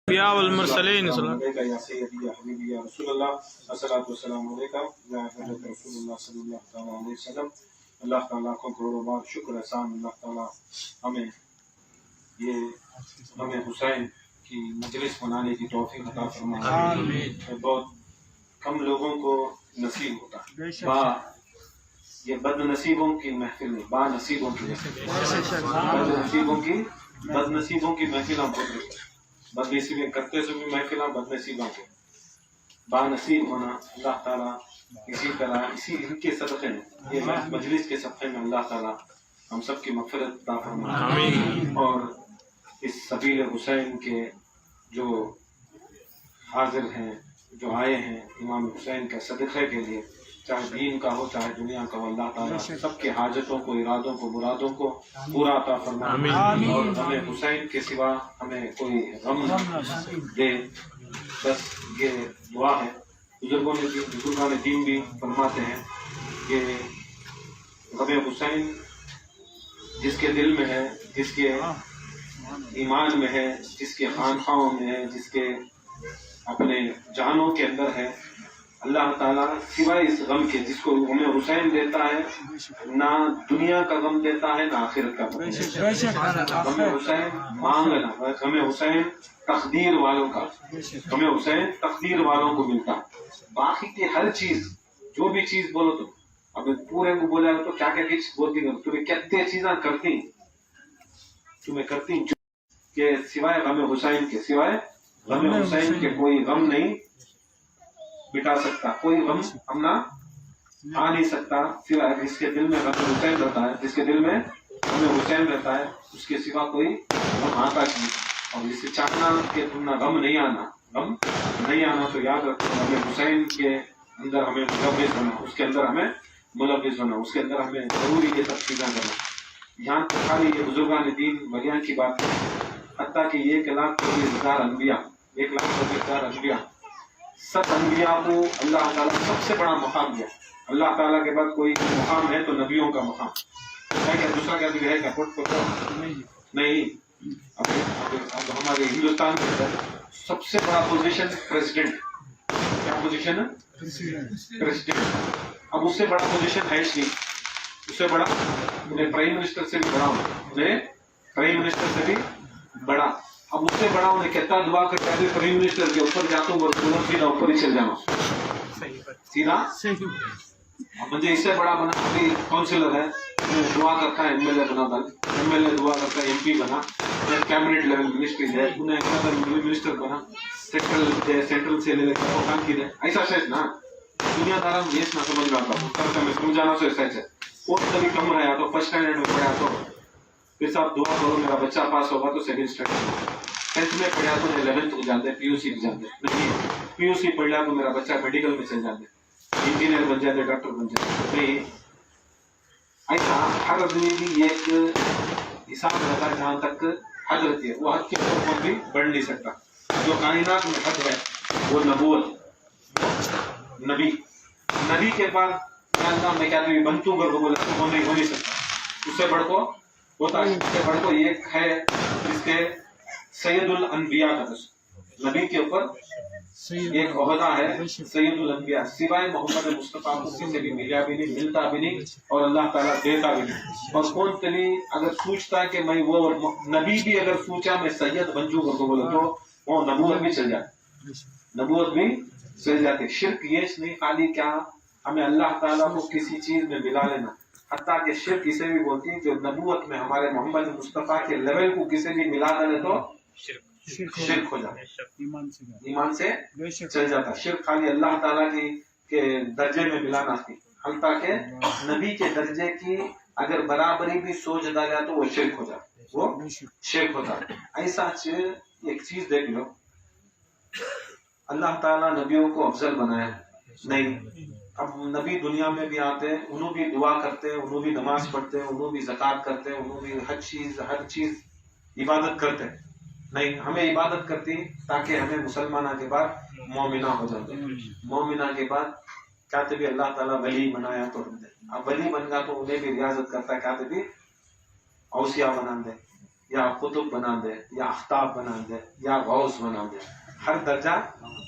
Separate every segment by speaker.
Speaker 1: الانبیاء والمرسلین
Speaker 2: یا سیدی یا حبیبی یا رسول اللہ الصلوۃ والسلام علیکم یا حضرت رسول اللہ صلی اللہ تعالیٰ علیہ وسلم۔ اللہ تعالیٰ کو کروڑوں بار شکر احسان، اللہ تعالیٰ ہمیں حسین کی مجلس بنانے کی توفیق عطا فرمائے۔ بہت کم لوگوں کو نصیب ہوتا ہے، یہ بد نصیبوں کی محفل نہیں، با نصیبوں کی محفل، بد نصیبوں کی محفل ہم ہوتے ہیں، بد نصیبیں کرتے سے بھی محفل ہم بد نصیبوں کے با نصیب ہونا۔ اللہ تعالیٰ اسی طرح ان کے صدقے میں، یہ مجلس کے صدقے میں اللہ تعالیٰ ہم سب کی مغفرت عطا فرمائے، اور اس سبیل حسین کے جو حاضر ہیں، جو آئے ہیں امام حسین کے صدقے کے لیے، چاہے دین کا ہو چاہے دنیا کا ہو، اللہ تعالیٰ سب کے حاجتوں کو، ارادوں کو، مرادوں کو پورا عطا فرمائے، اور ہمیں حسین کے سوا ہمیں کوئی غم دے، بس یہ دعا ہے۔ بزرگان دین بھی فرماتے ہیں کہ غم حسین جس کے دل میں ہے، جس کے ایمان میں ہے، جس کے خانقاہوں میں ہے، جس کے اپنے جانوں کے اندر ہے، اللہ تعالیٰ سوائے اس غم کے جس کو غم حسین دیتا ہے، نہ دنیا کا غم دیتا ہے نہ آخرت کا غم دیتا ہے۔ غم حسین مانگنا، غم حسین تقدیر والوں کا، غم حسین تقدیر والوں کو ملتا ہے۔ باقی کی ہر چیز، جو بھی چیز بولو تو اب پورے کو بولا تو کیا کیا چیز بولتی ہیں، تمہیں کتنے چیزیں کرتی ہیں، تمہیں کرتی ہیں کہ سوائے غم حسین کے، سوائے غم حسین کے کوئی غم نہیں بٹا سکتا، کوئی غم ہم نہ آ نہیں سکتا، سوائے جس کے دل میں غم حسین رہتا ہے، جس کے دل میں غم حسین رہتا ہے، اس کے سوا کوئی غم آتا نہیں۔ اور جسے چاہنا کہ تم نہ غم نہیں آنا تو یاد رکھو غم حسین کے اندر ہمیں ملوث ہونا، اس کے اندر ہمیں ملوث ہونا، اس کے اندر ہمیں ضروری یہ سب چیزیں کرنا۔ یہاں تک خالی یہ بزرگان دین ولیان کی بات ہے، حتیٰ کہ 1,24,000 انبیاء، 1,24,000 انبیاء، سب انبیاء کو اللہ تعالیٰ سب سے بڑا مقام دیا۔ اللہ تعالیٰ کے بعد کوئی مقام ہے تو نبیوں کا مقام ہے کیا؟ دوسرا کیا بھی ہے کیا؟ نہیں۔ اب ہمارے ہندوستان کے اندر سب سے بڑا پوزیشن پریزیڈنٹ، کیا پوزیشن ہے؟ پریزیڈنٹ۔ اب اس سے بڑا پوزیشن ہے نہیں، اس سے بڑا انہیں پرائم منسٹر سے بھی بڑا ہونا، انہیں پرائم منسٹر سے بھی بڑا، اب اس سے بڑا انہیں کہتا دعا کرتا ہے پرائم منسٹر کے اوپر جاتا ہوں سیدھا اوپر ہی چل جانا، سیدھا۔ اب مجھے اس سے بڑا بنا ابھی کاؤنسلر ہے، دعا کرتا ہے ایم ایل اے بنا، ایم ایل اے دعا کرتا ہے ایم پی بنا، کیبنٹ لیول منسٹری ہے، انہیں منسٹر بنا، سینٹرل سے لے لے کر کام کی دے، ایسا شاید نا دنیا دارا میں نہ سمجھ رہا تھا، میں سمجھانا سو ایسا ہے۔ وہ کبھی کم رہا تو فرسٹ اسٹینڈرڈ میں پڑھا تو پھر صاحب دعا کرو میرا بچہ پاس ہوگا تو سیکنڈ اسٹینڈرڈ، 10th میں پڑھا تو 11th کو جاتے، پی یو سی بھی جاتے، نہیں پی یو سی پڑھ لیا تو میرا بچہ میڈیکل میں چل جاتے، انجینئر بن جاتے، ڈاکٹر بن جاتے، نہیں ایسا ہر آدمی بھی ایک حساب رہتا ہے جہاں تک حد رہتی ہے، وہ حد کے اوپر بھی بڑھ نہیں سکتا۔ جو کائنات میں حد ہے وہ نبوت، نبی کے بعد میں کیا نبی بنتوں کر کو بولا وہ نہیں ہو نہیں سکتا، اس سے بڑھ کو ہوتا ہے، اس سے بڑھ کو ایک ہے جس کے سید الانبیاء کا نبی کے اوپر ایک عہدہ ہے سید الانبیاء، سوائے محمد مصطفیٰ کو کسی بھی ملا بھی نہیں، ملتا بھی نہیں، اور اللہ تعالیٰ دیتا بھی نہیں۔ اور کون تلی اگر سوچتا ہے کہ میں وہ نبی بھی اگر سوچا میں سید بن جوں کو بولے تو وہ نبوت بھی چل جاتی، نبوت بھی چل جاتی۔ شرک یہ نہیں خالی کیا ہمیں اللہ تعالیٰ کو کسی چیز میں ملا لینا، حتیٰ کہ شرک اسے بھی بولتی ہے کہ نبوت میں ہمارے محمد مصطفیٰ کے لیول کو کسی بھی ملا دے تو شرک ہو جاتا ہے، ایمان سے چل جاتا ہے۔ شرک خالی اللہ تعالیٰ کے درجے میں ملانا تھی، حتیٰ کہ نبی کے درجے کی اگر برابری بھی سوچ ڈالا تو وہ شرک ہو جاتا، وہ شرک ہوتا ہے۔ ایسا ایک چیز دیکھ لو، اللہ تعالیٰ نبیوں کو افضل بنایا نہیں، اب نبی دنیا میں بھی آتے ہیں، انہوں بھی دعا کرتے ہیں، انہوں بھی نماز پڑھتے ہیں، انہوں بھی زکوٰۃ کرتے ہیں، انہوں بھی ہر چیز عبادت کرتے ہیں، نہیں ہمیں عبادت کرتی تاکہ ہمیں مسلمانہ کے بعد مومنہ ہو جاتے، مومنہ کے بعد کہتے بھی اللہ تعالیٰ ولی بنایا تو اب ولی بن گا تو انہیں بھی ریاضت کرتا ہے، کہتے بھی اوصیاء بنا دے، یا قطب بنا دے یا اختاب بنا دے یا غوث بنا دے. ہر درجہ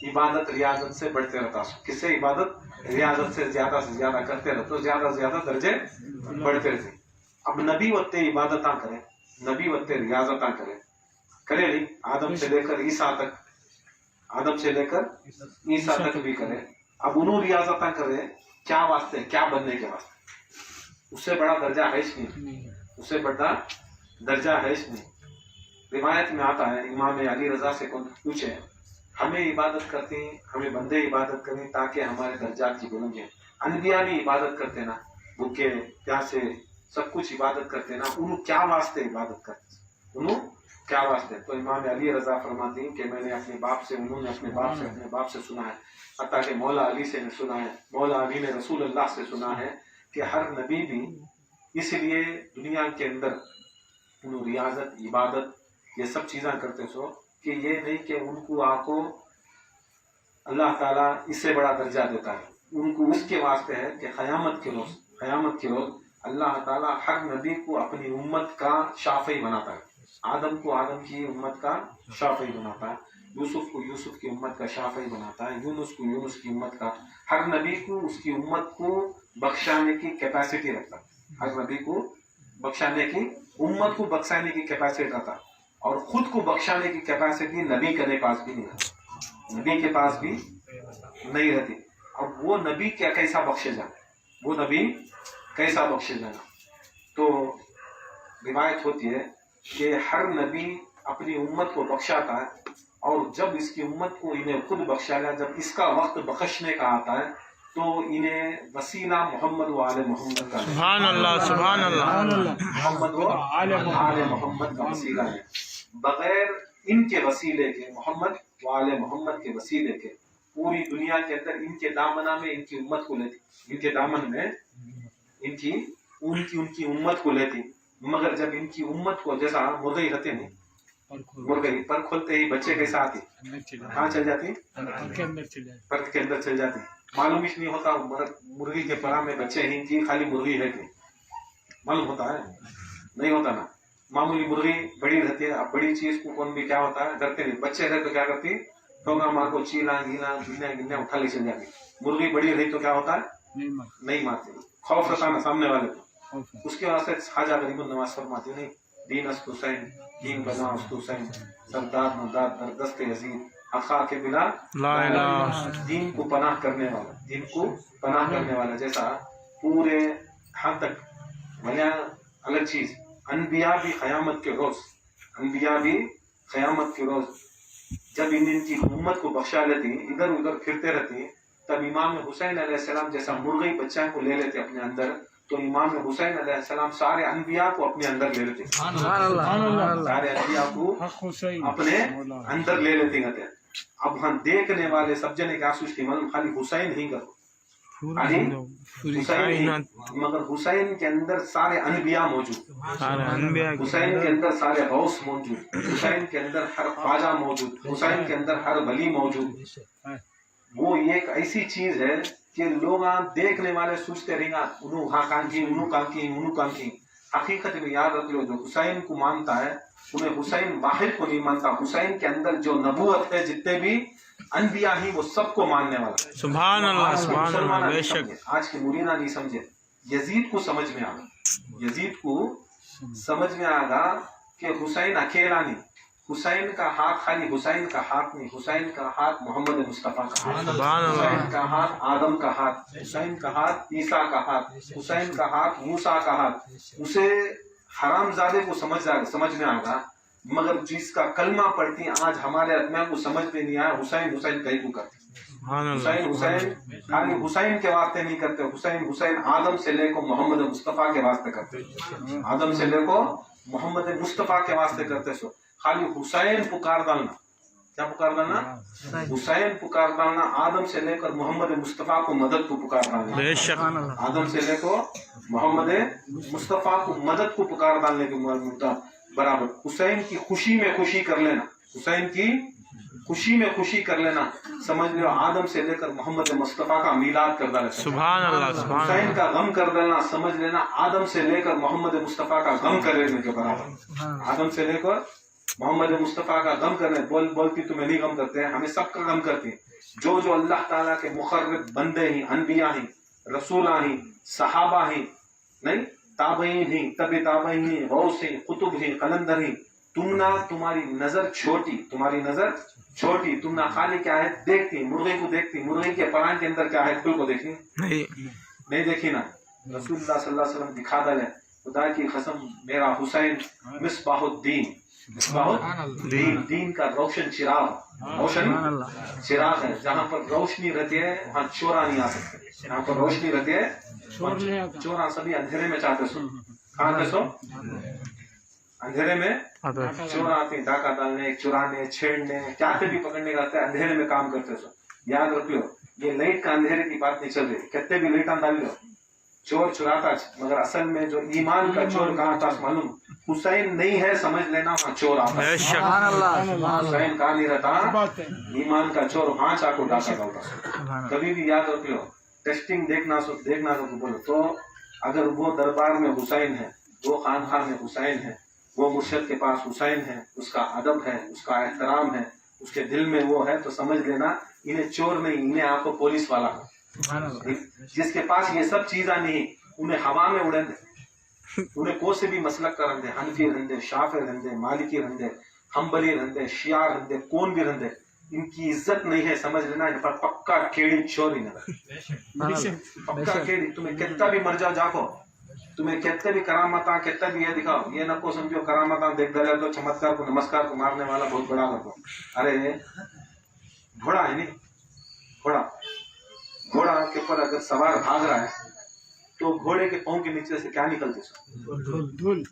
Speaker 2: عبادت ریاضت سے بڑھتے رہتا. کس سے عبادت ریاضت سے زیادہ کرتے رہتے تو زیادہ سے زیادہ درجے بڑھتے رہتے. اب نبی وتے عبادتاں کرے, نبی وتے ریاضتاں کرے نہیں. آدم سے لے کر عیسیٰ تک, آدم سے لے کر عیسیٰ تک بھی کرے. اب انہوں ریاضتاں کرے کیا واسطے, کیا بننے کے واسطے. اس سے بڑا درجہ ہے ہی نہیں, اس سے بڑا درجہ ہے ہی نہیں. روایت میں آتا ہے امام علی رضا سے پوچھے ہمیں عبادت کرتے ہیں, ہمیں بندے عبادت کریں تاکہ ہمارے درجات کی بلندی. انبیاء بھی عبادت کرتے نا, بھوکے پیاسے سب کچھ عبادت کرتے نا, انہوں کیا واسطے عبادت کرتے, انہوں کیا واسطے. تو امام علی رضا فرماتے ہیں کہ میں نے اپنے باپ سے, انہوں نے اپنے باپ سے سنا ہے, حتیٰ کہ مولا علی سے نے سنا ہے, مولا علی نے رسول اللہ سے سنا ہے کہ ہر نبی بھی اس لیے دنیا کے اندر انہوں ریاضت عبادت یہ سب چیزاں کرتے سو کہ یہ نہیں کہ ان کو آپ کو اللہ تعالیٰ اس سے بڑا درجہ دیتا ہے. ان کو اس کے واسطے ہے کہ قیامت کے روز اللہ تعالیٰ ہر نبی کو اپنی امت کا شافعی بناتا ہے. آدم کو آدم کی امت کا شافعی بناتا ہے, یوسف کو یوسف کی امت کا شافعی بناتا ہے, یونس کو یونس کی امت کا. ہر نبی کو اس کی امت کو بخشانے کی کیپیسٹی رکھتا ہے. ہر نبی کو بخشانے کی, امت کو بخشانے کی کیپیسٹی رکھتا, اور خود کو بخشانے کی کیپیسٹی نبی کے پاس بھی نہیں رہتی, نبی کے پاس بھی نہیں رہتی. اب وہ نبی کیا کیسا بخشے جانا, وہ نبی کیسا بخشے جانا. تو روایت ہوتی ہے کہ ہر نبی اپنی امت کو بخشاتا ہے, اور جب اس کی امت کو انہیں خود بخشا گیا, جب اس کا وقت بخشنے کا آتا ہے تو انہیں وسیلہ محمد و آل محمد کا,
Speaker 1: سبحان اللہ سبحان اللہ,
Speaker 2: محمد و آل محمد کا وسیلہ ہے. بغیر ان کے وسیلے کے, محمد و آل محمد کے وسیلے کے, پوری دنیا کے اندر ان کے دامنہ میں ان کی امت کو لیتی, ان کے دامن میں ان کی امت کو لیتی. مگر جب ان کی امت کو جیسا مرغی رہتے نہیں, مرغی پر کھولتے ہی بچے کیسا آتے, کہاں چل جاتی, پر کے اندر چل جاتی. معلوم ہی نہیں ہوتا مرغی کے پرا میں بچے ہیں کہ خالی مرغی ہے کہ, معلوم ہوتا ہے نہیں ہوتا نا. معمولی مرغی بڑی رہتی ہے, اب بڑی چیز کو کون بھی کیا ہوتا ہے ڈرتے نہیں. بچے رہے تو کیا کرتی, ٹونگا مار کو چیلا گیلا گنیا اٹھا لے چل جاتی. مرغی بڑی رہی تو کیا ہوتا ہے, نہیں مارتی, خوف رہتا نا سامنے والے کو. اس کے واسطے خواجہ غریب النواز فرماتے نہیں, دین است حسین دین بنا است حسین, سردار مداد در دست عزیز اخا کے بلا
Speaker 1: لا الہ.
Speaker 2: دین کو پناہ کرنے والا, دین کو پناہ کرنے والا. جیسا پورے حد تک بھلیا الگ چیز, انبیاء بھی قیامت کے روز جب ان کی امت کو بخشا لیتی, ادھر ادھر پھرتے رہتی, تب امام حسین علیہ السلام جیسا مرغی بچہ کو لے لیتے اپنے اندر, تو امام حسین علیہ السلام سارے انبیاء کو اپنے اندر لے لیتے, سارے انبیاء کو اپنے اندر لے لیتے ہیں. اب ہم دیکھنے والے سب جنے کیا سوچتے ہیں, خالی حسین ہی کرو, مگر حسین کے اندر سارے انبیاء موجود, حسین کے اندر سارے غوث موجود, حسین کے اندر ہر خواجہ موجود, حسین کے اندر ہر ولی موجود. وہ ایک ایسی چیز ہے کہ لوگ دیکھنے والے سوچتے رہیں گا انہوں کان کی. حقیقت میں یاد رکھ لو, جو حسین کو مانتا ہے انہیں حسین واحد کو نہیں مانتا. حسین کے اندر جو نبوت ہے, جتنے بھی انبیاء ہی وہ سب کو ماننے والا.
Speaker 1: سبحان اللہ سبحان اللہ. بے شک
Speaker 2: آج کے مریداں نہیں سمجھے, یزید کو سمجھ میں آ گا کہ حسین اکیلا نہیں, حسین کا ہاتھ خالی حسین کا ہاتھ نہیں, حسین کا ہاتھ محمد مصطفیٰ کا ہاتھ, حسین کا ہاتھ آدم کا ہاتھ, حسین کا ہاتھ عیسیٰ کا ہاتھ, حسین کا ہاتھ موسیٰ کا ہاتھ. اسے حرام زادے کو سمجھ میں آگا, مگر جس کا کلمہ پڑھتی آج ہمارے ادمیان کو سمجھ میں نہیں آیا, حسین کہیں کو کرتے. حسین خالی حسین کے واسطے نہیں کرتے, حسین آدم سے لے کو محمد مصطفیٰ کے واسطے کرتے, آدم سے لے کو محمد مصطفیٰ کے واسطے کرتے. سو خالی حسین پکار ڈالنا, کیا پکار ڈالنا, حسین پکار ڈالنا. آدم سے لے کر محمد مصطفیٰ کو مدد کو پکار ڈالنا, آدم سے لے کو محمد مصطفیٰ کو مدد کو پکار ڈالنے کے برابر. حسین کی خوشی میں خوشی کر لینا, حسین کی खुशी में खुशी कर लेना, समझ लो आदम से लेकर मोहम्मद मुस्तफ़ा का मीलाद कर देना।
Speaker 1: सुभान अल्लाह, सुभान
Speaker 2: हुसैन
Speaker 1: अल्लाह।
Speaker 2: का गम कर देना, समझ लेना आदम से लेकर मोहम्मद मुस्तफ़ा का गम कर लेने के बराबर। आदम से लेकर मोहम्मद मुस्तफ़ा का गम करने, बोलती तुम्हें नहीं गम करते हैं, हमें सबका गम करते हैं। जो जो अल्लाह ताला के मुकर्रब बंदे ही, अनबिया ही, रसूला ही, सहाबा ही, नहीं ताबईन ही, तबे ताबईन ही, गौस ही, कुतुब ही, कलंदर ही, तुम्हारी नजर छोटी, तुम्हारी नजर छोटी, तुम ना खाली क्या है देखती, मुर्गे को देखती, मुर्गे के परान के अंदर क्या है खुल को देखी नहीं देखी ना। रसूलुल्लाह सल्लल्लाहु अलैहि वसल्लम दिखा दे, खुदा की कसम मेरा हुसैन मिसबाहुद्दीन, मिसबाहुद्दीन, दीन का रोशन चिराग है। जहाँ पर रोशनी रहती है वहाँ चोरा नहीं आ सकते, जहाँ पर रोशनी रहती है चोरा सभी अंधेरे में चाहते सो, कहाँ पे सो अंधेरे में चोर आते हैं, डाका डालने, चुराने, छेड़ने, क्या भी पकड़ने का है, अंधेरे में काम करते सो। याद रख लो, ये लाइट का अंधेरे की बात नहीं चल रही, कितने भी लाइट डाल लो चोर चुराता, मगर असल में जो ईमान का चोर कहाँ था मालूम, हुसैन नहीं है समझ लेना वहाँ चोर आता है। हुसैन कहाँ नहीं रहता, ईमान का चोर वहाँ चाको डाका डालता। कभी भी याद रख लो, टेस्टिंग देखना तो बोलो तो अगर वो दरबार में हुसैन है, वो खानखान में हुसैन है, वो मुर्शद के पास हुसैन है, उसका अदब है, उसका एहतराम है, उसके दिल में वो है, तो समझ लेना इन्हें चोर नहीं, इन्हें आपको पुलिस वाला है। जिसके पास ये सब चीजा नहीं, उन्हें हवा में उड़े दे, उन्हें को से भी मसलक का रंदे, हनफी रंदे, शाफी रंदे, मालिकी रंदे, हम्बली रंदे, शिया रंदे, कौन भी रंदे, इनकी इज्जत नहीं है, समझ लेना इन पर पक्का केड़ी चोर ही नहीं, पक्का केड़ी। तुम्हें कितना भी मर जाओ जाको, तुम्हें कितने भी करामाता, कितना भी ये दिखाओ, ये नको समझो करामाता देख दे तो चमत्कार को, नमस्कार को मारने वाला बहुत बड़ा कर। अरे घोड़ा है नहीं, घोड़ा के ऊपर अगर सवार भाग रहा है तो घोड़े के पांव के नीचे से क्या निकलते, धूल।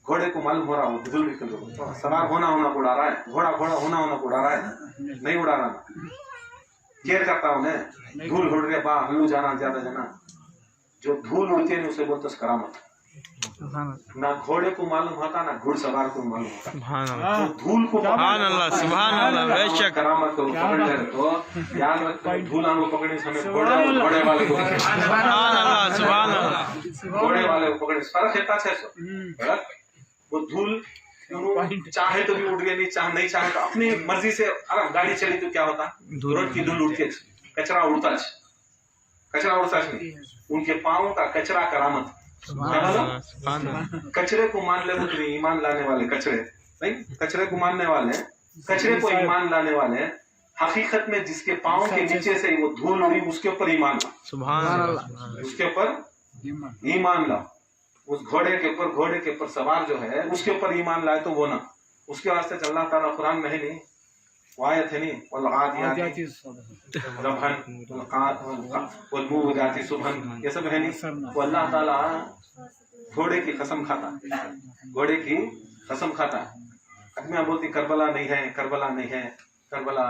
Speaker 2: घोड़े को मालूम हो रहा हो धूल निकल रहा है, सवार होना को उड़ा रहा है, घोड़ा होना को उड़ा रहा है, नहीं उड़ा रहा, केयर करता उन्हें, धूल उड़ रही है, बा हल्लू जाना ज्यादा जाना, जो धूल उड़ती है उसे बोलते करामत। ना घोड़े को मालूम होता, ना घुड़सवार को मालूम होता, तो धूल को
Speaker 1: सुभान अल्लाह, बेशक
Speaker 2: करामत को पकड़ ले तो याद रखो, धूल को पकड़ने समय घोड़े वाले को,
Speaker 1: सुभान अल्लाह,
Speaker 2: घोड़े वाले को पकड़ने फर्क है। वो धूल चाहे तो भी उड़ गए, नहीं चाहे तो अपनी मर्जी से, अगर गाड़ी चली तो क्या होता, रोड की धूल उड़ती, कचरा उड़ता नहीं, उनके पाँव का कचरा करामत। कचरे को मान ले मुझे ईमान लाने वाले, कचरे नहीं, कचरे को मानने वाले, कचरे को ईमान लाने वाले, हकीकत में जिसके पाँव के नीचे से वो धूल उड़ी उसके ऊपर ईमान ला,
Speaker 1: सुभान अल्लाह,
Speaker 2: उसके ऊपर ईमान ला, उस घोड़े के ऊपर सवार जो है उसके ऊपर ईमान लाए तो वो ना, उसके वास्ते अल्लाह ताला कुरान में है नहीं, वो आयत है नहीं, ये सब है नहीं। वो अल्लाह ताला घोड़े की कसम खाता, आदमी बोलती करबला नहीं है, करबला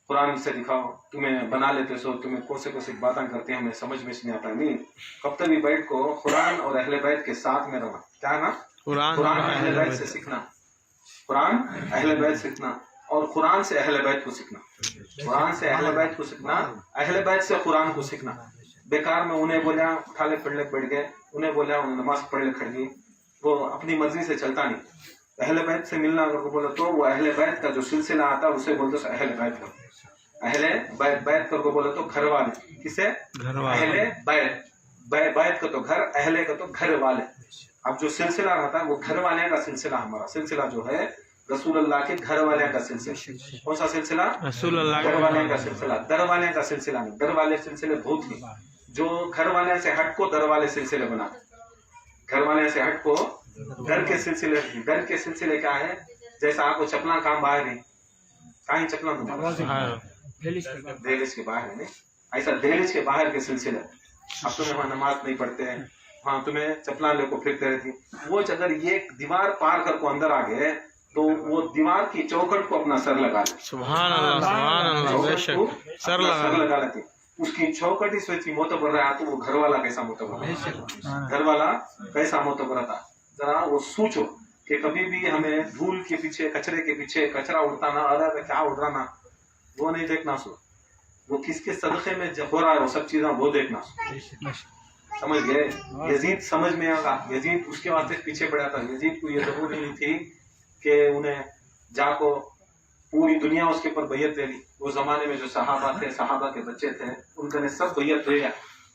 Speaker 2: कुरान से दिखाओ, तुम्हें बना लेते सो, तुम्हें कौन से बातें करते हैं, हमें समझ में नहीं आता। नहीं, कब तक भी बैठ को कुरान और अहले बैत के साथ में रहना, क्या है ना, कुरान अहले बैत से सीखना, कुरान अहले बैत सीखना, और कुरान से अहले बैत को सीखना, कुरान से अहले बैत को सीखना, अहले बैत से कुरान को सीखना। बेकार में उन्हें बोला उठा ले पढ़ ले बैठ गए, उन्हें बोला नमाज पढ़ ले खड़ गई, वो अपनी मर्जी से चलता नहीं। अहले बैत से मिलना अगर बोला तो वो अहले बैत का जो सिलसिला आता है उसे बोलते अहले बैत को, अहले बैत करके बोला तो घर वाले, किसे, अहले बैत का तो घर, अहले का तो घर वाले। अब जो सिलसिला रहता है वो घर वाले का सिलसिला, हमारा सिलसिला जो है रसूल अल्लाह के घर वाले का सिलसिला। कौन सा सिलसिला, रसूल अल्लाह घर वाले का सिलसिला, दर वाले का सिलसिला नहीं, दर वाले सिलसिले बहुत ही, जो घर वाले से हट को दर वाले सिलसिले बना, घर वाले से हट को दर के सिलसिले क्या है, जैसा आपको चपला काम बाहर नहीं, कहीं चपला दहलीज के बाहर नहीं, ऐसा दहलीज के बाहर के सिलसिले। अब तुम्हें वहां नमाज नहीं पढ़ते हैं, वहां तुम्हें चपला लेको फिरते रहती, वो अगर ये दीवार पार कर को अंदर आ गए तो वो दीवार की चौखट को अपना सर लगा ले,
Speaker 1: सुभान अल्लाह, बेशक सर
Speaker 2: लगा लेती, उसकी चौखट इस वजह मोतबर रहा तो वो घर वाला कैसा मोतबर, घर वाला कैसा मोतबर था। जरा वो सोचो कि कभी भी हमें धूल के पीछे, कचरे के पीछे, कचरा उड़ता ना, अरे क्या उड़ रहा ना, वो नहीं देखना सो, वो किसके सदक़े में हो रहा है वो सब चीजें वो देखना सो। समझ गए? यजीद समझ में आगा, यजीद उसके वास्ते पीछे पड़ा था। यजीद को ये जरूरी नहीं थी कि उन्हें जाको पूरी दुनिया उसके ऊपर बैयत ले ली। वो जमाने में जो सहाबा थे, सहाबा के बच्चे थे, उनका सब बैयत ले लिया,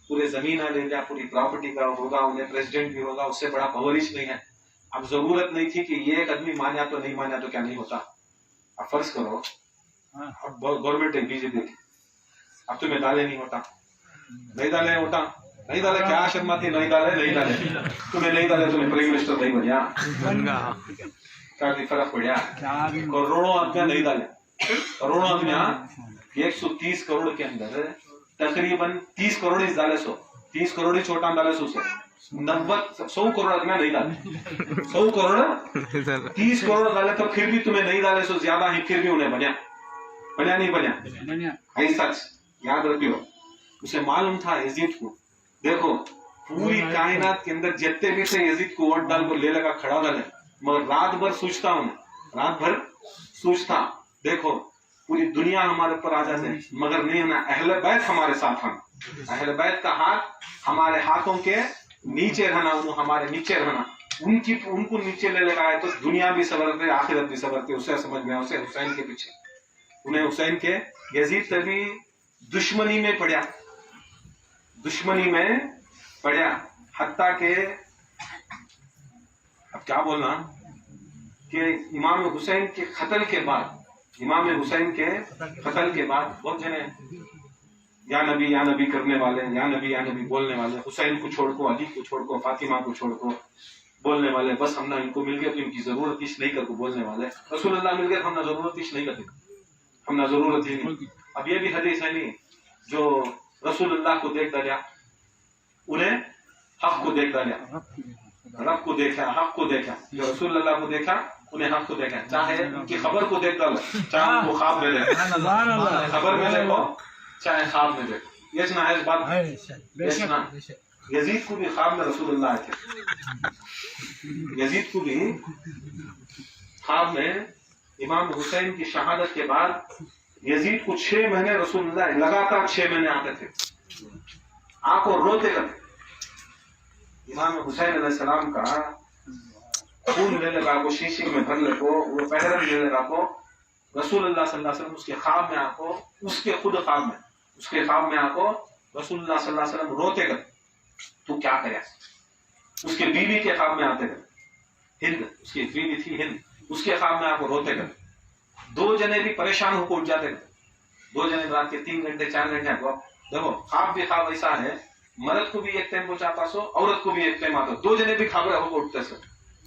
Speaker 2: पूरे जमीन ले लिया, पूरी प्रॉपर्टी का होगा, उन्हें प्रेसिडेंट भी होगा, उससे बड़ा पवरिश नहीं है। अब जरूरत नहीं थी कि ये एक आदमी माना तो नहीं माना तो क्या नहीं होता। अब फर्ज करो अब गवर्नमेंट है बीजेपी की, अब तुम्हें डाले नहीं होता, नहीं डाले होता, नहीं डाले क्या शर्मा थी, नहीं डाले तुम्हें नहीं डाले, तुम्हें प्राइम मिनिस्टर नहीं बनया, क्या फर्क पड़ा? करोड़ों आदमियां नहीं डाले, करोड़ों आदमियां 130 करोड़ के अंदर तकरीबन 30 करोड़ ही डाले, 30 करोड़ ही छोटा डाले, 100 करोड़ आदमियां नहीं डाले, 100 करोड़ 30 करोड़ डाले तो फिर भी तुम्हें नहीं डाले सो ज्यादा ही, फिर भी उन्हें बना नहीं बना, है सच, याद रखियो। उसे मालूम था यजीद को, देखो पूरी कायनात के अंदर जितने भी थे यजीद को वोट डाल को ले लगा खड़ा डाले, मगर रात भर सोचता हूँ, रात भर सोचता, देखो पूरी दुनिया हमारे ऊपर आ जाते मगर नहीं ना, अहले बैत हमारे साथ, हम अहले बैत का हाथ हमारे हाथों के नीचे रहना, हमारे नीचे रहना, उनको नीचे ले लगा है तो दुनिया भी सवरते, आखिरत भी सवरते। उसे समझ में, उसे हुसैन के पीछे, उन्हें हुसैन के, यजीद तभी दुश्मनी में पड़ा, दुश्मनी में पड़ा, हत्ता के अब क्या बोलना कि इमाम हुसैन के कत्ल के बाद, इमाम हुसैन के कत्ल के बाद बहुत जने या नबी करने वाले, या नबी बोलने वाले, हुसैन को छोड़ को, अली को छोड़ को, फातिमा को छोड़ को बोलने वाले, बस हमने इनको मिल गया तो इनकी जरूरत इस नहीं करके बोलने वाले, रसूलुल्लाह मिल गया तो हमने जरूरत इस नहीं करते, हमने जरूरत ही नहीं। अब ये भी हदीस है नहीं, जो रसूलुल्लाह को देख डालिया, उन्हें हक को देख डालिया, रब को देखा, हक को देखा, जो रसूलुल्लाह को देखा उन्हें हक को देखा, चाहे उनकी खबर को देख डालो, चाहे उनको ख्वाब में देखो, खबर में देखो चाहे ख्वाब में देखो, ये ना है इस बात, यजीद को भी ख्वाब में रसूलुल्लाह थे, यजीद को भी ख्वाब में इमाम हुसैन की शहादत के बाद यजीद को 6 महीने रसूलुल्लाह लगातार 6 महीने आते थे, आंखों रोते करते। इमाम हुसैन अलैहिस्सलाम का खून लेने लगा को, शीशी में भर ले को, वो पहरन लेने लगा को, रसूलुल्लाह सल्लल्लाहु अलैहि वसल्लम उसके ख्वाब में आको, उसके खुद ख्वाब में, उसके ख्वाब में आको रसूलुल्लाह सल्लल्लाहु अलैहि वसल्लम रोते कर, तू क्या करे? उसके बीवी के ख्वाब में आते कर, हिंद उसकी बीवी थी हिंद, उसके ख्वाब में आको रोते कर, 2 जने भी परेशान होकर उठ जाते कर, 2 जने रात के 3 घंटे 4 घंटे आको। देखो ख्वाब भी ख्वाब ऐसा है, मर्द को भी एक टाइम पहुंचाता सो, औरत को भी एक टाइम आता, 2 जने भी खाबरे होकर उठते सो,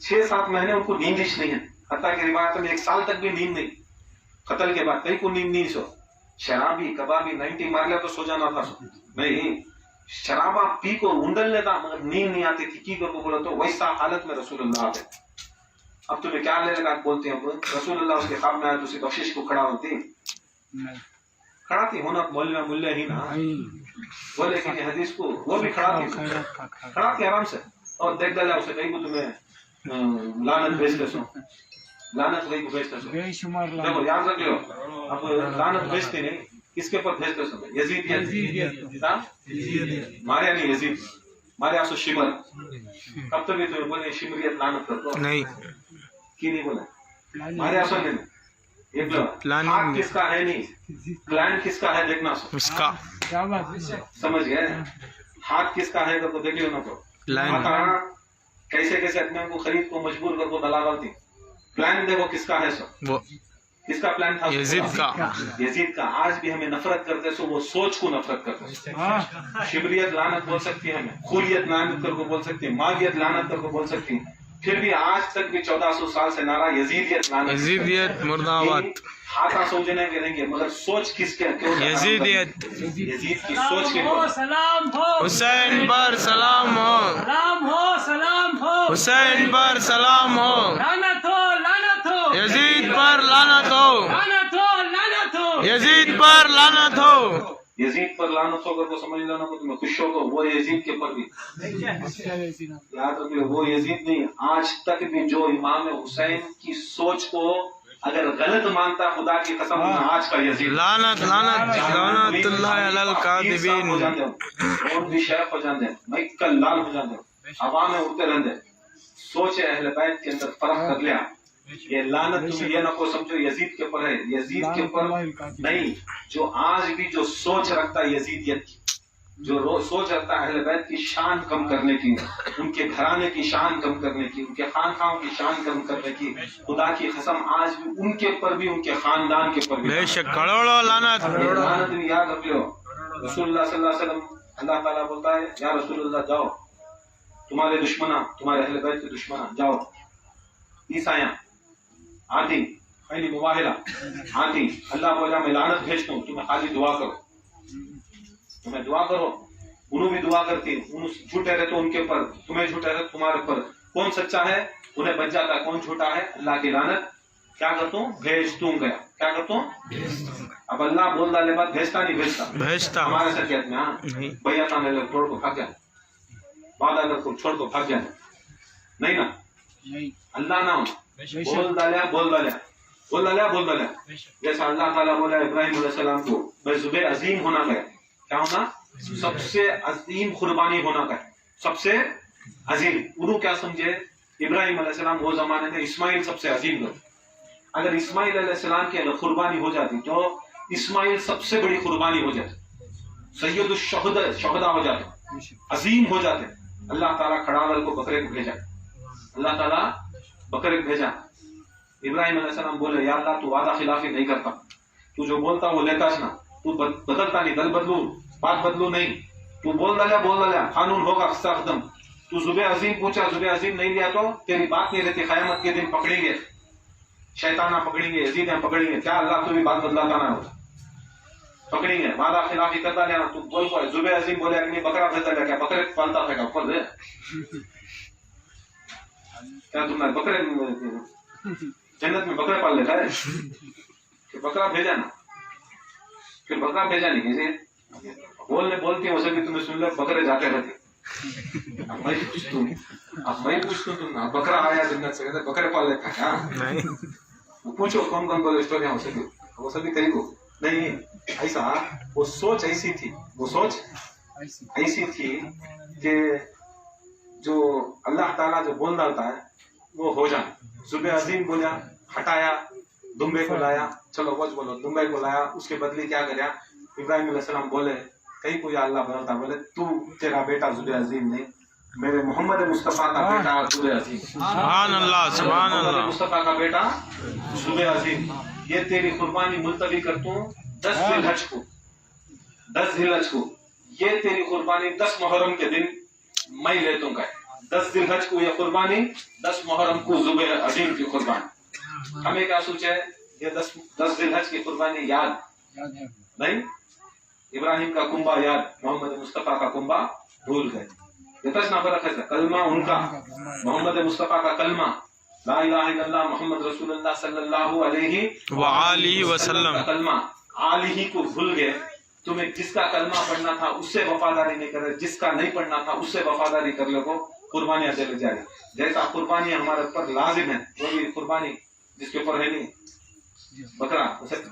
Speaker 2: 6-7 महीने उनको नींद ही नहीं है, हत्ता की रिवायत में 1 साल तक भी नींद नहीं, कत्ल के बाद कहीं को नींद नहीं सो। शराबी कबाबी 90 मार लिया तो सो जाना था, नहीं शराबा पी को उंडल लेता मगर नींद नहीं आती थी, की को बोला तो वैसा हालत में रसूलुल्लाह आते। अब तुम्हें क्या लेने का बोलते हैं, रसूलुल्लाह उसके ख्वाब में आए तो उसी बख्शिश को खड़ा होती, खड़ा थी होना बोलना मूल्य ही ना, बोले कि हदीस को वो भी खड़ा थी आराम से, और देख डाला उसे कहीं को तुम्हें लानत भेजते सो, लानत कहीं को भेजते सो, देखो याद रख लो, अब लानत भेजते नहीं, किसके पर भेजते सो? यजीद मारे नहीं, यजीद मारे आसो शिमर, कब तक भी तुम्हें बोले शिमरियत लानत करतो
Speaker 1: नहीं
Speaker 2: की नहीं बोला, मारे आसो नहीं, एक हाथ किसका है नहीं, प्लान किसका है देखना सो,
Speaker 1: उसका
Speaker 2: समझ गए, हाथ किसका है तो देख लो ना, तो कैसे कैसे अपने को खरीद को मजबूर कर को दलाल थी, प्लान देखो किसका है सो,
Speaker 1: वो
Speaker 2: किसका प्लान था?
Speaker 1: यजीद का,
Speaker 2: यजीद का। आज भी हमें नफरत करते सो वो सोच को नफरत करते, शिबरियत लानत बोल सकती है, हमें खूलियत लानत कर को बोल सकती है, मावियत लानत कर को बोल सकती है, फिर भी आज तक भी 1400 साल से नारा यजीदियत लानत,
Speaker 1: यजीदियत मुर्दाबाद,
Speaker 2: हाथा सोचने के नहीं, मगर सोच किसके,
Speaker 1: यजीदियत,
Speaker 2: यजीद की सोच के,
Speaker 1: हुसैन पर सलाम हो, हुसैन पर सलाम हो, यजीद पर लानत हो, यजीद पर लानत हो,
Speaker 2: यजीद पर लानत होकर को समझ लेना को तुम्हें खुश होगा, वो यजीद के पर भी याद रखिए, वो यजीद नहीं, आज तक भी जो इमाम हुसैन की सोच को अगर गलत मानता खुदा की कसम आज का यजीद
Speaker 1: लानत लानत लानतुल्लाह अलल कादिबीन।
Speaker 2: हो जाते और भी शेख हो जाते मैं कल लाल हो जाते हवा में उड़ते रहते सोचे अहले बैत के अंदर फर्क कर लिया ये लानत तुम ये ना को समझो यजीद के ऊपर है यजीद के ऊपर नहीं जो आज भी जो सोच रखता है यजीदियत की जो सोच रखता है अहले बैत की शान कम करने की उनके घराने की शान कम करने की उनके खानखाओं की शान कम करने की खुदा की कसम आज भी उनके ऊपर भी उनके खानदान के ऊपर भी
Speaker 1: बेशक करोड़ों लानत।
Speaker 2: ये लानत भी याद रख लो रसूलुल्लाह सल्लल्लाहु अलैहि वसल्लम अल्लाह ताला बोलता है या रसूलुल्लाह जाओ तुम्हारे दुश्मना तुम्हारे अहले बैत के दुश्मना जाओ ईसाया आती पहली मुबाहिला आती अल्लाह बोला मैं लानत भेजता हूँ तुम्हें खाली दुआ करो तुम्हें दुआ करो उन्होंने भी दुआ करती झूठे रहे तो उनके ऊपर तुम्हें झूठे रहे तुम्हारे ऊपर कौन सच्चा है उन्हें बच जाता है कौन झूठा है अल्लाह की लानत क्या करता हूँ भेज दूं गया क्या करता हूँ अब अल्लाह बोल डाले बात भेजता नहीं भेजता हमारे शरीयत में हाँ भैया था छोड़ को भाग जाए वादा कर को छोड़ को भाग जाए नहीं ना अल्लाह ना बोल डाले जैसा अल्लाह ताला बोला इब्राहिम अलैहिस्सलाम को मैं जुबे अजीम होना गया क्या होना सबसे अजीम कुर्बानी होना गया सबसे अजीम उन्होंने क्या समझे इब्राहिम अलैहिस्सलाम वो जमाने में इस्माइल सबसे अजीम लोग अगर इस्माइल अलैहिस्सलाम की अगर कुर्बानी हो जाती तो इस्माइल सबसे बड़ी कुर्बानी हो जाती सैयद शहदा हो जाते अजीम हो जाते अल्लाह ताला खड़ावल को बकरे को भेजा अल्लाह ताला बकरे को भेजा इब्राहिम अलैहिस्सलाम बोले या अल्लाह तू वादा खिलाफी नहीं करता तू जो बोलता वो लेता ना तू बदलता नहीं दल बदलू बात बदलू नहीं तू बोल डाला कानून होगा खत्म तू जुबे अजीम पूछा जुबे अजीम नहीं लिया तो तेरी बात नहीं रहती क़यामत के दिन पकड़ेंगे शैताना पकड़ेंगे यजीद पकड़ेंगे क्या अल्लाह तू भी बात बदलाता ना हो पकड़ेंगे वादा खिलाफी करता लेना तू बोल को जुबे अजीम बोले कि बकरा भेजता क्या बकरे पालता था ऊपर क्या तुमने बकरे जन्नत में बकरे पाल लेता है कि बकरा भेजा ना फिर बकरा भेजा नहीं कैसे बोलती हो सके तुम्हें सुन लो बकरे जाते रहते अब मैं पूछता तुम ना बकरा आया जन्नत से कहते बकरे पाल लेता क्या पूछो कौन कौन बोले स्टोरियां हो सके वो सभी तरीको नहीं ऐसा वो सोच ऐसी थी वो सोच ऐसी थी कि जो अल्लाह ताला जो बोल डालता है वो हो जाए सुबह अजीम बोला हटाया दुम्बे को लाया चलो वो बोलो दुम्बे को लाया उसके बदले क्या कराया इब्राहिम अलैहिस्सलाम बोले कहीं कोई अल्लाह बोलता बोले तू तेरा बेटा जुबे अजीम नहीं मेरे मोहम्मद मुस्तफा का बेटा जुबे अजीम
Speaker 1: सुभान अल्लाह
Speaker 2: मुस्तफा का बेटा जुबे अजीम ये तेरी कुर्बानी मुलतवी करता हूँ 10 जिलहज को ये तेरी कुर्बानी 10 मुहर्रम के दिन मैं ले दूंगा 10 जिलहज को ये कुर्बानी 10 मुहर्रम को जुबे अजीम की कुर्बानी हमें क्या सोचा है ये 10 जिलहज की कुर्बानी याद नहीं इब्राहिम का कुंबा याद मोहम्मद मुस्तफा का कुंबा भूल गए इतना फर्क है कलमा उनका मोहम्मद मुस्तफा का कलमा ला इलाहा इल्लल्लाह मोहम्मद रसूलुल्लाह सल्लल्लाहु अलैहि
Speaker 1: वसल्लम
Speaker 2: कलमा आलिही को भूल गए तुम्हें जिसका कलमा पढ़ना था उससे वफादारी नहीं कर रहे जिसका नहीं पढ़ना था उससे वफादारी कर लो कुर्बानियां चले जा रही जैसा कुर्बानी हमारे ऊपर लाजिम है वो भी कुर्बानी जिसके ऊपर है नहीं बकरा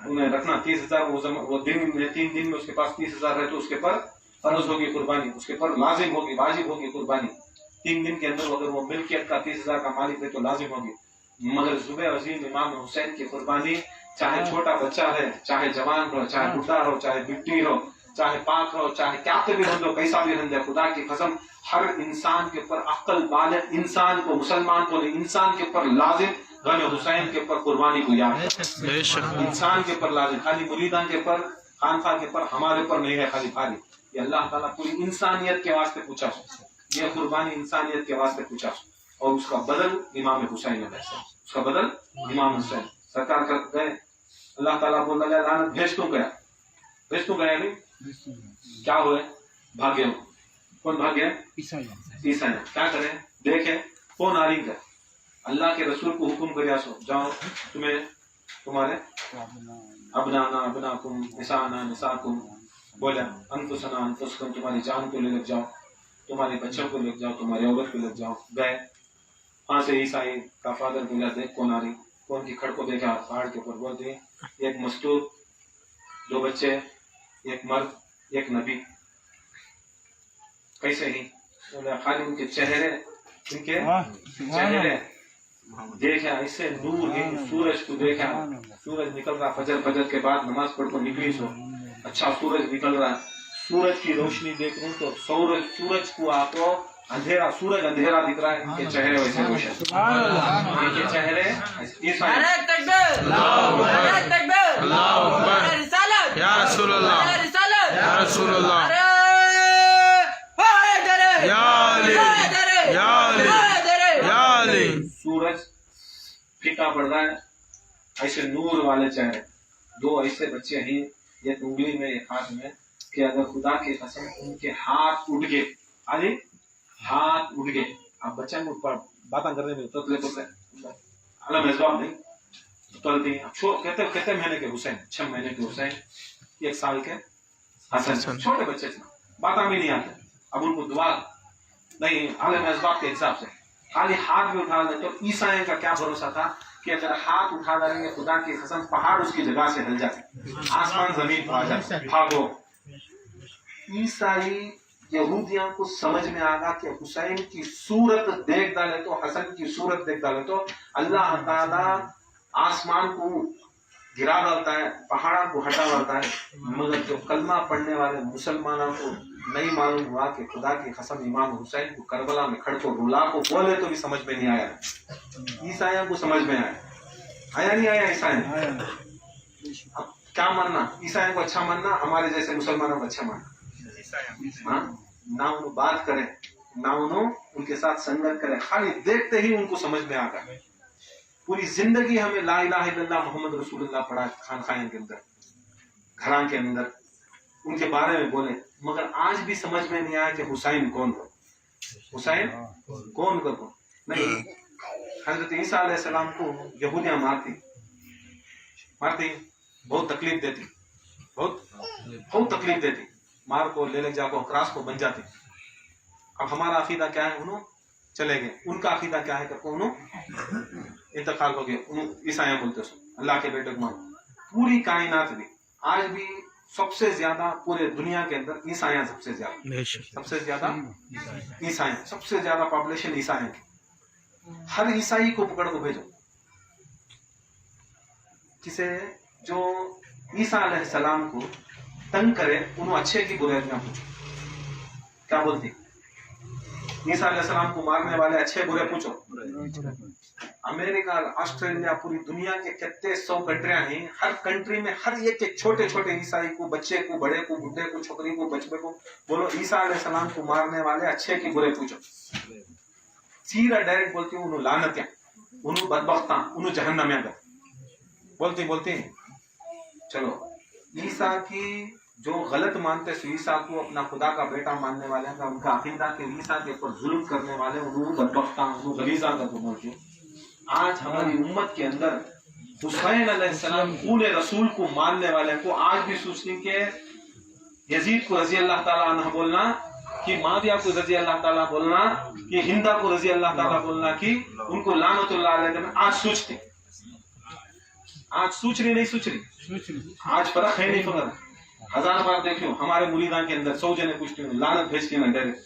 Speaker 2: उन्हें रखना 30,000 वो दिन में 3 दिन में उसके पास 30,000 है तो उसके पर फर्ज होगी कुर्बानी उसके पर लाजिम होगी वाजिब होगी कुर्बानी 3 दिन के अंदर अगर वो मिल्कियत का 30,000 का मालिक है तो लाजिम होगी मगर जुबे अजीम इमाम हुसैन की कुर्बानी चाहे छोटा बच्चा है चाहे जवान हो चाहे बुढ़ा हो चाहे बिट्टी हो चाहे पाक हो चाहे क्या भी हो कैसा भी रंधे खुदा की कसम हर इंसान के ऊपर अक्ल बालिग इंसान को मुसलमान को नहीं इंसान के ऊपर लाजिम गम हुसैन के ऊपर कुर्बानी को याद इंसान के ऊपर लाजिम खाली मुरीदान के ऊपर खानखा के ऊपर हमारे ऊपर नहीं है खाली भारी ये अल्लाह ताला पूरी इंसानियत के वास्ते पूछा ये कुर्बानी इंसानियत के वास्ते पूछा और उसका बदल इमाम हुसैन है उसका बदल इमाम हुसैन सरकार कर गए अल्लाह ताला बोल रहा लानत भेज तो गया नहीं क्या हुए भाग्य कौन भाग्य ईसाई क्या करे देखे कौन आरी कर अल्लाह के रसूल को हुक्म कर जाओ तुम्हें तुम्हारे अबनाकुम निसाकुम बोला अनफुसना अनफुसकुम तुम्हारी जान को ले लग जाओ तुम्हारे बच्चों को ले जाओ तुम्हारी औरत को ले जाओ गए वहां से ईसाई का फादर बोला देख कौन आ रही कौन की खड़ को देखा पहाड़ के ऊपर, बोलते एक मस्तूर, 2 बच्चे, एक मर्द, एक नबी। कैसे ही बोले खाली उनके चेहरे देखा, इससे नूर है, सूरज को देखा, सूरज निकल रहा फजर के बाद नमाज पढ़ कर निकली सो, अच्छा सूरज निकल रहा, सूरज की रोशनी देख रहा हूँ तो सूरज को आपको अंधेरा, सूरज अंधेरा दिख रहा है, इनके चेहरे वैसे रोशन, इनके चेहरे
Speaker 1: या रसूल अल्लाह, या रसूल अल्लाह, या अली, या अली, या अली।
Speaker 2: सूरज फीका पड़ रहा है, ऐसे नूर वाले चेहरे, 2 ऐसे बच्चे हैं, एक उंगली में एक हाथ में, कि अगर खुदा की कसम उनके हाथ उठ गए, आगे हाथ उठ गए, अब बच्चा को बात करने में तो अलग जवाब नहीं तो कहते महीने के हुसैन, 6 महीने के हुसैन, 1 साल के हसन, छोटे बच्चे थे, बात भी नहीं आते। अब उनको दुआ नहीं, आले मजबाब के हिसाब से खाली हाथ भी उठा ले, तो ईसाई का क्या भरोसा था कि अगर हाथ उठा देंगे खुदा की कसम पहाड़ उसकी जगह से हिल जाते, आसमान जमीन पर आ जाए, भागो। ईसाई यहूदियों को समझ में आगा कि हुसैन की सूरत देख डाले तो, हसन की सूरत देख डाले तो अल्लाह ताला आसमान को गिरा डालता है, पहाड़ा को हटा डालता है। मगर जो कलमा पढ़ने वाले मुसलमानों को नहीं मालूम हुआ कि खुदा की कसम इमाम हुसैन को करबला में खड़ को रुला को बोले तो भी समझ में नहीं आया, ईसाइयों को समझ में आया नहीं आया ईसाई। अब क्या मानना, ईसाइयों को अच्छा मानना, हमारे जैसे मुसलमानों को अच्छा मानना, हाँ? ना उन्होंने बात करे, ना उन्होंने उनके साथ संगत करे, खाली देखते ही उनको समझ में आ गया। पूरी जिंदगी हमें ला इलाहा इल्लल्लाह मोहम्मद रसूलुल्लाह पढ़ा खानखाने के अंदर, घरान के अंदर उनके बारे में बोले, मगर आज भी समझ में नहीं आया कि हुसैन कौन हो, हुसैन कौन को नहीं। हजरत ईसा अलैहिस्सलाम को यहूदियां मारती, बहुत तकलीफ देती, बहुत तकलीफ देती, मार को ले जाको क्रॉस को बन जाती। अब हमारा अकीदा क्या है, उन्होंने चले गए, उनका अकीदा क्या है कि उन्होंने इंतकाल हो गए, ईसाइयां बोलते अल्लाह के बेटे को मानो। पूरी कायनात में आज भी सबसे ज्यादा पूरे दुनिया के अंदर ईसाइयां सबसे ज्यादा ईसाई, सबसे ज्यादा पॉपुलेशन ईसाइयों की। हर ईसाई को पकड़ को भेजो, किसे जो ईसा अलैहिस्सलाम को तंग करे उन्हें अच्छे की बुराई ना पूछो, क्या बोलती ईसा अलैहिस्सलाम को मारने वाले अच्छे बुरे पूछो। अमेरिका, ऑस्ट्रेलिया, पूरी दुनिया के कितने 100 कंट्रियां हैं, हर कंट्री में हर एक छोटे छोटे ईसाई को, बच्चे को, बड़े को, बुढ़े को, छोकरी को, बचपे को बोलो ईसा अलैहिस्सलाम को मारने वाले अच्छे की बुरे पूछो, सीधा डायरेक्ट बोलती हूँ उन्होंने लानत, उन्होंने बदबख्ता, उन्होंने जहन्नम में बोलती हैं। चलो ईसा की जो गलत मानते ईसा को अपना खुदा का बेटा मानने वाले हैं, उनका अकीदा के ईसा के ऊपर जुल्म करने वाले उन्होंने बदबख्ता, उन्होंने गलीजा का बोलती। आज हमारी उम्मत के अंदर हुसैन अलैहिस्सलाम खून रसूल को मानने वाले को आज भी सोचने के यजीद को रजी अल्लाह ताला अन्हा बोलना, कि माविया को रजी अल्लाह ताला बोलना, कि हिंदा को रजी अल्लाह ताला बोलना, कि उनको लानतुल्लाह अलैहि आज सोचते, आज सोच रही नहीं सोच रही, आज फर्क है नहीं फर्क। 1000 बार देखियो हमारे मुरीदान के अंदर 100 जने पूछते हैं, लानत भेजते हैं डायरेक्ट।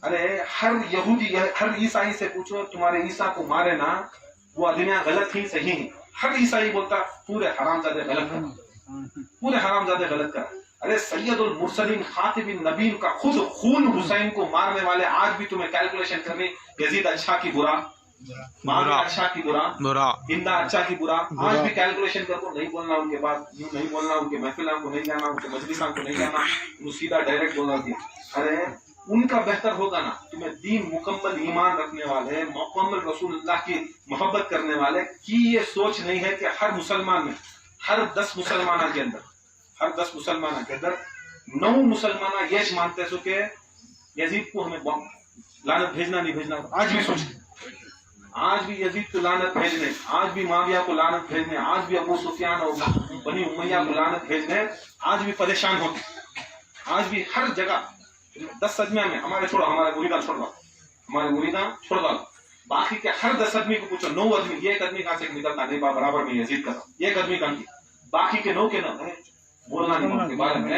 Speaker 2: अरे हर यहूदी, हर ईसाई से पूछो तुम्हारे ईसा को मारे ना, वो आदमियां गलत ही सही है। हर ईसाई बोलता पूरे हरामजादे गलत कर, पूरे हरामजादे गलत कर। अरे सैयदुल मुरसलीन खातिबुन नबीन का खुद खून हुसैन को मारने वाले आज भी तुम्हें कैलकुलेशन करनी, यजीद अच्छा की बुरा, माविया अच्छा की बुरा, हिंदा अच्छा की बुरा, आज भी कैलकुलेशन करको नहीं बोलना उनके बाद, यूं नहीं बोलना, उनके महफिलों को नहीं जाना, उनके मजलिसों को नहीं जाना, वो सीधा डायरेक्ट बोलना थी। अरे उनका बेहतर होगा ना, तुम्हें दीन मुकम्मल ईमान रखने वाले, मुकम्मल रसूलुल्लाह की मोहब्बत करने वाले की ये सोच नहीं है कि हर मुसलमान में, हर 10 मुसलमानों के अंदर, हर 10 मुसलमानों के अंदर 9 मुसलमान ये मानते सो के यजीद को हमें लानत भेजना नहीं भेजना। आज भी सोच, आज भी यजीद को लानत भेजने, आज भी माविया को लानत भेजने, आज भी अबू सुफियान और बनी उमैया को लानत भेजने, आज भी परेशान होते। आज भी हर जगह 10 सजमिया में हमारे छोड़ो, हमारे मुरीदा छोड़ दो, हमारे मुरीदा छोड़ दो, बाकी के हर 10 आदमी को पूछो, 9 आदमी, ये एक आदमी कहाँ से निकलता नहीं बराबर में यजीद का, ये एक आदमी कहाँ की, बाकी के 9 के 9 है, बोलना नहीं उनके बारे में।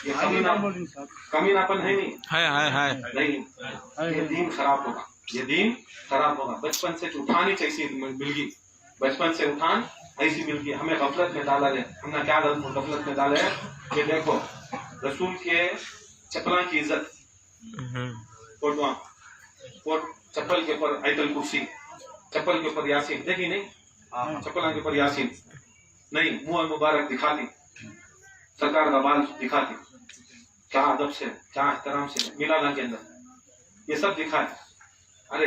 Speaker 2: ये कमीनापन है नहीं, नहीं, ये दीन खराब होगा, ये दीन खराब होगा। बचपन से उठान ही ऐसी मिल गई, बचपन से उठान ऐसी मिल गई, हमें गफलत में डाला है। हमने क्या गफलत में डाला है कि देखो रसूल के चप्पल की इज्जत, चप्पल के ऊपर आयतल कुर्सी, चप्पल के ऊपर यासीन, देखी नहीं, चप्पल के ऊपर यासीन नहीं, मुंह मुबारक दिखाती, सरकार का बाल दिखाती, क्या अदब से, क्या एहतराम से मिलाना के अंदर ये सब दिखाए। अरे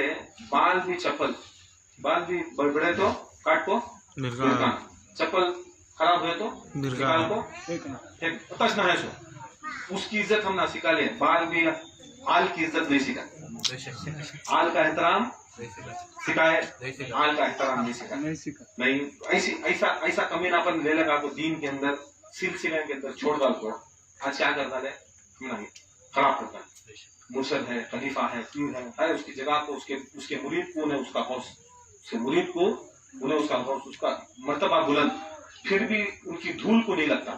Speaker 2: बाल भी चप्पल, बाल भी बड़े तो काट को चप्पल खराब हुए तो निकाल को फेंक ना है सो, उसकी इज्जत हम ना सिखा ले। बाल भी आल की इज्जत नहीं सिखा, आल का एहतराम सिखाए, आल का एहतराम नहीं सिखा, नहीं ऐसा ऐसा कमीनापन ले लगा तो दीन के अंदर सिलसिले के अंदर छोड़ डाल को। आज क्या करता है, नहीं खराब करता है, मुर्शद है, खलीफा है, पीर है, उसकी जगह को उसके मुरीद को उन्हें उसका हौस, उसके मुरीद को उन्हें उसका हौस, उसका मर्तबा बुलंद, फिर भी उनकी धूल को नहीं लगता,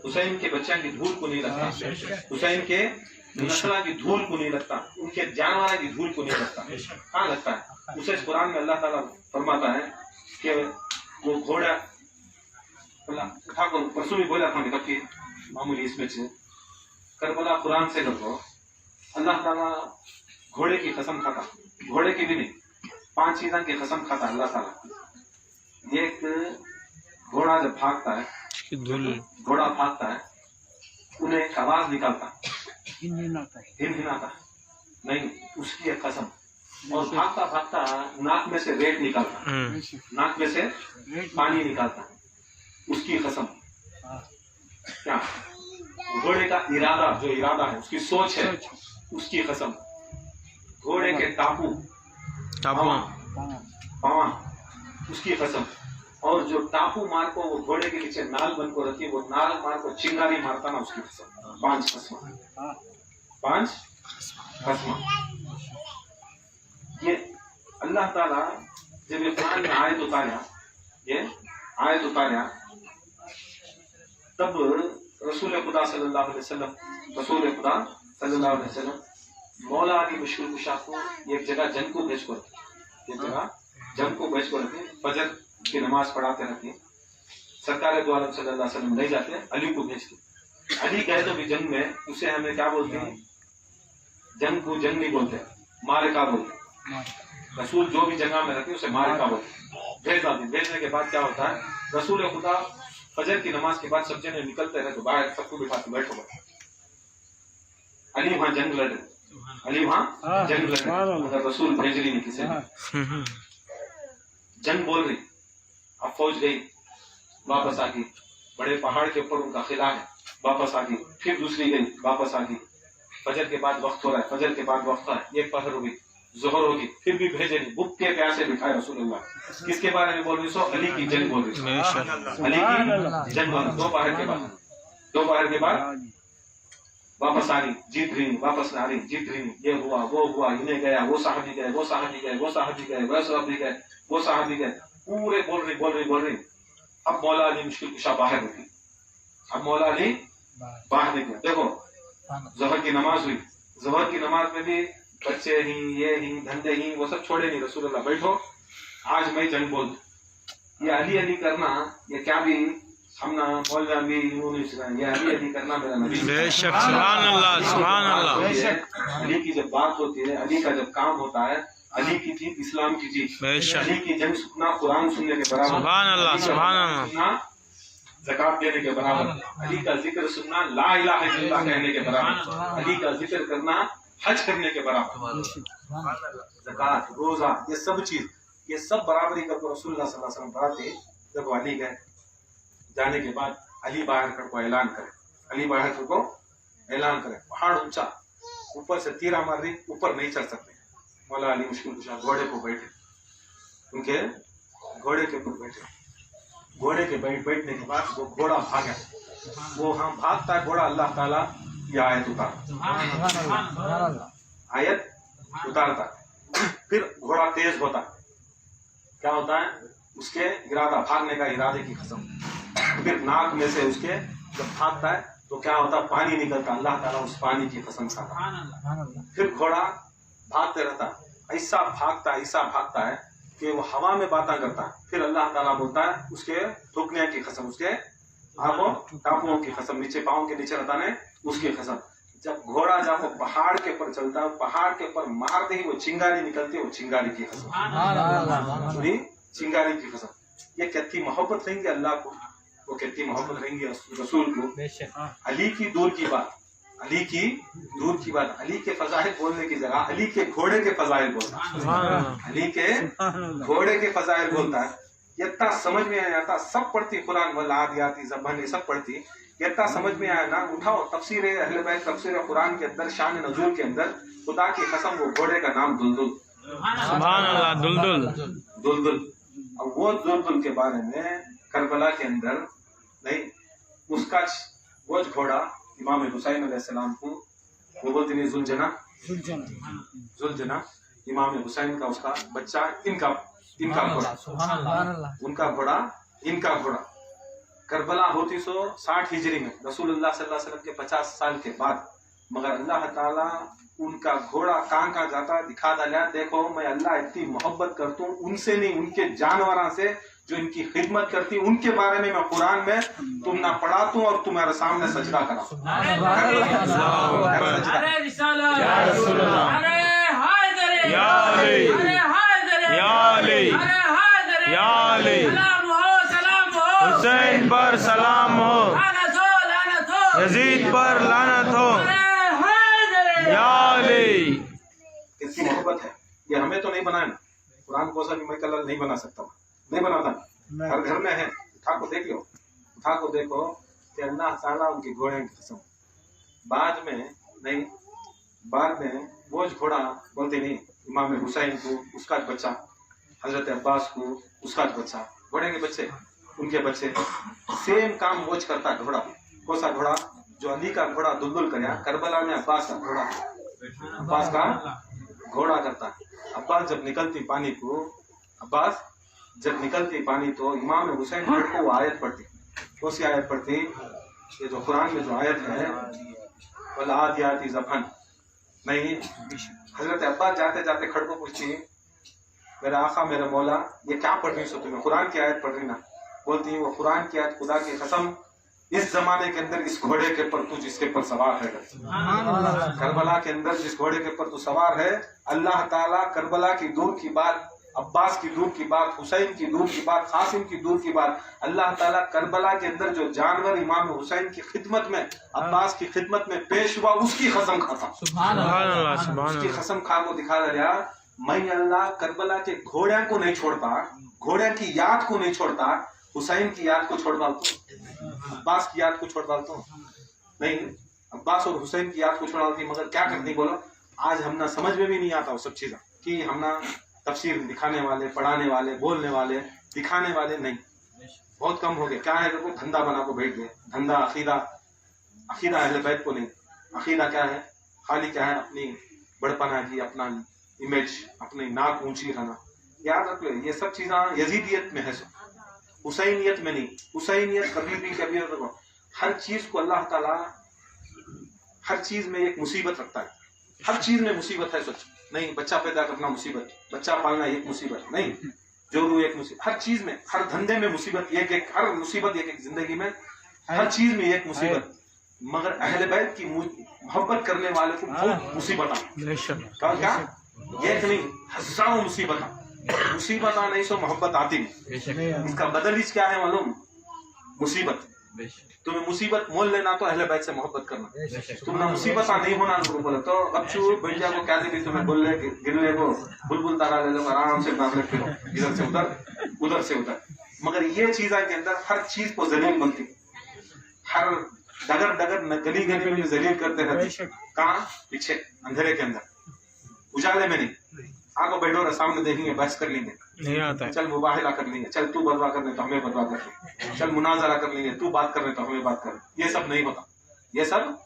Speaker 2: हुसैन के बच्चों की धूल को नहीं लगता, हुसैन के नस्ल की धूल को नहीं लगता, उनके जानवर की धूल को नहीं लगता। कहाँ लगता है? उसे कुरान में अल्लाह ताला फरमाता है कि वो घोड़ा उठा को परसों भी बोला था कि मामूली इसमें से करबला कुरान से करो, अल्लाह ताला घोड़े की कसम खाता, घोड़े की भी नहीं, 5 चीज़ों की कसम खाता अल्लाह ताला। एक घोड़ा जब भागता है, घोड़ा भागता है, उन्हें एक आवाज निकालता, हिनहिनाता नहीं, उसकी एक कसम, और भागता भागता नाक में से रेत निकालता, नाक में से पानी निकालता, उसकी कसम। क्या घोड़े का इरादा, जो इरादा है, उसकी सोच है, उसकी कसम। घोड़े के टापू पावा, उसकी कसम। और जो टापू मार को वो घोड़े के नीचे नाल बन को रखी, वो नाल मार को चिंगारी मारता ना, उसकी कसम। 5 कसम, 5 कसम। ये अल्लाह ताला जब ये कुरान में आयत उतारा, ये आयत उतारा, तब रसूल खुदा सल्लल्लाहु अलैहि वसल्लम, रसूल खुदा सल्लल्लाहु अलैहि वसल्लम मौला अली मुश्किल कुशा को एक जगह जंग को भेज कर, एक जगह जंग को भेज कर रखे, फजर की नमाज पढ़ाते रहते, सरकार दो आलम सल्लल्लाहु अलैहि वसल्लम नहीं जाते, अली को भेजते। अली कहे तो भी जंग में उसे हमें क्या बोलते हैं, जंग को जंग नहीं बोलते, मारिका बोलते। रसूल जो भी जगह में रहते उसे मारिका बोलते। भेजने के बाद क्या होता है, रसूल खुदा फजर की नमाज के बाद सब जने निकलते रहे तो बाहर सबको बिठाते, बैठो अली वहां जंग लड़ रहे, अली वहां जंग लड़ रहे, अगर रसूल भेज रही नहीं किसी ने, जंग बोल रही, अब फौज गई, वापस आ गई, बड़े पहाड़ के ऊपर उनका किला है, वापस आ गई, फिर दूसरी गई, वापस आ गई, फजर के बाद वक्त हो रहा है, फजर के बाद वक्त है, एक पहर होगी, जोहर होगी, फिर भी भेजे नहीं, भूख के प्यासे बिठाए रसूलुल्लाह। किसके बारे में बोल रही सो, अली की जंग बोल रही, अली की जंग बोल रही। दोपहर के बाद वापस आ रही, जीत रही, वापस आ रही, जीत रही, ये हुआ, वो हुआ, इन्हें गया, वो साहबी गए, वो साहबी गए, वो साहबी गए, वो साहबी गए, वो साहबी गए, पूरे बोल रही। अब मौला अली मुश्किल कुशा बाहर निकली, अब मौला अली बाहर निकले। देखो जोहर की नमाज हुई, जोहर की नमाज में भी बच्चे ही, ये ही, धंधे ही, वो सब छोड़े नहीं, रसूलुल्लाह बैठो, आज मैं जंग बोल। ये अली करना, ये क्या भी हम ना मौलवी भी ये अली करना मेरा नबी।
Speaker 1: बेशक, सुभान अल्लाह, सुभान अल्लाह।
Speaker 2: अली की जब बात होती है, अली का जब काम होता है, अली की जीत इस्लाम की जीत, अली की जंग सुनना कुरान सुनने के बराबर,
Speaker 1: सुभान अल्लाह, सुभान अल्लाह,
Speaker 2: सुनना ज़कात देने के बराबर, अली का जिक्र सुनना ला इलाहा इल्लल्लाह कहने के बराबर, अली का जिक्र करना हज करने के बराबर, ज़कात, रोजा, ये सब चीज, ये सब बराबरी करके रसूलुल्लाह सल्लल्लाहु अलैहि वसल्लम बढ़ाते। जब अली गए, जाने के बाद अली बाहर कर को ऐलान करे, अली बाहर कर को ऐलान करे, पहाड़ ऊंचा, ऊपर से तीरा मार रही, ऊपर नहीं चढ़ सकते, मौला अली मुश्किल कुशा घोड़े को बैठे, उनके घोड़े के ऊपर बैठे, घोड़े के बैठने के बाद वो घोड़ा भागा, वो हाँ भागता है घोड़ा, अल्लाह ताला ये आयत उतारा, आयत उतारता, फिर घोड़ा तेज होता, क्या होता है, उसके इरादा, भागने का इरादे की कसम, फिर नाक में से उसके जब भागता है तो क्या होता, पानी निकलता, अल्लाह ताला उस पानी की कसम खाता। फिर घोड़ा भागते रहता, ऐसा भागता है कि वो हवा में बातें करता है, फिर अल्लाह ताला बोलता है उसके थूकने की कसम, उसके आंखों टापुओं की कसम, नीचे पाँव के नीचे रहता ने उसकी कसम। जब घोड़ा जब वो पहाड़ के ऊपर चलता है, पहाड़ के ऊपर मारते ही वो चिंगारी निकलती है, वो चिंगारी की कसम, सुनी, चिंगारी की कसम। ये कितनी मोहब्बत रहेंगे अल्लाह को, वो कितनी मोहब्बत रहेंगे रसूल को। अली की दूर की बात, अली की दूर की बात, अली के फजाइल बोलने की जगह अली के घोड़े के फजाइल बोलता है, अली के घोड़े के फजाइल बोलता है। इतना समझ में आया था, सब पढ़ती कुरान वल आदियाती ज़बान, सब पढ़ती, इतना समझ में आया ना, उठाओ तफसीर अहले बैत, तफसीर कुरान के अंदर शान नज़ूल के अंदर, खुदा की कसम वो घोड़े का नाम दुलदुल,
Speaker 1: सुभान अल्लाह, दुलदुल,
Speaker 2: दुलदुल। और वो दुलदुल के बारे में करबला के अंदर नहीं, उसका वो घोड़ा इमाम हुसैन अलैहिस्सलाम को वो बोलते नहीं, जुलजना, इमाम हुसैन का उसका बच्चा, इनका घोड़ा, उनका घोड़ा, इनका घोड़ा। करबला होती 60 हिजरी में, रसूलुल्लाह सल्लल्लाहु अलैहि वसल्लम के 50 साल के बाद, मगर अल्लाह ताला उनका घोड़ा कहाँ जाता दिखा डाला। देखो मैं अल्लाह इतनी मोहब्बत करता हूँ उनसे नहीं, उनके जानवरों से जो इनकी खिदमत करती, उनके बारे में मैं कुरान में तुम ना पढ़ाता हूँ और तुम्हारे सामने सजदा करा।
Speaker 1: हुसैन पर सलाम हो, यजीद पर लानत हो, या अली।
Speaker 2: कितनी मोहब्बत है, ये हमें तो नहीं बनाया ना, कुरान को मैं कलर नहीं बना सकता, नहीं बनाता, हर घर में है। उठा को देख लो, उठा को देखो कि अल्लाह ताला उनके घोड़े की कसम, बाद में वो घोड़ा बोलते नहीं, इमाम हुसैन को उसका बच्चा, हजरत अब्बास को उसका बच्चा, घोड़े के बच्चे, उनके बच्चे, सेम काम वो करता घोड़ा। कौन सा घोड़ा? जो अली का घोड़ा दुलदुल कर, करबला में अब्बास का घोड़ा, अब्बास का घोड़ा करता। अब्बास जब निकलती पानी को, अब्बास जब निकलती पानी तो इमाम हुसैन को वो आयत पढ़ती। कौन सी आयत पढ़ती? ये जो कुरान में जो आयत है, वल आदियाती ज़बान। नहीं, हजरत अब्बास जाते जाते खड़ को पूछती, मेरा आका मेरा मौला ये क्या पढ़ रही हो तुम्हें? कुरान की आयत पढ़ रही ना। बोलती वो कुरान की आयत, खुदा की कसम इस जमाने के अंदर इस घोड़े के ऊपर तू जिसके ऊपर सवार है, करबला के अंदर जिस घोड़े के ऊपर तू सवार है, अल्लाह ताला करबला की दूर की बात, अब्बास की दूर की बात, हुसैन की दूर की बात, कासिम की दूर की बात, अल्लाह ताला करबला के अंदर जो जानवर इमाम हुसैन की खिदमत में, अब्बास की खिदमत में पेश हुआ, उसकी कसम खाता, उसकी कसम खा को दिखा रहा, मैं अल्लाह करबला के घोड़े को नहीं छोड़ता, घोड़े की याद को नहीं छोड़ता, हुसैन की याद को छोड़ डालता हूँ, अब्बास की याद को छोड़ डालता हूँ। नहीं, अब्बास और हुसैन की याद को छोड़ डालती, मगर क्या करती बोलो, आज हम ना समझ में भी नहीं आता वो सब चीज़ें, कि हम ना तफसीर दिखाने वाले, पढ़ाने वाले, बोलने वाले, दिखाने वाले नहीं, बहुत कम हो गए। क्या है देखो, धंधा बना को बैठ गए, धंधा अकीदा, अकीदा अहले बैत को नहीं। अकीदा क्या है? खाली क्या है? अपनी बड़पना की, अपना इमेज, अपनी नाक ऊंची रहना। याद रख लो, ये सब चीज़ें यजीदियत में है, हुसैनियत में नहीं। हुसैनियत कभी भी देखो, हर चीज को अल्लाह ताला हर चीज में एक मुसीबत रखता है, हर चीज में मुसीबत है। सच नहीं, बच्चा पैदा करना मुसीबत, बच्चा पालना एक मुसीबत नहीं, जोरू एक मुसीबत, हर चीज में, हर धंधे में मुसीबत, एक हर मुसीबत एक जिंदगी में, हर चीज में एक मुसीबत। मगर अहले बैत की मोहब्बत करने वाले को बहुत मुसीबत क्या एक नहीं, हजारों मुसीबत नहीं सो मोहब्बत आती नहीं। इसका बदल क्या है मालूम? मुसीबत। तुम्हें मुसीबत मोल लेना तो अहले बैत से मोहब्बत करना। तुम ना मुसीबत नहीं होना तो बोले तो अब चू बैठा को क्या दे, तुम्हें बोल ले गिरले को बुलबुल तारा ले लो, आराम से नाम रख लो, इधर से उधर से उधर। मगर ये चीज़ के अंदर हर चीज को जलील बनती, हर डगर गली में जलील करते रहते। कहाँ? पीछे अंधेरे के अंदर, उजाले में नहीं। आगो बैठो, सामने देखेंगे, बहस कर लेंगे,
Speaker 1: नहीं आता है।
Speaker 2: चल मुबाहिला कर लेंगे, चल तू बदवा करने तो हमें बदवा कर, चल मुनाजरा कर लेंगे, तू बात करने तो हमें बात कर। ये सब नहीं होता, ये सब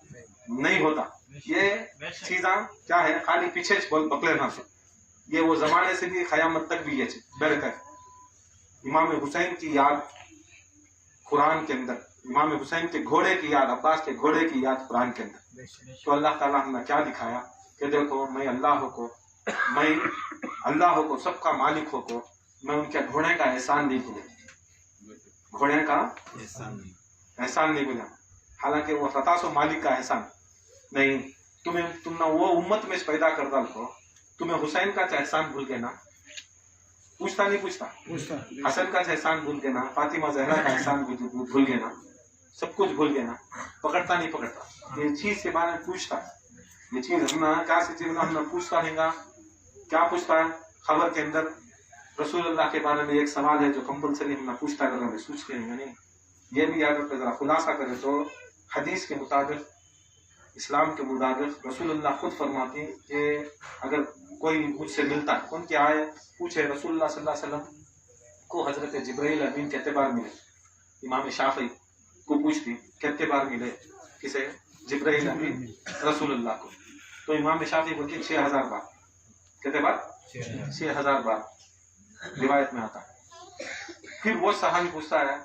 Speaker 2: नहीं होता। یہ چیزاں کیا ہے خالی پیچھے بکلے نہ سے یہ وہ زمانے سے بھی قیامت تک بھی یہ بڑھ کر امام حسین کی یاد قرآن کے اندر امام حسین کے گھوڑے کی یاد عباس کے گھوڑے کی یاد قرآن کے اندر تو اللہ تعالیٰ نے کیا دکھایا کہ دیکھو میں اللہ کو سب کا مالک ہو کو میں ان کے گھوڑے کا احسان نہیں بھولا گھوڑے کا احسان نہیں بھولا حالانکہ وہ ستاسو مالک کا احسان نہیں تم نے وہ امت میں پیدا کر ڈال کو تمہیں حسین کا احسان بھول گئے نا پوچھتا نہیں پوچھتا حسن کا احسان بھول گئے نا فاطمہ زہرا کا احسان بھول گئے نا سب کچھ بھول گئے نا پکڑتا نہیں پکڑتا یہ چیز کے بارے میں پوچھتا یہ چیز ہم کیا سی چیز ہم نے پوچھتا رہیں گا کیا پوچھتا ہے خبر کے اندر رسول اللہ کے بارے میں ایک سوال ہے جو کمپلسری ہم نے پوچھتا کرنا سوچتے رہیں گے نہیں یہ بھی اگر ذرا خلاصہ کرے تو حدیث کے مطابق اسلام کے مطابق رسول اللہ خود فرماتے ہیں کہ اگر کوئی مجھ سے ملتا ہے کون کیا آئے پوچھے رسول اللہ صلی اللہ علیہ وسلم کو حضرت جبرائیل امین کتنے بار ملے امام شافعی کو پوچھتی کتنے بار ملے کسے جبرائیل امین رسول اللہ کو تو امام شافعی بولتے 6000 بار کتنے بار 6000 بار روایت میں آتا ہے پھر وہ صحابی پوچھتا ہے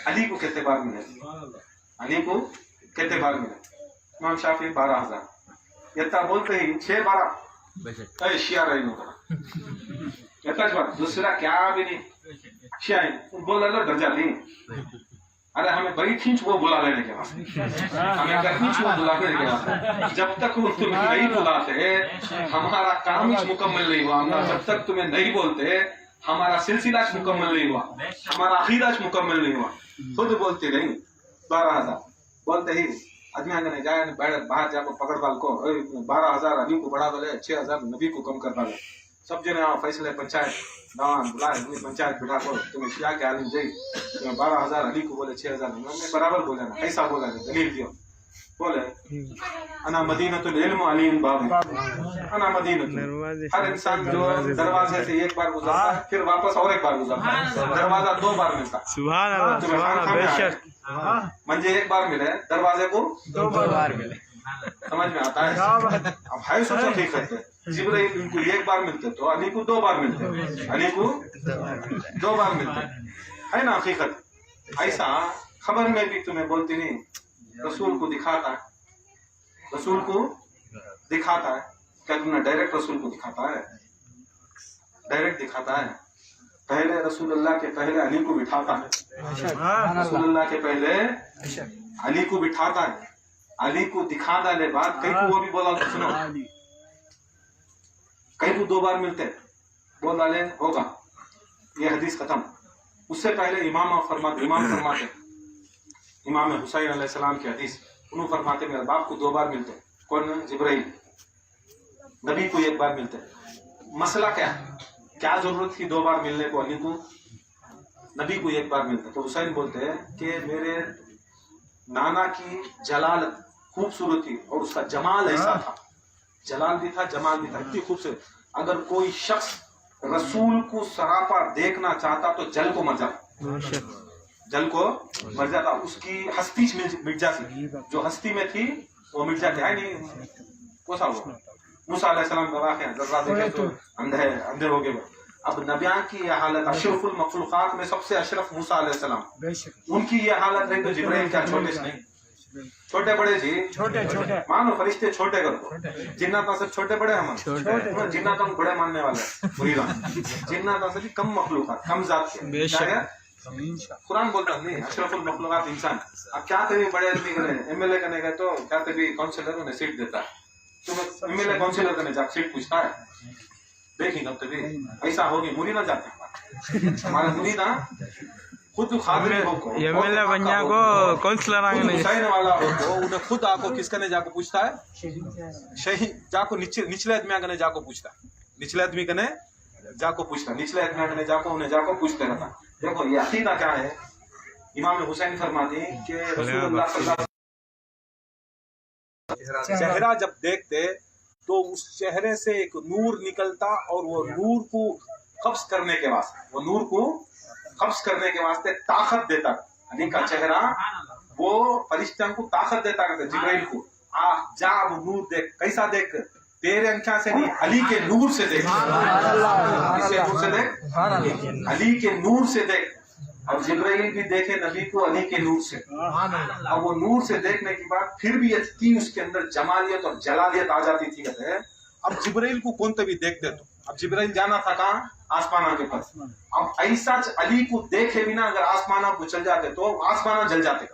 Speaker 2: علی کو کتنے بار ملے علی کو کتنے بار ملے امام شافعی 12000 اتنا بولتے ہی 6-12 شیعہ رہی ہوگا اتنا بار دوسرا کیا بھی نہیں شیعہ بول رہے ڈر جاتی ارے ہمیں بڑی کھینچ وہ بلا لینے کے بعد ہمیں کھینچ وہ بلا لینے کے بعد جب تک وہ تمہیں نہیں بلاتے ہمارا کام مکمل نہیں ہوا جب تک تمہیں نہیں بولتے ہمارا سلسلہ مکمل نہیں ہوا ہمارا عقیدہ مکمل نہیں ہوا خود بولتے نہیں 12000 بولتے ہی آدمی آگے جائے باہر جا کو پکڑ ڈال کو 12000 علی کو بڑھا ڈالے 6000 نبی کو کم کر ڈالے سب جنے فیصلے پنچایت دان بلائے پنچایت بٹھا کو تمہیں شیعہ کے عالم جائی تمہیں 12000 علی کو بولے 6000 میں برابر بولے نا ایسا بولا نہیں دلیل دیو بولے انا مدینۃ العلم علی باب انا مدینۃ ہر انسان جو دروازے سے ایک بار گزرتا ہے پھر واپس اور ایک بار گزرتا ہے دروازہ 2 بار ملتا ہے
Speaker 1: سبحان اللہ سبحان اللہ بے شک
Speaker 2: منجے ایک بار ملے دروازے کو 2 بار ملے سمجھ میں آتا ہے اب ہے سوچ حقیقت ہے جبرائیل ان کو ایک بار ملتے تو علی کو 2 بار ملتے علی کو 2 بار ملتے ہے نا حقیقت ایسا خبر میں بھی تمہیں بولتی نہیں رسول کو دکھاتا ہے رسول کو دکھاتا ہے کیا تم نے ڈائریکٹ رسول کو دکھاتا ہے ڈائریکٹ دکھاتا ہے پہلے رسول اللہ کے پہلے علی کو بٹھاتا ہے رسول اللہ کے پہلے علی کو بٹھاتا ہے علی کو دکھا ڈالے بعد کئی کو وہ بھی بولا تو سنو کئی کو 2 بار ملتے بول ڈالے ہوگا یہ حدیث ختم اس سے پہلے امام فرماتے امام حسین علیہ السلام کی حدیث انہوں فرماتے میرے باپ کو 2 بار ملتے کون جبرائیل نبی کو 1 بار ملتے مسئلہ کیا ضرورت تھی 2 بار ملنے کو علی کو نبی کو 1 بار ملتے تو حسین بولتے ہیں کہ میرے نانا کی جلالت خوبصورت تھی اور اس کا جمال ایسا تھا جلال بھی تھا جمال بھی تھا اتنی خوبصورت اگر کوئی شخص رسول کو سراپا دیکھنا چاہتا تو جل کو مر جاتا جل کو مر جاتا اس کی ہستی مٹ جاتی جو ہستی میں تھی وہ مٹ جاتی ہے نہیں کوسا ہوا موسیٰ علیہ السلام کا واقعہ ذرا دیکھے تو اندھے ہو گئے اب نبیان کی یہ حالت اشرف المخلوقات میں سب سے اشرف موسیٰ علیہ السلام ان کی یہ حالت رہی تو جبرائیل کیا چھوٹے سے نہیں چھوٹے بڑے جی چھوٹے مانو فرشتے چھوٹے کر دو جنات سے چھوٹے بڑے ہم جنات ہم بڑے ماننے والے جنات سے بھی کم مخلوقات کم ذات کے قرآن بولتا نہیں اشرف المخلوقات انسان اب کیا تبھی بڑے آدمی کرے ایم ایل اے کرنے گئے تو کیا تبھی کاؤنسلر انہیں سیٹ دیتا ہے تمہیں ایم ایل اے کاؤنسلر کرنے جا سیٹ پوچھتا ہے دیکھیں گے تبھی ایسا ہوگی مری نہ جاتے ہمارا مری نہ خود خادم ہو
Speaker 1: ایم ایل اے بنیا کو کاؤنسلر آگے نہیں
Speaker 2: حسین والا ہو تو انہیں خود آکو کس کنے جا کو پوچھتا ہے شہید جا کو نچلے آدمی کنے جا کو پوچھتا ہے نچلے آدمی کنے جا کو پوچھتا ہے نچلے آدمی کنے جا کو انہیں جا کو پوچھتے رہتا دیکھو یہ عقیدہ کیا ہے امام حسین فرماتے ہیں کہ رسول اللہ صلی اللہ علیہ وسلم چہرہ جب دیکھتے تو اس چہرے سے ایک نور نکلتا اور وہ نور کو قبض کرنے کے واسطے وہ نور کو قبض کرنے کے واسطے طاقت دیتا علی کا چہرہ وہ فرشتوں کو طاقت دیتا کرتا جبرائیل کو जा वो नूर देख, कैसा देख, तेरे आंखों से नहीं, अली के नूर से देख। किसके नूर से देख? अली के नूर से देख। और जिब्राइल भी देखे नबी को अली के नूर से। और वो नूर से देखने के बाद फिर भी इतनी उसके अंदर जमालियत और जलालियत आ जाती थी। कहते हैं अब जिब्राइल को कौन तभी देखते तो, अब जिब्राइल जाना था कहाँ? आसमाना के पास। अब ऐसा अली को देखे बिना अगर आसमाना को चल जाते तो आसमाना जल जाते,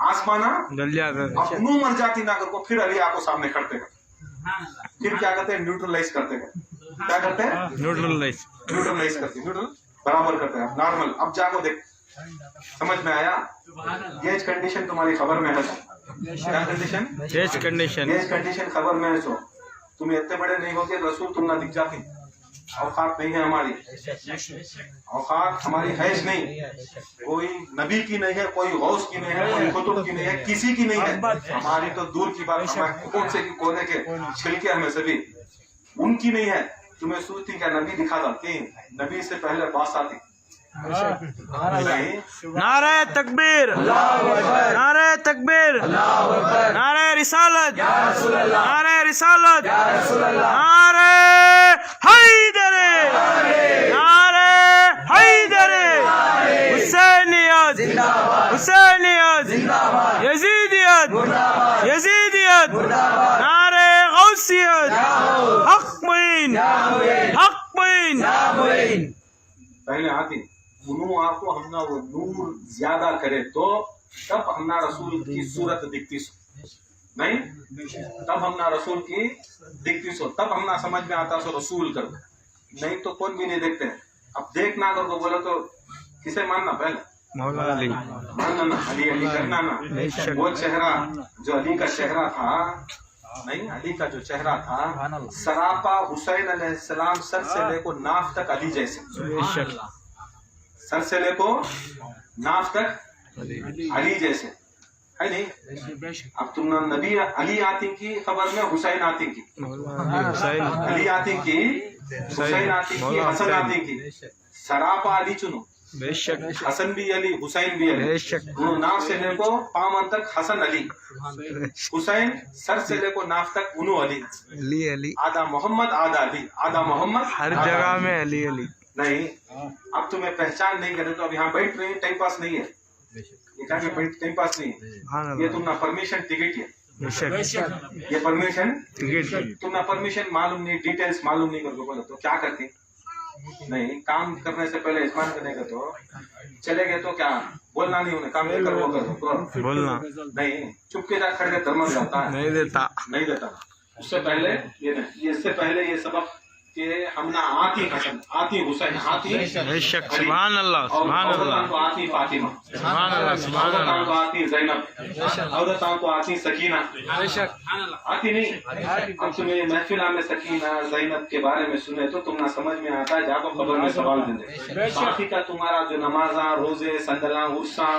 Speaker 2: आसमाना
Speaker 1: जल जाता।
Speaker 2: अब नू मर जाती ना अगर को, फिर अली आपको सामने खड़ते कर, फिर क्या करते हैं? न्यूट्रलाइज करते हैं। क्या करते हैं?
Speaker 1: न्यूट्रलाइज
Speaker 2: करते, न्यूट्रल बराबर करते हैं। नॉर्मल। अब जाको देख, समझ में आया? गेज कंडीशन तुम्हारी खबर में है। क्या condition?
Speaker 1: Gauge condition.
Speaker 2: Gauge condition खबर में है। सो तुम इतने बड़े नहीं हो के रसूल तुम ना दिख जाती। औकात नहीं है हमारी, औकात हमारी हैज नहीं, कोई नबी की नहीं है, कोई गौस की नहीं है, कोई कुतुब की नहीं है, किसी की नहीं है। हमारी तो दूर की बात, हमारे कौन से कोने के छिलके हमें सभी उनकी नहीं है। तुम्हें सोचती क्या नबी दिखा जाती? नबी से पहले बात आती नहीं।
Speaker 1: नारे तकबीर, नारे तकबीर, नारे रिसालत, नारे रिसालत, नारे हैदरे, नारे हैदरे, हुसैनियत, हुसैनियत, यजीदियत, यजीदियत, नारे गौसियत, हक मुइन, हक मुइन।
Speaker 2: पहले आती उन्होंने आपको हमना वो नूर ज्यादा करे तो तब हमना रसूल की सूरत दिखती सो, नहीं तब हमना रसूल की दिखती सो, तब हमना समझ में आता सो रसूल कर, नहीं तो कौन भी नहीं देखते। अब देखना अगर को बोलो तो किसे मानना? पहले
Speaker 1: मौला अली
Speaker 2: मानना ना, अली अली करना ना। वो चेहरा जो अली का चेहरा था, नहीं अली का जो चेहरा था सरापा हुसैन अलैहिस्सलाम सर से लेको नाफ तक अली जैसे, सर से लेको नाफ तक अली जैसे है नहीं। अब तुम नबी अली आती की खबर में हुसैन आती की, अली आती की, हुसैन आती की, हसन आती की, सरापा अली चुनो,
Speaker 1: बेशक
Speaker 2: हसन भी अली, हुसैन भी अली।
Speaker 1: बेशक
Speaker 2: नाफ से लेको पामन तक हसन अली, हुसैन सर से लेको नाफ तक उनु अली,
Speaker 1: अली अली,
Speaker 2: आधा मोहम्मद आधा अली, आधा मोहम्मद
Speaker 1: हर जगह में अली अली।
Speaker 2: नहीं। अब तुम्हें पहचान नहीं करे तो अब यहाँ बैठ रहे, टाइम पास नहीं है, ये क्या टाइम पास नहीं है, ये तुम ना परमिशन टिकट है,
Speaker 1: बेशक
Speaker 2: ये परमिशन
Speaker 1: टिकट,
Speaker 2: तुम ना परमिशन मालूम नहीं, डिटेल्स मालूम नहीं करके बोलो तो क्या करती? नहीं, काम करने से पहले इस्तेमाल करने का तो चले गए तो क्या बोलना नहीं, उन्हें काम नहीं कर वो कर
Speaker 1: बोलना
Speaker 2: नहीं, चुपके जा खड़े धर्म जाता है,
Speaker 1: नहीं देता,
Speaker 2: नहीं देता। उससे पहले ये नहीं, इससे पहले ये सबक कि हमना आती हसन, आती हुसैन, आती
Speaker 1: बेशक सुभान अल्लाह, सुभान अल्लाह,
Speaker 2: को आती फातिमा,
Speaker 1: सुभान अल्लाह, सुभान
Speaker 2: औरतां
Speaker 1: अल्लाह,
Speaker 2: को आती ज़ैनब, औरतां को आती सकीना, आती नहीं। अब तुम्हें ये महफिल में सकीना ज़ैनब के बारे में सुने तो तुम ना समझ में आता है, जाको खबर में सवाल दे। बाकी का तुम्हारा जो नमाजा, रोजे, संदला, उर्सा,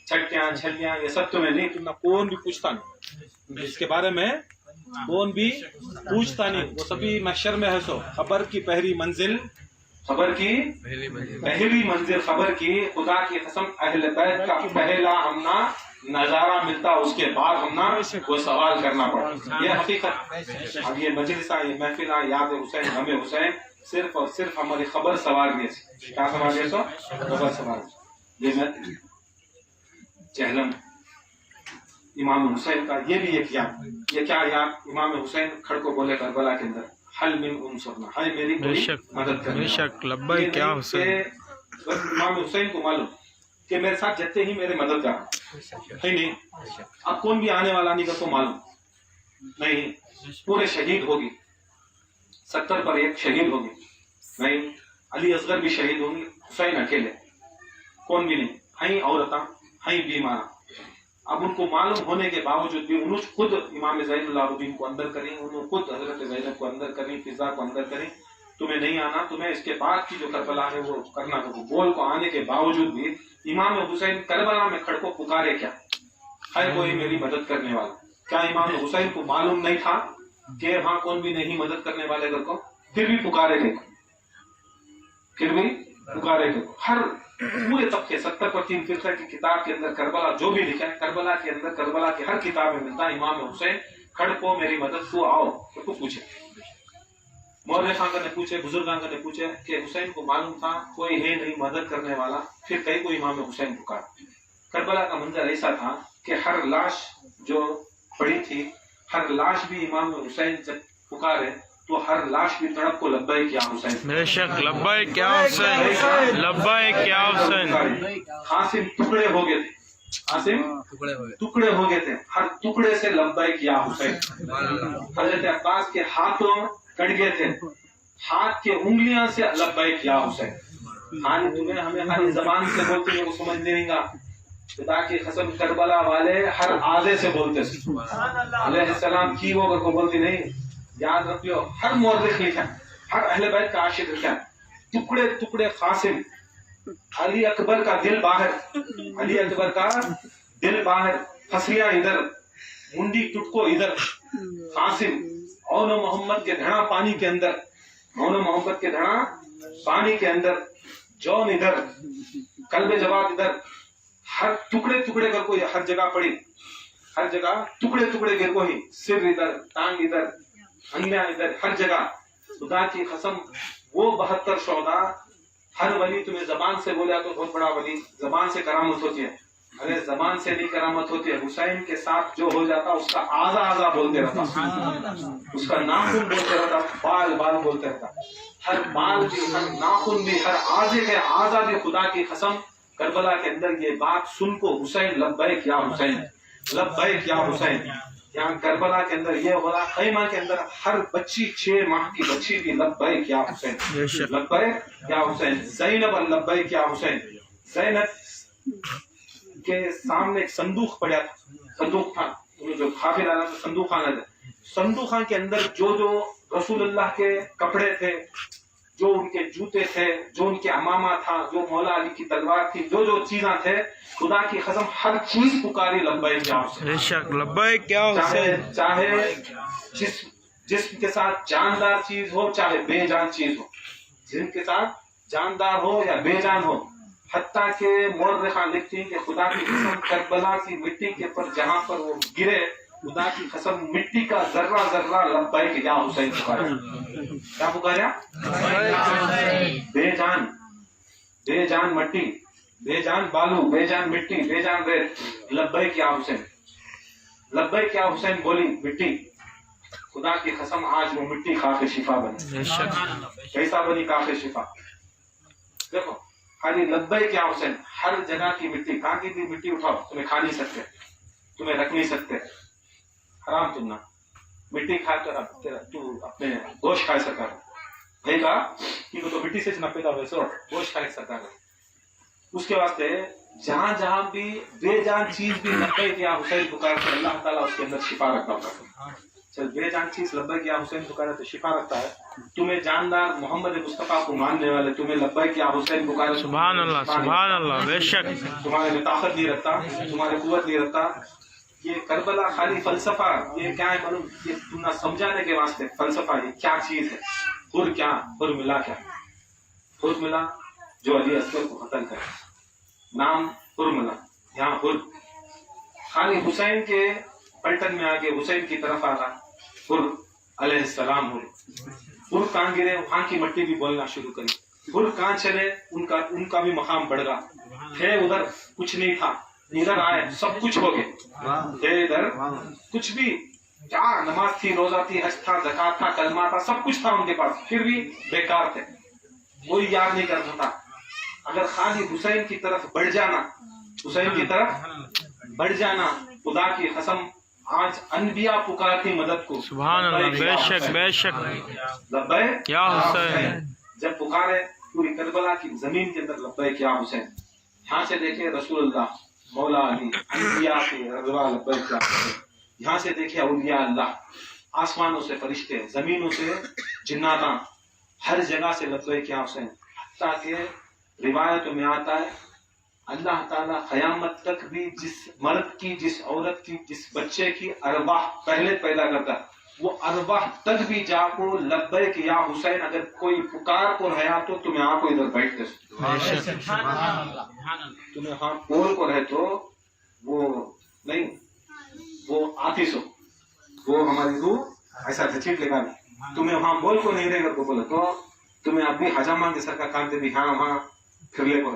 Speaker 2: छट्टियां, छलियां, ये सब तुम्हें नहीं, तुम ना कौन भी पूछता नहीं इसके बारे में, कौन भी पूछता नहीं, वो सभी महशर में है। सो खबर की पहली मंजिल, खबर की पहली मंजिल, खबर की खुदा की कसम अहले बैत का पहला हमना नजारा मिलता, उसके बाद हमना वो सवाल करना पड़ा, ये हकीकत। अब ये मजलिसा, ये महफिला, याद हुसैन, हमें हुसैन सिर्फ और सिर्फ हमारी खबर सवारने से, क्या सवारने से? खबर सवार। ये मैं चहलम इमाम हुसैन का ये भी एक याद, ये क्या याद? इमाम हुसैन खड़ को बोले करबला के अंदर, हल मिन उनसरना, है मेरी कोई मदद करने,
Speaker 1: बेशक लब्बैक क्या हुसैन।
Speaker 2: बस इमाम हुसैन को मालूम कि मेरे साथ जत्ते ही मेरे मददगार है नहीं, अब कौन भी आने वाला नहीं को मालूम नहीं, पूरे शहीद होगी, 70 पर एक शहीद होगी नहीं, अली असगर भी शहीद होंगी, हुसैन अकेले, कौन भी नहीं, हई औरता, हई बीमार। अब उनको मालूम होने के बावजूद भी उन्होंने खुद इमाम ज़ैनुल को अंदर करें, उन्होंने खुद हजरत ज़ैनब को अंदर करें, फिजा को अंदर करें, तुम्हें नहीं आना, तुम्हें इसके बाद की जो करबला है वो करना है। बोल को आने के बावजूद भी इमाम हुसैन करबला में खड़ को पुकारे क्या, है कोई मेरी मदद करने वाला? क्या इमाम हुसैन को मालूम नहीं था कि वहां कौन भी नहीं मदद करने वाले घर को? फिर भी पुकारे गए, फिर भी पुकारे को। हर पूरे तबके 70 पर 3 फिरका की किताब के अंदर करबला जो भी लिखा है, करबला के अंदर करबला की हर किताब में मिलता है इमाम हुसैन खड़को मेरी मदद को आओ, तो पूछे मौर्रखान ने पूछे, बुजुर्गान ने पूछे कि हुसैन को मालूम था कोई है नहीं मदद करने वाला, फिर कई को इमाम हुसैन पुकार। करबला का मंजर ऐसा था कि हर लाश जो पड़ी थी, हर लाश भी इमाम हुसैन जब पुकारे तो हर लाश भी तड़प को लब्बैक या हुसैन,
Speaker 1: बेशक लब्बैक या हुसैन, लब्बैक या हुसैन।
Speaker 2: हासिम टुकड़े हो गए थे, हासिम टुकड़े हो गए थे, हर टुकड़े से लब्बैक या हुसैन। हजरत अब्बास के हाथों कट गए थे, हाथ के उंगलियां से लब्बैक या हुसैन। हाँ तुम्हें हमें खाली जबान से बोलते हैं वो समझ नहीं गा, खुदा की कसम करबला वाले हर आजे से बोलते अलैहिस्सलाम की वो को बोलती नहीं। याद रखियो हर मौर्रिख लिखा, हर अहले बैत का आशिक लिखा, टुकड़े टुकड़े कासिम, अली अकबर का दिल बाहर, अली अकबर का दिल बाहर, फसलियां इधर, मुंडी टुटको इधर, कासिम औनो मोहम्मद के धड़ा पानी के अंदर, औनो मोहम्मद के धड़ा पानी के अंदर, जौन इधर, कल्बे जवाब इधर, हर टुकड़े टुकड़े कर को हर जगह पड़ी, हर जगह टुकड़े टुकड़े गिर को ही, सिर इधर, टांग इधर, अंगलियां इधर, हर जगह। खुदा की कसम वो 72 शोहदा, हर वली तुम्हें जबान से बोला तो बहुत बड़ा वली, जबान से करामत होती है, अरे जबान से नहीं करामत होती है। हुसैन के साथ जो हो जाता उसका आजा आजा बोलते रहता, उसका नाखून बोलते रहता, बाल बाल बोलते रहता, हर बाल भी, हर नाखून भी, हर आजे के आजा भी। खुदा की कसम करबला के अंदर ये बात सुन को हुसैन लब्बैक या हुसैन, लब्बैक या हुसैन। यहाँ करबला के अंदर ये हो रहा, खैमा के अंदर हर बच्ची 6 माह की बच्ची भी लब्बैक या हुसैन, लब्बैक या हुसैन। ज़ैनब लब्बैक या हुसैन। ज़ैनब के सामने एक संदूक पड़ा था, संदूक था, जो काफिर आना था संदूक खाना था, संदूक खान के अंदर जो जो रसूलुल्लाह के कपड़े थे, जो उनके जूते थे, जो उनके अमामा था, जो मौला अली की तलवार थी, जो जो चीजें थे, खुदा की कसम हर चीज पुकारी लब्बैक या हुसैन,
Speaker 1: बेशक लब्बैक या हुसैन।
Speaker 2: चाहे जिस्म के साथ जानदार चीज हो, चाहे बेजान चीज हो, जिस्म के साथ जानदार हो या बेजान हो। हत्ता के मौर्रखा लिखती हैं कि खुदा की कसम करबला की मिट्टी के पर जहां पर वो गिरे, खुदा की कसम मिट्टी का जर्रा जर्रा लब्बैक या हुसैन पुकारा। क्या पुकारा? बेजान, बेजान मट्टी, बेजान बालू, बेजान मिट्टी, बेजान रेत, लब्बैक या हुसैन, लब्बैक या हुसैन बोली मिट्टी। खुदा की कसम आज वो मिट्टी खा के शिफा बनी। कैसा बनी खा के शिफा? देखो खाली लब्बैक या हुसैन, हर जगह की मिट्टी, कहाँ की भी मिट्टी उठाओ, तुम्हें खा नहीं सकते, तुम्हें रख नहीं सकते, हराम तुम ना मिट्टी खा कर तू अपने गोश्त खाए सका देगा कि तो मिट्टी से न पैदा हुए सो गोश्त खाए सका। उसके वास्ते जहां जहां भी बेजान चीज भी लब्बैक या हुसैन पुकार कर अल्लाह ताला उसके अंदर शिफा रखता है। चल बेजान चीज लब्बैक या हुसैन पुकारे तो शिफा रखता है। तुम्हें जानदार मोहम्मद मुस्तफा को मानने वाले तुम्हें लब्बैक या हुसैन पुकारे,
Speaker 1: सुभान अल्लाह, सुभान अल्लाह। बेशक
Speaker 2: तुम्हारे में ताकत नहीं रखता, तुम्हारे कुव्वत नहीं रखता। ये करबला खाली फलसफा, ये क्या है मालूम, ये तुम ना समझाने के वास्ते फलसफा, ये क्या चीज है, हुर क्या, हुर मिला क्या, हुर मिला जो अली असगर को कत्ल करे, नाम हुर मिला। यहाँ हुर खाली हुसैन के पलटन में आगे हुसैन की तरफ आ रहा, हुर अलैहिस्सलाम हुर कहाँ गिरे वहां की मट्टी भी बोलना शुरू करी, हुर कहाँ चले उनका भी मकाम बढ़ गया। थे उधर कुछ नहीं था, इधर आए सब कुछ हो गए। इधर कुछ भी, क्या नमाज थी, रोजा थी, हज था, ज़कात था, कलमा था, सब कुछ था उनके पास, फिर भी बेकार थे, कोई याद नहीं करता था। अगर खाली हुसैन की तरफ बढ़ जाना, हुसैन की तरफ बढ़ जाना, खुदा की कसम आज अनबिया पुकारती मदद को।
Speaker 1: सुभान अल्लाह, बेशक बेशक
Speaker 2: लब्बैक
Speaker 1: या हुसैन।
Speaker 2: जब पुकारे पूरी करबला की जमीन के अंदर लब्बैक या हुसैन। यहाँ से देखे रसूलुल्लाह, मौला अली, अनबिया के रज़वा लब्बैक या हुसैन। यहाँ से देखे औलिया अल्लाह, आसमानों से फरिश्ते, जमीनों से जिन्नाता, हर जगह से लब्बैक या हुसैन। हत्ता के रिवायतों में आता है अल्लाह ताला क़यामत तक भी जिस मर्द की, जिस औरत की, जिस बच्चे की अरवाह पहले पैदा करता है वो अरवाह तक भी जाको लब्बैक या हुसैन अगर कोई पुकार को रहा तो तुम्हें आको इधर बैठते तुम्हें हाँ बोल को रहे तो वो नहीं वो आती सो वो हमारी रूह ऐसा घसीट लेगा तुम्हें वहां बोल को नहीं रहेगा को बोले तो तुम्हें अभी हजामा के सर का काम दे भी हाँ वहां फिर ले को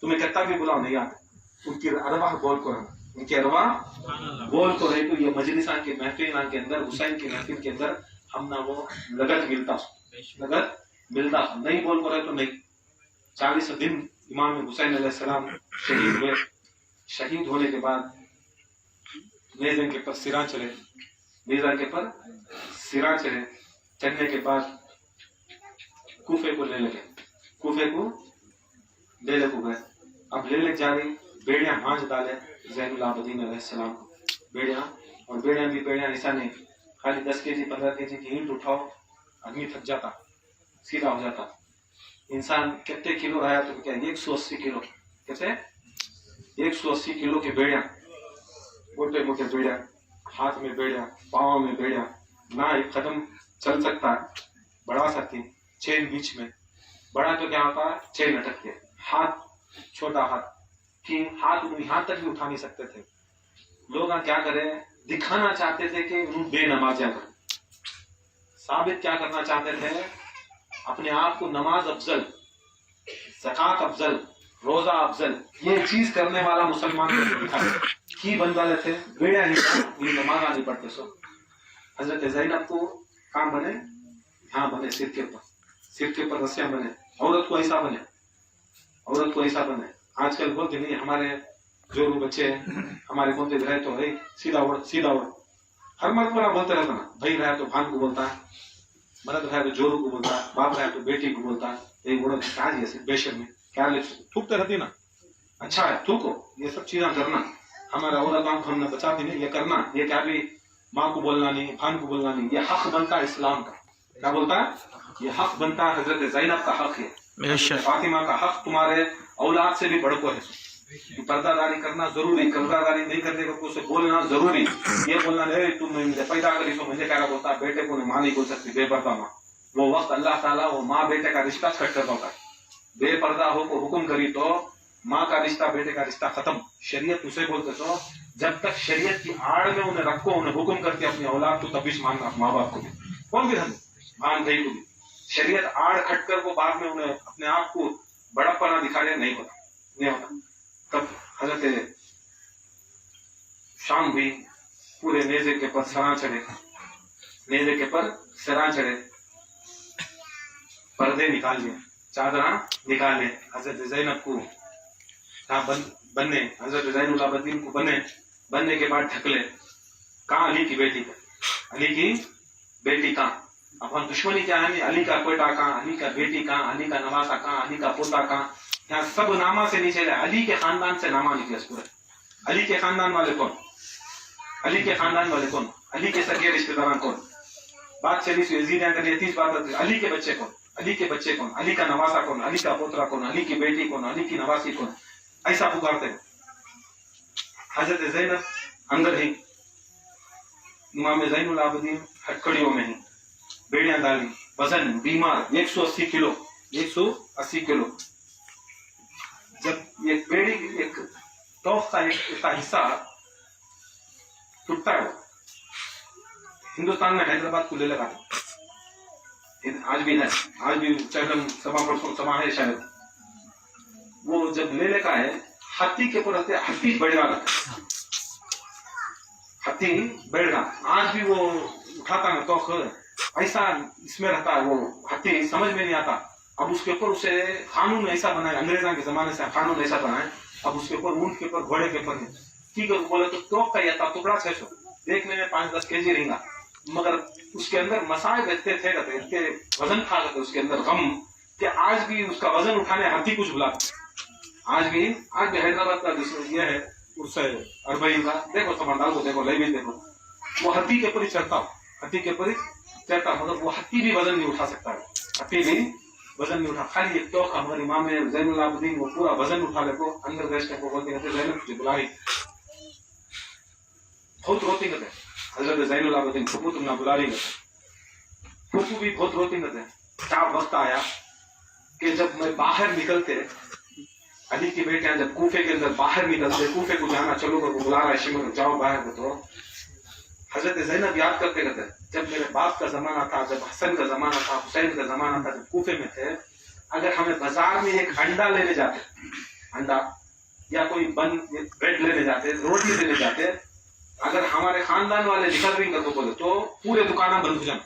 Speaker 2: तुम्हें कितना भी बुलाओ नहीं आते उनकी अरवाह बोल को रहना उनकी अरवाह बोल को रहे तो ये मजलिसा के महफिल के अंदर हुसैन की महफिल के अंदर हम ना वो लगत मिलता नहीं बोल को रहे तो नहीं 40 दिन इमाम हुसैन अलैहिस्सलाम शहीद हुए शहीद होने के बाद नेज़न के पर सिरा चले नेज़ा के पर सिरा चले चलने के बाद कूफे को ले लगे कूफे को ले ले गए अब ले ले जा रही बेड़ियां हाथ डाले ज़ैनुल आबिदीन अलैहिस्सलाम बेड़ियां और बेड़ियां ऐसा नहीं खाली 10 केजी 15 केजी की ईंट उठाओ आदमी थक जाता सीधा हो जाता इंसान कितने किलो रहा तो क्या 180 किलो कैसे 180 किलो की बेड़ियां मोटे मोटे बेड़ियां हाथ में बेड़ियां पाँव में बेड़ियां ना एक कदम चल सकता है बढ़ा सकती चेन बीच में बड़ा तो क्या होता है चेन अटक के हाथ छोटा हाथ कि हाथ यहाँ तक भी उठा नहीं सकते थे लोग क्या करें दिखाना चाहते थे कि बेनमाजिया कर साबित क्या करना चाहते थे अपने आप को नमाज अफजल ज़कात अफजल रोजा अफजल ये चीज करने वाला मुसलमान को दिखा की बन वाले थे बेड़ा ही नमाज नहीं पढ़ते सो हजरत ज़ैनब को काम बने यहाँ बने सिर के ऊपर रस्सियां बने औरत को ऐसा बने आजकल बोलते नहीं हमारे जोरू बच्चे हमारे बोलते रहे तो भाई सीधा उड़ हर मर्द पर बोलते रहता ना भाई रहा तो भान को बोलता है मर्द रहा तो जोरू को बोलता है बाप रहा तो बेटी को बोलता है ये उड़द क्या जैसे बेशर में क्या थूकते रहती ना अच्छा है थूको ये सब चीजें करना हमारा औरत आंख हमने बचाती नहीं ये करना ये क्या भी माँ को बोलना नहीं भान को बोलना नहीं ये हक बनता है इस्लाम का क्या बोलता है ये हक बनता है हजरत ज़ैनब का हक है फातिमा का हक तुम्हारे औलाद से भी बढ़ को है पर्दादारी करना जरूरी पर्दादारी नहीं करने का कुछ बोलना जरूरी ये बोलना नहीं तुम मुझे पैदा करी तो मुझे क्या बोलता बेटे को माँ नहीं बोल सकती बेपर्दा माँ वो वक्त अल्लाह ताला वो माँ बेटे का रिश्ता कट करता होता है बेपर्दा हो को हुक्म करी तो माँ का रिश्ता बेटे का रिश्ता खत्म शरीयत उसे बोलते तो जब तक शरीयत की आड़ में उन्हें रखो उन्हें हुक्म करके अपनी औलाद को तबीज मानना माँ बाप को भी कौन भी धन भान भाई को भी शरीयत आड़ खट कर वो बाद में उन्हें अपने आप को बड़प्पना दिखा रहे नहीं होता तब हजरत शाम हुई पूरे नेज़े के पर सरा चढ़े नेज़े के पर सरा चढ़े पर्दे निकाल लिए चादरा निकाल लिए हजरत ज़ैनब को बनने हजरत ज़ैनुल आबिदीन को बनने के बाद ढक ले कहाँ अली की बेटी कहाँ अब हम दुश्मनी क्या है अली का कोयटा कहाँ अली का बेटी कहाँ अली का नवासा कहाँ अली का पोता कहाँ यहाँ सब नामा से नीचे है अली के खानदान से नामा निकले पूरे अली के खानदान वाले कौन अली के सगे रिश्तेदार कौन बात चली यजीद बात अली के बच्चे कौन अली का नवासा कौन अली का पोतरा कौन अली की बेटी कौन अली की नवासी कौन ऐसा पुकारते हजरत ज़ैनब अंदर ही इमाम ज़ैनुल आबिदीन हथकड़ियों में ही बेड़ियां डाली वजन बीमार 180 किलो जब एक बेड़ी एक तोफ का एक हिस्सा टूटता है हिंदुस्तान में हैदराबाद को ले लगा आज भी चरम सभा है शायद वो जब ले लेका है हाथी के ऊपर हाथी बैठ रहा आज भी वो उठाता है तो ऐसा इसमें रहता है वो हाथी समझ में नहीं आता अब उसके ऊपर उसे कानून ऐसा बनाए अंग्रेजों के जमाने से कानून ऐसा बनाए अब उसके ऊपर ऊंट के ऊपर घोड़े के ऊपर ठीक है बोले तो टोक का यता टुकड़ा 600 देखने में 5-10 केजी रहेगा मगर उसके अंदर मसाए बैठते थे इतने वजन खा गए उसके अंदर गम कि आज भी उसका वजन उठाने हाथी कुछ बुला आज भी हैदराबाद का ये है उससे अरबई का देखो समझदार को देखो लई देखो वो हाथी के ऊपर ही चढ़ता मगर वो हाथी भी वजन नहीं उठा सकता है वजन नहीं उठा खाली एक तो हमारे इमाम ज़ैनुल आबिदीन वो पूरा वजन उठा ले को अंदर गैस को बोलते रहते ज़ैनब तुझे बुलाई बहुत रोती करते حضرت زین العابدین پھپھو تم نہ بلا لیں گے. پھپھو بھی بہت روتی نہ تھے. کیا وقت آیا کہ جب میں باہر نکلتے علی کی بیٹیاں جب کوفے کے اندر باہر نکلتے, کوفے کو جانا چلو گا, بلا رہا ہے شمر جاؤ باہر کو, تو حضرت زینب یاد کرتے کہتے جب میرے باپ کا زمانہ تھا, جب حسن کا زمانہ تھا, حسین کا زمانہ تھا, جب کوفے میں تھے, اگر ہمیں بازار میں ایک انڈا لینے جاتے, انڈا یا کوئی بریڈ لینے جاتے, روٹی لینے جاتے, اگر ہمارے خاندان والے نکل رہی گے تو بولے تو پورے دکانیں بند ہو جائیں,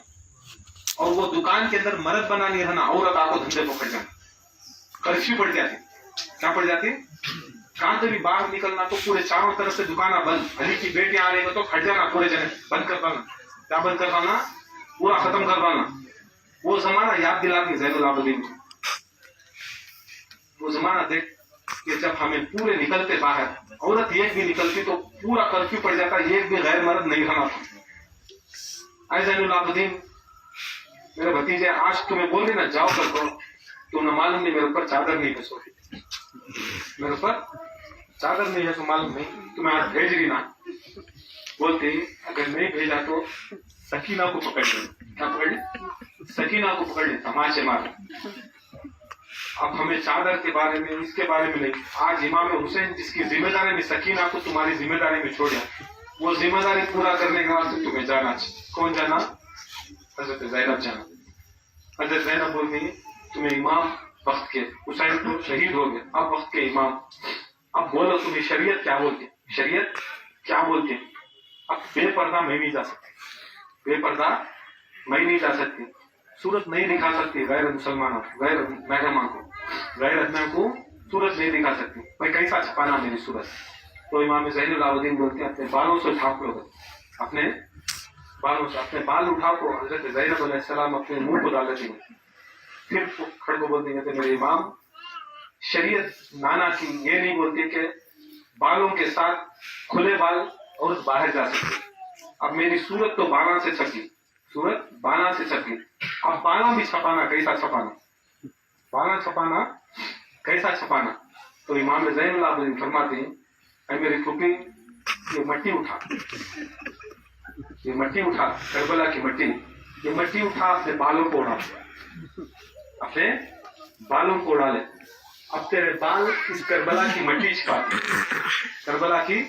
Speaker 2: اور وہ دکان کے اندر مرد بنا نہیں رہنا, عورت آپ کو دھندے پکڑ جائیں, کرفیو پڑ جاتی. کیا پڑ جاتی؟ کہاں سے بھی باہر نکلنا تو پورے چاروں طرف سے دکانیں بند. علی کی بیٹیاں آ رہی ہیں تو کھٹ جانا, پورے جنے بند کر پانا. کیا بند کر پانا؟ پورا ختم کر پانا. وہ زمانہ یاد دلاتی زین العابدین کو. وہ زمانہ دیکھ کہ جب ہمیں پورے نکلتے باہر, عورت ایک بھی نکلتی تو پورا کرفیو پڑ جاتا, ایک بھی غیر مرد نہیں رہنا تھا. اے زین العابدین میرے بھتیجے, آج تمہیں بول رہی نا جاؤ کر کرو, تم نہ معلوم نہیں میرے اوپر چادر نہیں ہے, سو میرے اوپر چادر نہیں ہے تو معلوم نہیں, تمہیں آج بھیج رہی نا. بولتے اگر نہیں بھیجا تو سکینہ کو پکڑ لیں. کیا پکڑ لیں؟ سکینہ کو پکڑ لیں, تماچے مار. اب ہمیں چادر کے بارے میں, اس کے بارے میں نہیں. آج امام حسین جس کی ذمہ داری میں سکینہ کو تمہاری ذمہ داری میں چھوڑا, وہ ذمہ داری پورا کرنے کے واسطے تمہیں جانا چاہیے. کون جانا؟ حضرت زینب جانا. حضرت زینب بول گئی تمہیں امام وقت کے, حسین تو شہید ہو گئے, اب وقت کے امام. اب بولو تمہیں شریعت کیا بولتی, شریعت کیا بولتی. اب بے پردہ میں نہیں جا سکتی, بے پردہ میں نہیں جا سکتی, صورت نہیں دکھا سکتی غیر مسلمانوں, غیر محرمہ کو, غیر ادنا کو صورت نہیں دکھا سکتی. میں کیسا چھپانا میری صورت. تو امام زین العابدین بولتے ہیں اپنے بالوں سے اٹھا لو, اپنے بالوں سے اپنے بال اٹھا کو حضرت زینب علیہ السلام اپنے منہ کو ڈال دیتے ہیں. پھر کھڑ کو بولتے ہیں کہ میرے امام, شریعت نانا کی یہ نہیں بولتی کہ بالوں کے ساتھ کھلے بال عورت باہر جا سکتی. اب میری صورت تو بانا سے چھپی, صورت بانا سے چھپی. اب بانا بھی چھپانا کیسا چھپانا, بانا چھپانا کیسا چھپانا. تو امام زین العابدین فرماتے ہیں اے میری پھوپھی, یہ مٹی اٹھا, یہ مٹی اٹھا, کربلا کی مٹی, یہ مٹی اٹھا, اپنے بالوں کو اڑا, اپنے بالوں کو اڑا لے. اب تیرے بال اس کربلا کی مٹی چھپاتے, کربلا کی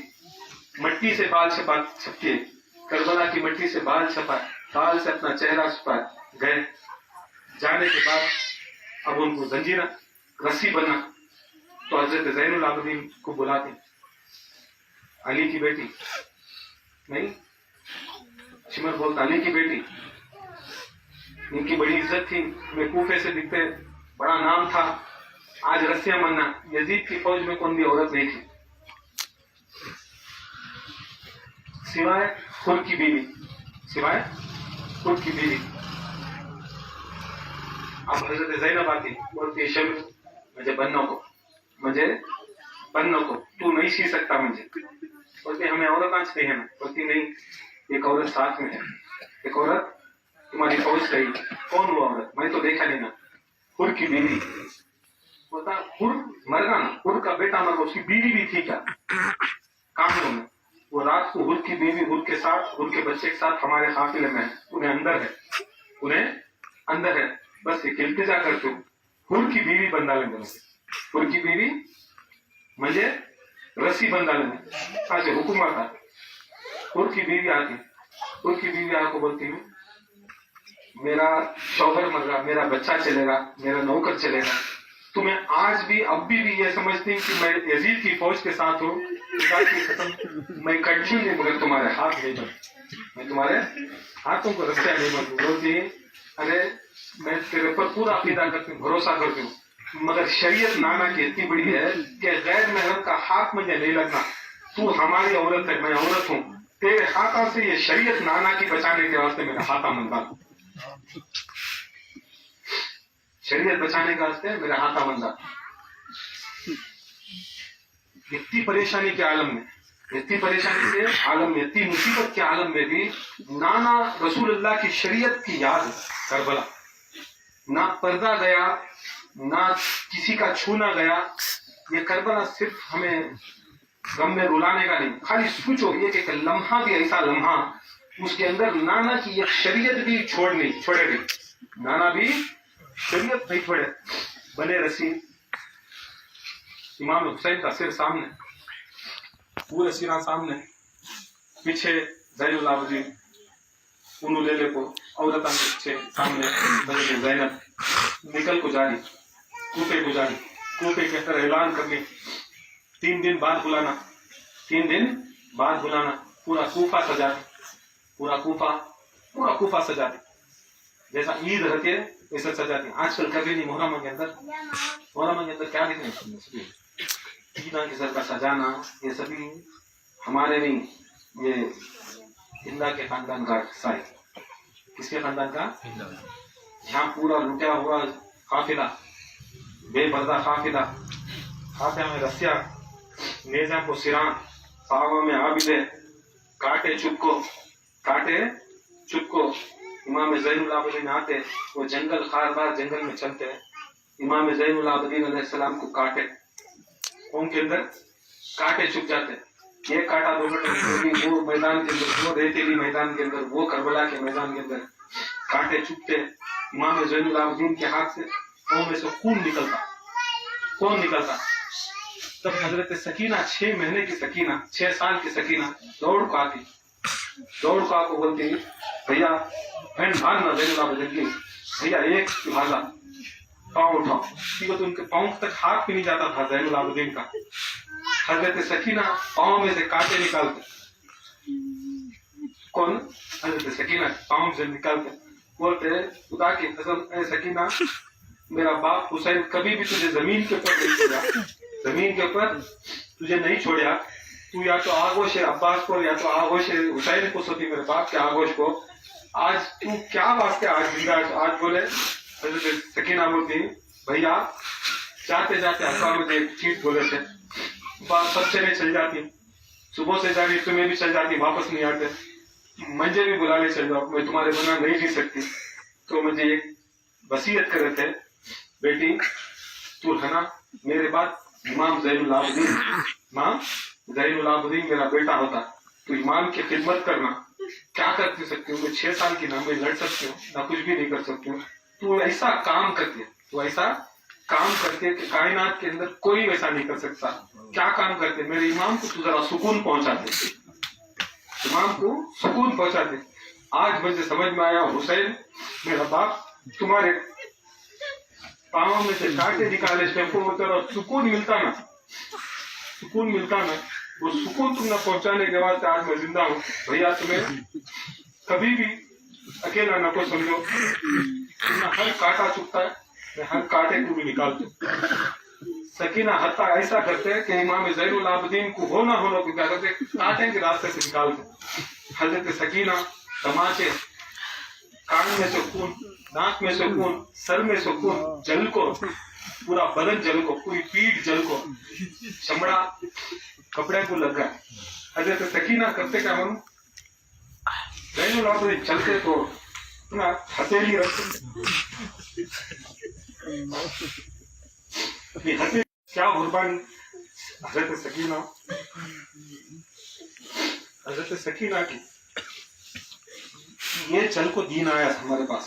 Speaker 2: مٹی سے بال چھپتے, کربلا کی مٹی سے بال چھپائے, بال سے اپنا چہرہ چھپائے. گئے جانے کے بعد اب ان کو زنجیر رسی بنا. تو حضرت زین العابدین کو بلاتے, علی کی بیٹی نہیں, شمر بولتا علی کی بیٹی, ان کی بڑی عزت تھی, میں کوفے سے دکھتے, بڑا نام تھا, آج رسیاں بننا. یزید کی فوج میں کون بھی عورت نہیں تھی سوائے خود کی بیوی, سوائے خود کی بیوی. اب حضرت زینب آتی, بولتی شمر مجھے بننے کو, مجھے بننے کو, تو نہیں سی سکتا مجھے. بولتی ہمیں عورت آج نہیں ہے نا. بولتی نہیں, ایک عورت ساتھ میں ہے, ایک عورت تمہاری فوج گئی. کون وہ عورت؟ میں تو دیکھا نہیں نا. خور کی بیوی. بولتا خور مر گا نا, خور کا بیٹا مر گا, اس کی بیوی بھی تھی کیا کاموں میں. وہ رات کو خور کی بیوی خور کے ساتھ, خور کے بچے کے ساتھ ہمارے قافلے میں ہے, انہیں اندر ہے, انہیں اندر ہے. بس ایک التجا کرتے ہوں, خور کی بیوی بندہ لیں گے, خور کی بیوی مجھے رسی بندہ لیں گے. آج حکم آتا, خور کی بیوی آتی, خور کی بیوی آ کو بولتی ہوں میرا شوہر مر گا, میرا بچہ چلے گا, میرا نوکر چلے گا. تمہیں آج بھی اب بھی یہ سمجھتی کہ میں یزید کی فوج کے ساتھ ہوں, میں کٹھی نہیں مگر تمہارے ہاتھ نہیں بن, میں تمہارے ہاتھوں کو رسیاں نہیں بنوں. بولتی ارے میں تیرے پر پورا عقیدہ کرتی ہوں, بھروسہ کرتی ہوں, مگر شریعت نانا کی اتنی بڑی ہے کہ غیر محرم کا ہاتھ مجھے نہیں لگنا. تو ہماری عورت ہے, میں عورت ہوں, تیرے ہاتھوں سے یہ شریعت نانا کی بچانے کے واسطے میرا ہاتھا مندا, شریعت بچانے کے واسطے میرا ہاتھا مندا. اتنی پریشانی کے عالم میں, اتنی پریشانی کے عالم میں, اتنی مصیبت کے عالم میں بھی نانا رسول اللہ کی شریعت کی یاد کربلا, نہ پردہ گیا, نہ کسی کا چھونا گیا. یہ کربلا صرف ہمیں غم میں رلانے کا نہیں, خالی سوچو ایک ایک لمحہ بھی ایسا لمحہ اس کے اندر نانا کی ایک شریعت بھی چھوڑے گی، نانا بھی شریعت نہیں چھوڑے، بنے رسی امام حسین کا سر سامنے، پورے سینا سامنے، پیچھے زین العابدین انہوں لے لے کو عورتاں کے پیچھے سامنے حضرت زینب نکل کو جاری کوفے کو جاری، کوفے کے اندر اعلان کرنی 3 دن بعد بلانا، 3 دن بعد بلانا، پورا کوفہ سجاتی، پورا کوفہ سجاتی، جیسا عید رہتی ہے ویسا سجاتی۔ آج کل کر رہی نہیں محرم کے اندر کیا دیکھنے کو عیداں کے سر کا سجانا، یہ سبھی ہمارے نہیں، یہ ہندا کے خاندان کا حصہ ہے۔ کس کے خاندان کا؟ یہاں پورا لٹیا ہوا قافلہ، بے پردہ قافلہ، ہاتھ میں رسیاں، نیزاں کو سران، پاؤں میں عابدے، کاٹے چپ کو امام زین العابدین آتے، وہ جنگل خار بار جنگل میں چلتے، امام زین العابدین علیہ السلام کو کاٹے، ان کے اندر کاٹے چھپ جاتے، یہ کاٹا 2 گھنٹے وہ میدان کے اندر، وہ ریتیلی میدان کے اندر، وہ کربلا کے میدان کے اندر کاٹے چھپتے، امام زین العابدین کے ہاتھ سے پاؤں میں سے خون نکلتا، تب حضرت سکینہ 6 مہینے کی سکینہ، 6 سال کی سکینہ دوڑ کو آ کو بولتی، بھیا بہن مارنا زین العابدین کی، بھیا ایک لہٰذا پاؤں اٹھاؤ، کیونکہ ان کے پاؤں تک ہاتھ بھی نہیں جاتا تھا زین العابدین کا۔ حضرت سکینہ پاؤں میں سے کاٹے نکالتے، کون؟ حضرت سکینہ پاؤں سے نکالتے، بولتے خدا کی قسم اے سکینہ، میرا باپ حسین کبھی بھی تجھے زمین کے اوپر نہیں چھوڑا، زمین کے اوپر تجھے نہیں چھوڑا، تو یا تو آغوش ہے عباس کو، یا تو آغوش ہے حسین کو، سوتی میرے باپ کے آغوش کو، آج تو کیا واسطے آج زندہ ہے؟ آج بولے حضرت سکینہ بولتی، بھیا جاتے ابا مجھے ایک چیز بولے تھے، بات سب سے میں چل جاتی، صبح سے جا رہی تمہیں بھی چل جاتی، واپس نہیں آتے، مجھے بھی بلا لے چل جاؤ، میں تمہارے بنا نہیں جی سکتی، تو مجھے ایک وصیت کرے تھے، بیٹی تو ہے نا میرے بعد امام زین العابدین میرا بیٹا ہوتا، تو امام کی خدمت کرنا، کیا کر سکتی ہوں میں 6 سال کی، نہ میں لڑ سکتی ہوں نہ کچھ بھی نہیں کر سکتی ہوں، تو ایسا کام کرتے کہ کائنات کے اندر کوئی ویسا نہیں کر سکتا، کیا کام کرتے؟ میرے امام کو تو ذرا سکون پہنچاتے، امام کو سکون پہنچاتے۔ آج مجھے سمجھ میں آیا حسین میرا باپ تمہارے پاؤں میں سے کاٹے نکالے شیمپو ہوتا اور سکون ملتا نا، وہ سکون تم نے پہنچانے کے بعد آج میں زندہ ہوں۔ بھیا تمہیں کبھی بھی اکیلا نہ کو سمجھو، تمہیں ہر کاٹا چکتا ہے، میں ہر کاٹے کو بھی نکالتا ہوں۔ سکینہ حتیٰ ایسا کرتے کہ امام زین العابدین کو ہونا کو کیا کرتے، کاٹے کے راستے سے نکالتے۔ حضرت سکینہ تماچے، کان میں سے خون، ناک میں سے خون، سر میں سے خون، جل کو پورا بدن جل کو، پوری پیٹھ جل کو، چمڑا کپڑے کو لگ گیا۔ حضرت سکینہ کرتے کیا ہم زین العابدین چلتے تو اپنا ہتھیلی رکھتے، کیا قربانی حضرت سکینہ کی، یہ چل کو دین آیا ہمارے پاس،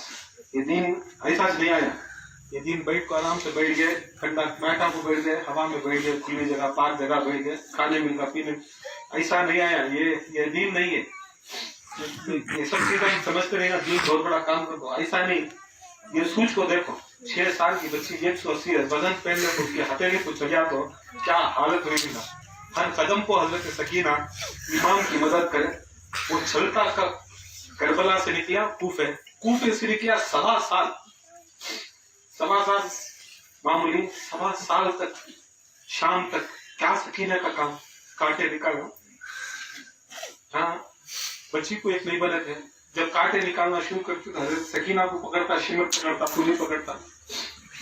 Speaker 2: یہ دین ایسا نہیں آیا، یہ دین بیٹھ کو آرام سے بیٹھ گئے، ٹھنڈا بیٹھا کو بیٹھ گئے، ہوا میں بیٹھ گئے، کھلی جگہ پاک جگہ بیٹھ گئے، کھانے میں پینے، ایسا نہیں آیا، یہ دین نہیں ہے۔ یہ سب چیزیں ہم سمجھتے رہے دین بہت بڑا کام کر دو، ایسا نہیں۔ یہ سوچ کو دیکھو، 6 سال کی بچی 180 وزن پہننے کو اس کی ہتھیلی کو چڑھا تو کیا حالت ہوئی تھی نا۔ ہر قدم کو حضرت سکینہ امام کی مدد کرے، وہ چلتا کربلا سے نکلا کوفے سے نکلا 7 سال معمولی 7 سال تک، شام تک کیا سکینہ کا کام، کاٹے نکالنا۔ ہاں بچی کو ایک نہیں بنے تھے، جب کاٹے نکالنا شروع کرتے تو حضرت سکینہ کو پکڑتا، شمر پکڑتا، پولی پکڑتا،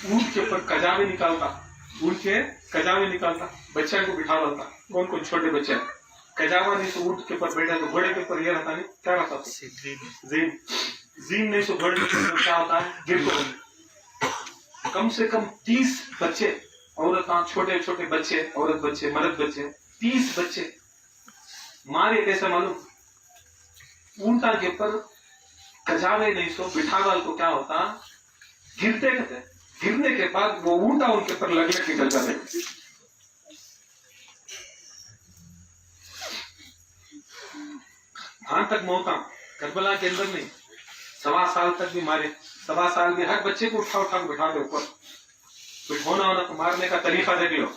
Speaker 2: اونٹ کے اوپر کجاوے نکالتا، بچے کو بٹھا لاتا، کون چھوٹے بچے کجاوا نہیں سو اونٹ کے اوپر بیٹھا تو گھوڑے کے اوپر یہ رہتا نہیں، کیا رہتا تھا؟ زین نہیں سو گھوڑے کے اوپر کیا ہوتا ہے؟ گرد۔ کم سے کم 30 بچے، عورتاں، چھوٹے بچے، عورت بچے، مرد بچے، 30 بچے مارے کیسے معلوم؟ ऊंटा के ऊपर कजावे नहीं सो बिठावल को क्या होता, गिरते कहते, गिरने के बाद वो ऊंटा उनके ऊपर लगने की निकल जाते। तक मौता करबला के अंदर नहीं, 1.25 साल तक भी मारे, 1.25 साल में हर बच्चे को उठा उठा बिठा दे ऊपर, बिठोना होना को मारने का तरीका देख लो।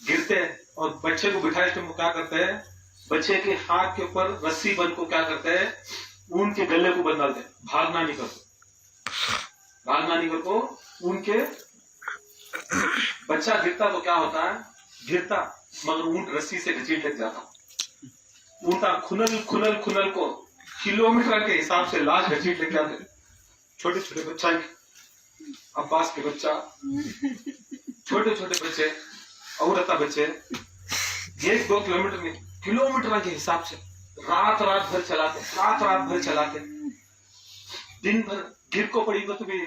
Speaker 2: गिरते हैं और बच्चे को बिठाए तो क्या करते हैं, बच्चे के हाथ के ऊपर रस्सी बंद को क्या करते हैं, ऊन के गले को बंद डालते हैं, भागना नहीं कर, भागना नहीं कर को ऊन के, बच्चा गिरता तो क्या होता है, गिरता मगर ऊंट रस्सी से घसीट लग जाता, ऊंटा खुनल खुनल खुनल को किलोमीटर के हिसाब से लाश घसीट लग जाते। छोटे छोटे बच्चा, अब्बास के बच्चा, छोटे छोटे बच्चे, औरता बच्चे 1-2 किलोमीटर में, किलोमीटर के हिसाब से रात भर चलाते, रात भर चलाते, दिन भर गिर को पड़ी को तो भी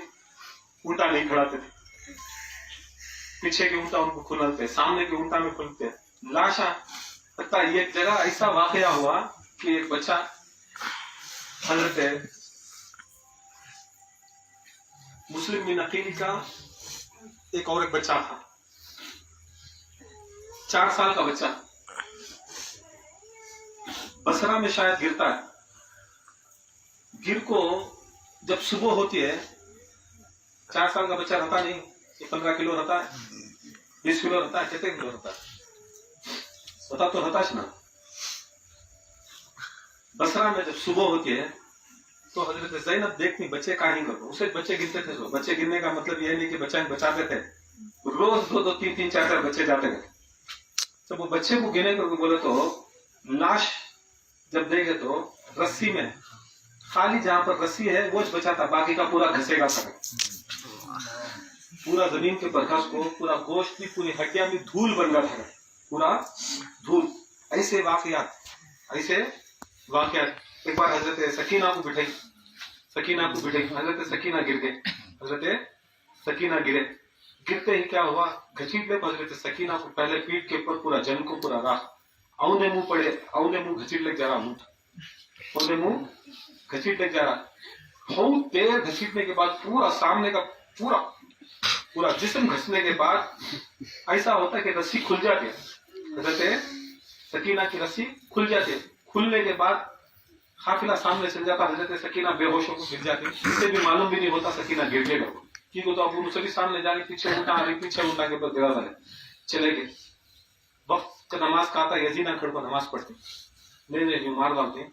Speaker 2: ऊंटा नहीं खड़ाते थे, पीछे के ऊंटा उनको खुनलते, सामने के ऊंटा में खुलते लाशा। पता ये एक जगह ऐसा वाकया हुआ कि एक बच्चा हजरत मुस्लिम बिन अकील का एक और एक बच्चा था, 4 साल का बच्चा, बसरा में शायद गिरता है। गिर को जब सुबह होती है, 4 साल का बच्चा रहता नहीं, 15 किलो रहता है, 20 किलो रहता है, कितने किलो रहता है बता तो रहता है ना। बसरा में जब सुबह होती है तो हजरत ज़ैनब देखती बच्चे कहां करते, उसे बच्चे गिनते थे। तो बच्चे गिनने का मतलब यह नहीं कि बच्चा बचाते थे, रोज 2-2, 3-3, 4-4 बच्चे जाते थे। जब वो बच्चे को गिने करके बोले तो लाश जब देखे तो रस्सी में खाली जहां पर रस्सी है वो बचा था, बाकी का पूरा घसेगा था, पूरा जमीन के बरखस को, पूरा गोश्त भी, पूरी हड्डियां भी धूल बन गया था, पूरा धूल। ऐसे वाकयात, ऐसे वाकयात। एक बार हजरत सकीना को बिठाई, हजरत सकीना गिर गए, हजरत सकीना गिरे, गिरते ही क्या हुआ, घसीट ले हजरत सकीना को पहले पीठ के ऊपर पूरा जन को पूरा राख, औने मुंह पड़े, औने मुंह घसीट लग जा रहा, औने मुंह घसीट लग जा रहा, बहुत देर घसीटने के बाद पूरा सामने का पूरा जिस्म घसने के बाद ऐसा होता है कि रस्सी खुल जाती है, हजरत सकीना की रस्सी खुल जाती है। खुलने के बाद काफिला सामने चल जाता, हजरत सकीना बेहोश होकर गिर जाती, इससे भी मालूम भी नहीं होता सकीना गिर गए कि वो तो अब सभी सामने जाके पीछे उठा के गिरा रहे, चले गए। वक्त नमाज का आता, यजीना खड़ को नमाज पढ़ते, नहीं मार डालते,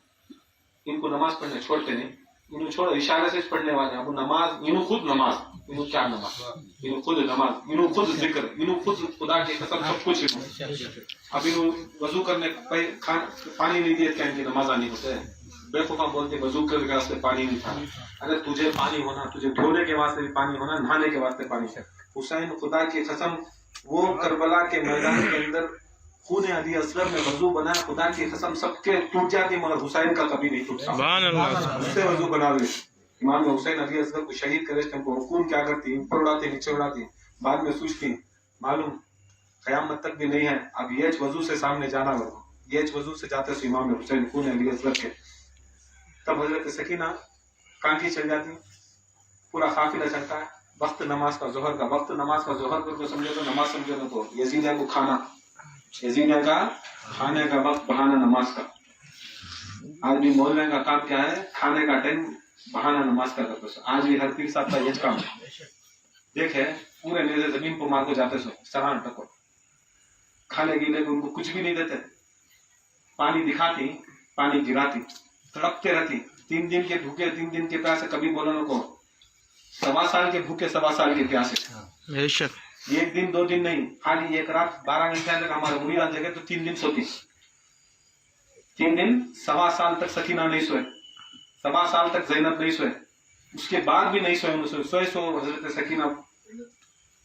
Speaker 2: इनको नमाज पढ़ने छोड़ते नहीं, इन्हों छोड़ो, इशारे से पढ़ने वाले। अब नमाज, इन्हों खुद नमाज, इन्हों क्या नमाज, इन्हों खुद नमाज, इन्हों खुद जिक्र, इन्हों खुद खुदा के कसम सब कुछ। अब इन्हों वजू करने पानी नहीं दिए, क्या इनकी नमाज आनी होते है, बेवकूफा बोलते वजू करने वास्ते पानी नहीं था। अगर तुझे पानी होना, तुझे धोने के वास्ते भी पानी होना, नहाने के वास्ते पानी है। हुसैन खुदा की कसम, वो करबला के मैदान के अंदर खून अली असगर में वजू बनाया, खुदा की कसम सबके टूट जाती मगर हुसैन का कभी नहीं टूटता, उससे वजू बना ले। इमाम हुसैन अली असगर को शहीद करे थे, खून क्या करती, ऊपर उड़ाती, नीचे उड़ाती, बाद में सोचती मालूम कयामत तक भी नहीं है, अब ये वजू से सामने जाना होगा, ये वजू से जाते से इमाम हुसैन खून अली असगर के। तब हजरत सकीना कांठी चल जाती, पूरा काफिला चलता है, वक्त नमाज का, जोहर का वक्त, नमाज का जोहर को समझो तो नमाज समझो ना, तो यजीदिया को खाना, यजीदिया का खाने का वक्त बहाना नमाज का। आज भी मोहल्ले का काम क्या है, खाने का टाइम बहाना नमाज का करते। आज भी हर पीर साहब का यह काम है, देखे पूरे नेज़े जमीन पर मार को जाते सो सरान टको, खाने गीले को उनको कुछ भी नहीं देते, पानी दिखाती, पानी गिराती, तड़पते रहती, 3 दिन के भूखे, 3 दिन के प्यासे, कभी बोलो न को 1.25 साल के भूखे, 1.25 साल के प्यासे। 1 दिन 2 दिन नहीं, खाली एक रात 12 घंटे तक हमारे मुरीदान जगह तो 3 दिन सोती, 3 दिन 1.25 साल तक सकीना नहीं सोए, 1.25 साल तक ज़ैनब नहीं सोए, उसके बाद भी नहीं सोए, सोए हजरत सकीना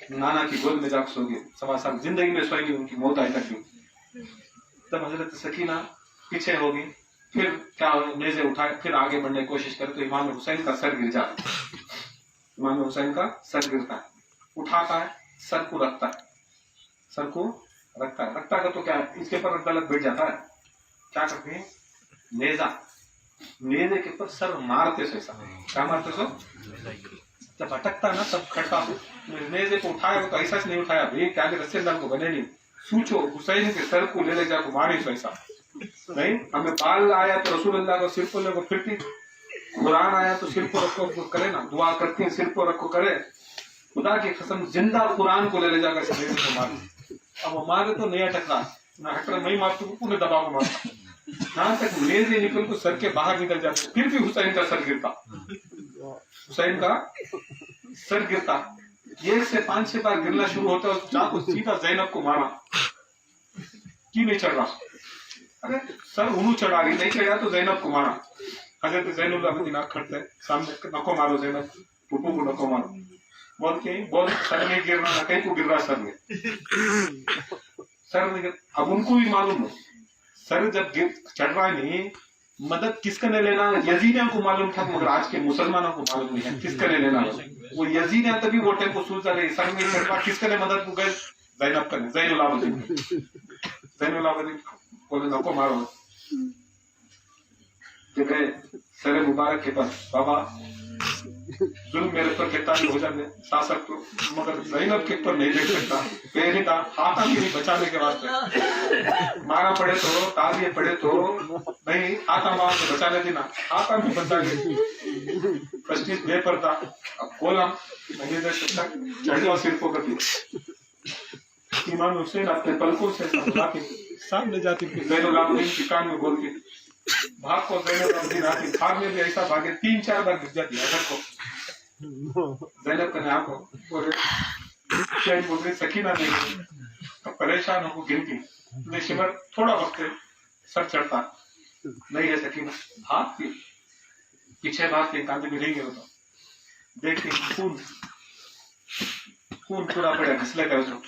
Speaker 2: नाना की गोद में जाकर सो गए, 1.25 साल जिंदगी में सोएगी, उनकी मौत आई तक नहीं। तब हजरत सकीना पीछे होगी, फिर क्या नेज़े उठाए, फिर आगे बढ़ने की कोशिश करे तो इमाम हुसैन का सर गिर जाता है, इमाम हुसैन का सर गिरता है, उठाता है, सर को रखता है, सर को रखता है तो क्या है, इसके पर गलत बैठ जाता है, क्या करते हैं, नेजा नेज़े के ऊपर सर मारते सो ऐसा, क्या मारते सो? जब अटकता ना तब खड़ता हो, नेज़े को उठाया तो ऐसा से नहीं उठाया, भाई क्या रस्से डाल को बने नहीं, सूचो हुसैन के सर को ले जाकर मारे सो ऐसा नहीं। हमें बाल आया तो रसूलुल्लाह को सिर पर लेकर फिरती, कुरान आया तो सिर पर रखो करे ना, दुआ करती है सिर पर रखो करे। खुदा की कसम जिंदा कुरान को ले जाकर नेज़े को मारे। अब वो मारे तो नहीं अटक रहा ना, हट रहा नहीं मारते उन्हें दबा को मारता, यहाँ तक नेज़े निकल को सर के बाहर निकल जाते, फिर भी हुसैन का सर गिरता, हुसैन का सर गिरता। 1 से 5-6 बार गिरना शुरू होता है, चाकू सीधा जैनब को मारा, की नहीं चढ़ रहा, अरे सर उन्हों चढ़ा रही, नहीं चढ़ा तो जैनब को मारा। हजरत ज़ैनुल आबिदीन आँख खड़ते सामने, नको मारो जैनब, पुप्पू को नको मारो, बोल के बोल सर में गिरना ना, कहीं को गिर रहा सर में, सर में। अब उनको भी मालूम है सर जब चढ़ रहा नहीं, मदद किसका ने लेना, यजीदियों को मालूम था, मगर आज के मुसलमानों को मालूम नहीं है किसका ने लेना। वो यजीदियां तभी वो टेम्पो सूझा रही, सर में चढ़ रहा, किसका ने मदद को गए, ज़ैनब का, ज़ैनुल आबिदीन, ज़ैनुल आबिदीन बोले नको मारो, जब गए सर मुबारक के पास, बाबा जुल्म मेरे पर कितना भी हो जाने शासक को, मगर ज़ैनब के ऊपर नहीं देख सकता, पैर का हाथा भी नहीं बचाने के वास्ते, मारा पड़े तो तालिए पड़े तो नहीं, हाथा मार के बचाने देना, हाथा भी बचा के प्रेस्टीज दे पड़ता, अब कोलम नहीं दे सकता, चढ़ जाओ सिर को कभी। इमाम हुसैन अपने पलकों से सामने जाती थी, ज़ैनुल आबिदीन की कान में बोल के भाग को, ज़ैनुल आबिदीन आती, भाग में भी ऐसा भागे 3-4 बार गिर जाती है को, ज़ैनब का नाम बोले शायद बोल रही सकीना नहीं, तो परेशान हो गिनती शिमर थोड़ा वक्त सर चढ़ता नहीं है, सकीना भागती पीछे, भागती कांधे मिलेंगे हो तो देखती खून पूरा पड़ा घिसले कर, जो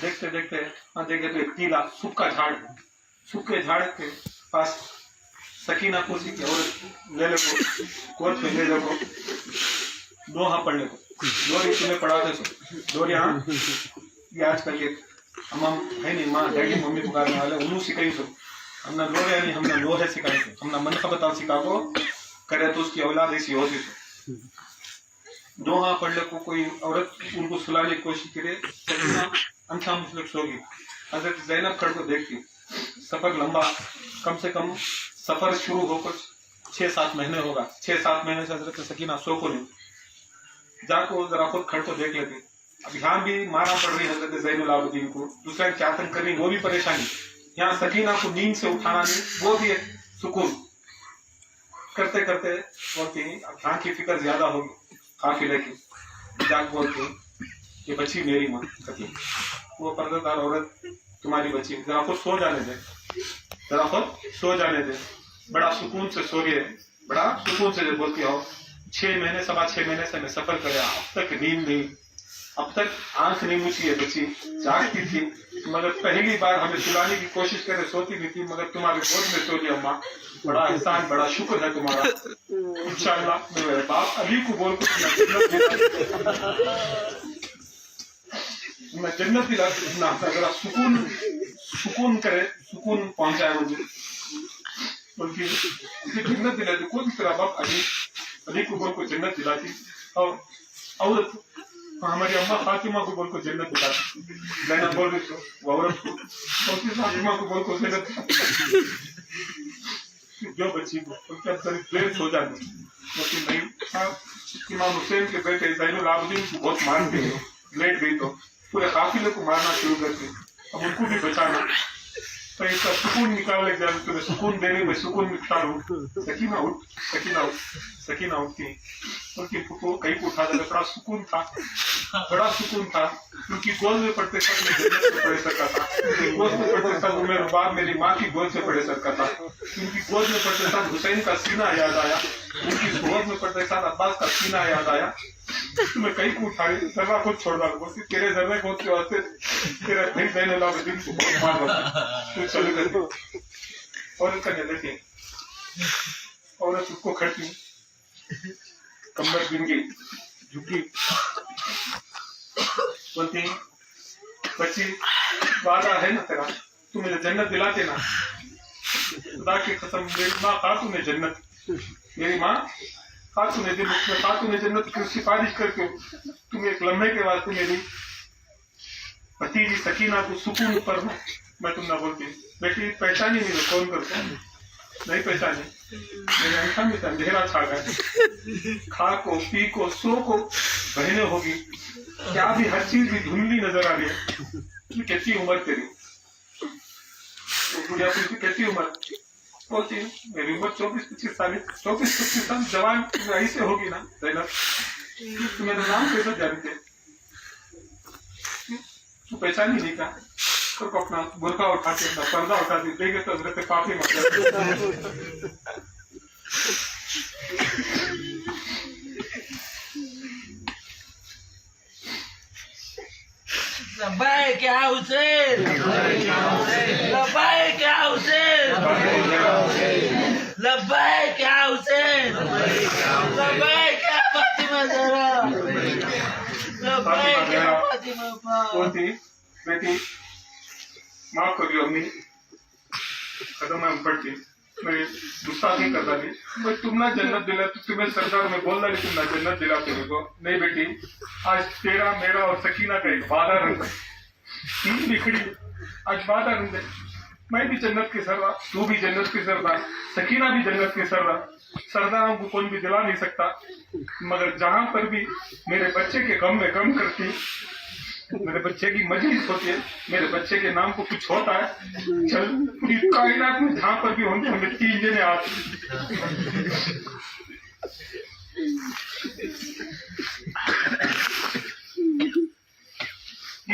Speaker 2: देखते देखते हाँ देखे तो एक टीला सूखा झाड़, सूखे झाड़ के पास सकीना को सी के और ले लो कोच में ले लो दो हाँ पढ़ने को, डोरी तुम्हें पढ़ाते सो डोरी, हाँ ये आजकल के हम है नहीं, माँ डैडी मम्मी पुकारने वाले उन्होंने सिखाई सो, हमने लोहे नहीं, हमने लोहे सिखाई सो, हमने मन का बताओ सिखा को करे तो उसकी औलाद ऐसी होती सो। दो हाँ पढ़ने को कोई औरत उनको सुलाने की कोशिश करे, सकीना अंधा मुसलक सोगी, हजरत ज़ैनब खड़ को देखती, सफर लंबा, कम से कम सफर शुरू होकर 6-7 महीने होगा, 6-7 महीने से हजरत सकीना सो को नहीं, जाको जरा खुद खड़ को देख लेती। अब यहाँ भी मारा पड़ रही हजरत ज़ैनुल आबिदीन को, दूसरा क्या तंग कर रही वो भी परेशानी, यहाँ सकीना को नींद से उठाना नहीं वो भी है सुकून, करते करते बोलती अब यहाँ की फिक्र ज्यादा होगी काफिले की, जाग बोलती ये बच्ची मेरी माँ कती, वो पर्दादार औरत तुम्हारी बच्ची, जरा खुद सो जाने दे, जरा खुद सो जाने दे, बड़ा सुकून से सो रही है, बड़ा सुकून से बोलती हो 6 महीने 6.25 महीने से मैं सफर कर रहा, अब तक नींद नहीं, अब तक आंख नहीं मुछी है, बच्ची जागती थी, मगर पहली बार हमें सुलाने की कोशिश करे, सोती नहीं थी, मगर तुम्हारे गोद में सो लिया अम्मा, बड़ा एहसान, बड़ा शुक्र है तुम्हारा, इंशाअल्लाह मेरे बाप अली को बोल मैं जन्नत दिला ना, अगर सुकून सुकून करे, सुकून पहुंचाए मुझे, उनकी जन्नत दिलाती, कौन तेरा बाप अली को बोल को जन्नत दिलाती, और औरत हमारी अम्मा फातिमा को बोल को जन्नत दिलाती, ज़ैनब बोल रही थी वो औरत को, और फातिमा को बोल को जन्नत जो बच्ची को उनके अंदर प्रेम सो जाती, लेकिन नहीं, इमाम हुसैन के बेटे ज़ैनुल आबिदीन को बहुत मारते हो, लेट गई तो पूरे काफिले को मारना शुरू करते, अब उनको भी बचाना, तो इसका सुकून निकालने के लिए तुम्हें सुकून देने में सुकून निकालू, सकीना उठ, सकीना उठ, सकीना उठती, उनकी फुफो कहीं को उठा देता, बड़ा सुकून था, बड़ा सुकून था, क्योंकि गोद में पढ़ते सब मैं जन्नत में पढ़ सकता था, गोद में पढ़ते सब उमेर रुबाब मेरी माँ की गोद से पढ़ सकता था, उनकी गोद में पढ़ते सब हुसैन का सीना याद आया, उनकी गोद में पढ़ते साथ अब्बास का सीना याद आया, तुम्हें कहीं को उठाई, जर्रा खुद छोड़ डाल, बोलती तेरे जर्रे गोद के वास्ते तेरा भाई ज़ैनुल आबिदीन को बहुत मार रहा तू चले गए, और इसका क्या देखिए, औरत उसको खड़ती, कमर गिन गई, झुकी, बोलती बच्ची वादा है ना तेरा, तू मुझे जन्नत दिलाते ना, खुदा की कसम मेरी माँ खातून है जन्नत,
Speaker 3: मेरी माँ खातून जन्नत की सिफारिश करके तुम एक लम्हे के वास्ते मेरी भतीजी सकीना को सुकून पर मैं तुम ना बोलती बेटी पहचानी नहीं मैं कौन करता नहीं पहचानी मेरे आंखा में अंधेरा छा गया खा को पी को सो को बहने होगी क्या भी हर चीज भी धुंधली नजर आ रही है कैसी उम्र तेरी बुढ़िया पूछती कैसी उम्र बोलती मेरी उम्र 24-25 साल 24-25 साल जवान ऐसे होगी ना जैनब तू मेरा नाम कैसे जानते तू पहचान ही नहीं का तो अपना बुरका उठाते अपना पर्दा उठाते देखे तो हजरत फातिमा
Speaker 1: लब्बैक या हुसैन, लब्बैक या हुसैन, लब्बैक या हुसैन, लब्बैक या फातिमा ज़हरा, लब्बैक या फातिमा अम्मा।
Speaker 3: बोलती बेटी माफ करियो अम्मी कदम में पड़ती मैं गुस्सा नहीं करता थी मैं तुम ना जन्नत दिला तुम्हें सरदार में बोल रही तुम ना जन्नत दिला तेरे को नहीं बेटी आज तेरा मेरा और सकीना का एक वादा रंग है बिखड़ी आज वादा रंग है मैं भी जन्नत के सरदार तू भी जन्नत के सरदार सकीना भी जन्नत के सरदार सरदारों को कौन भी दिला नहीं सकता मगर जहां पर भी मेरे बच्चे के गम में गम करती मेरे बच्चे की मजलिस होती है मेरे बच्चे के नाम को कुछ होता है चल पूरी कायनात में जहां पर भी होंगे हमें 3 जने आते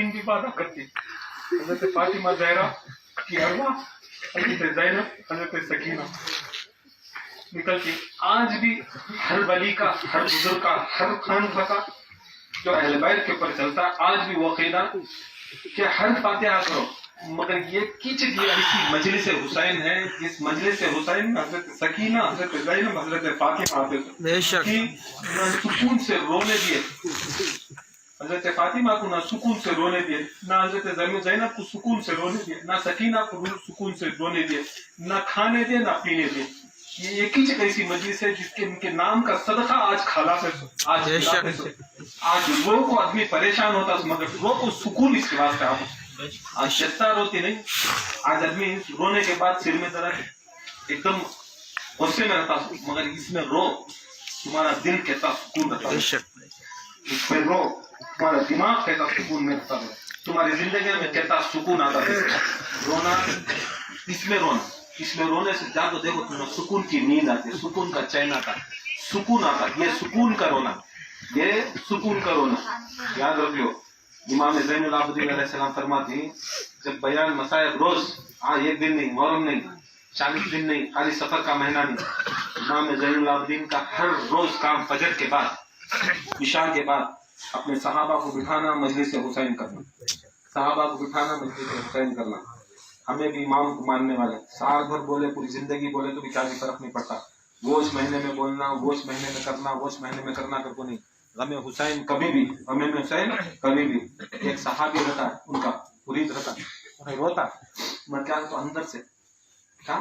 Speaker 3: इन भी वादा करती हजरत फातिमा ज़हरा की अरवा हजरत ज़ैनब हजरत सकीना निकलती आज भी हर वली का हर बुजुर्ग का हर खानफा का जो अहले बैत के ऊपर चलता आज भी वो क़ीदा कि हर फातिहा करो मगर ये कीचड़ ये ऐसी मजलिस हुसैन है जिस मजलिस हुसैन में हजरत सकीना हजरत ज़ैनब हजरत फातिमा आते कि ना सुकून से रोने दिए हजरत फातिमा को ना सुकून से रोने दिए ना हजरत ज़ैनब को सुकून से रोने दिए ना सकीना को सुकून से रोने दिए ना खाने दिए ना पीने दिए ये एक ही ऐसी मजलिस है जिसके इनके नाम का सदका आज खाला से आज रो को आदमी परेशान होता मगर रो को सुकून इसके वास्ते आज शत्ता रोती नहीं आज आदमी रोने के बाद सिर में दर्द एकदम गुस्से में रहता मगर इसमें रो तुम्हारा दिल कहता सुकून रहता इसमें रो तुम्हारा दिमाग कहता सुकून में रहता है तुम्हारी जिंदगी में कहता सुकून आता है रोना इसमें रोने से जाकर देखो तुम्हें सुकून की नींद आती है सुकून का चैन आता सुकून आता ये सुकून का रोना याद रखियो इमाम ज़ैनुल आबिदीन अलैहिस्सलाम फरमाती जब बयान मसाइब रोज एक दिन नहीं मुहर्रम नहीं 40 दिन नहीं खाली सफर का महीना नहीं इमाम ज़ैनुल आबिदीन का हर रोज काम फजर के बाद इशा के बाद अपने सहाबा को बिठाना मजलिस हुसैन करना हमें भी इमाम को मानने वाले साल भर बोले पूरी जिंदगी बोले तो भी क्या भी फर्क नहीं पड़ता वो इस महीने में बोलना वो इस महीने में करना वो इस महीने में करना करको नहीं गमे हुसैन कभी भी गमे हुसैन कभी भी एक सहाबी रहता है उनका मुरीद रहता है रोता मैं क्या तो अंदर से क्या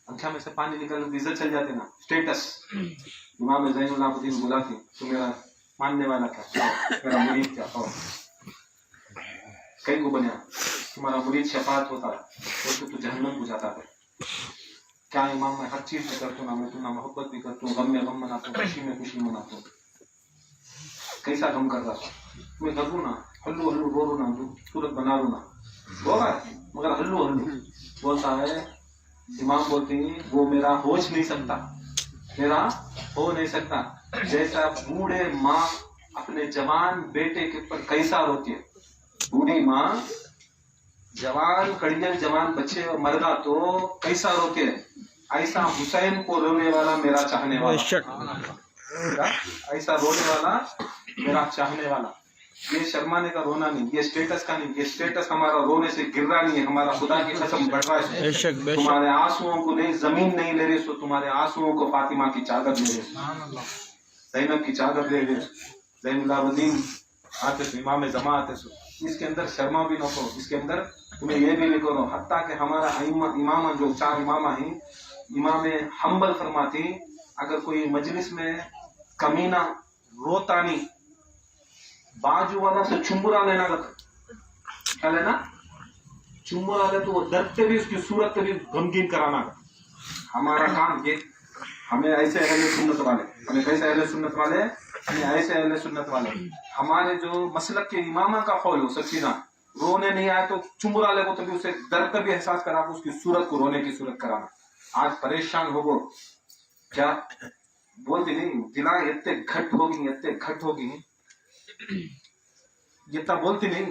Speaker 3: आंखा में से पानी निकल इज्जत चल जाती ना स्टेटस इमाम ज़ैनुल आबिदीन बुलाती तो मेरा मानने वाला क्या मेरा मुरीद क्या कई को बना तुम्हारा मुरीद शफात होता है तो जहन्नम को जाता है क्या इमाम मैं हर चीज में करता हूँ मैं तुम्हारा मोहब्बत भी करता हूँ गम में गम मनाता हूँ खुशी में खुशी मनाता हूँ कैसा गम कर रहा मैं करूँ ना हल्लू हल्लू रो ना सूरत बना रू ना रो रहा है मगर हल्लू हल्लू बोलता है इमाम बोलते हैं वो मेरा हो नहीं सकता जैसा बूढ़े माँ अपने जवान बेटे के ऊपर कैसा रोती है बूढ़ी माँ जवान कड़ियल जवान बच्चे और मर्दा तो कैसा रोते है ऐसा हुसैन को रोने वाला मेरा चाहने वाला ऐसा रोने वाला मेरा चाहने वाला ये शर्माने का रोना नहीं ये स्टेटस का नहीं ये स्टेटस हमारा रोने से गिर रहा नहीं है हमारा खुदा की कसम बढ़ रहा है तुम्हारे आंसुओं को नहीं जमीन नहीं ले रहे सो तुम्हारे आंसुओं को फातिमा की चादर ले रहे ज़ैनब की चादर ले रहे ज़ैनुल आबिदीन आते सो इमाम ज़मा आते सो इसके अंदर शर्मा भी न करो इसके अंदर तुम्हें ये भी नहीं करो हत्ता कि हमारा इमाम जो 4 इमामा हैं
Speaker 2: इमाम हम्बल फरमाती अगर कोई मजलिस में कमीना रोता नहीं बाजू वाला से चुम्बुरा लेना क्या लेना चुम्बुरा ले तो वो दर्द पे भी उसकी सूरत पे भी गमगीन कराना हमारा काम ये हमें ऐसे अहले सुन्नत वाले हमें कैसे अहले सुन्नत वाले हमें ऐसे अहले सुन्नत वाले हमारे जो मसलक के इमामा का कौल हो सच्ची ना रोने नहीं आए तो चुम्बुरा ले तो भी उसे दर्द पे भी एहसास करा उसकी सूरत को रोने की सूरत कराना आज परेशान हो गो क्या बोलती नहीं दिला इतने घट होगी ये तब बोलती नहीं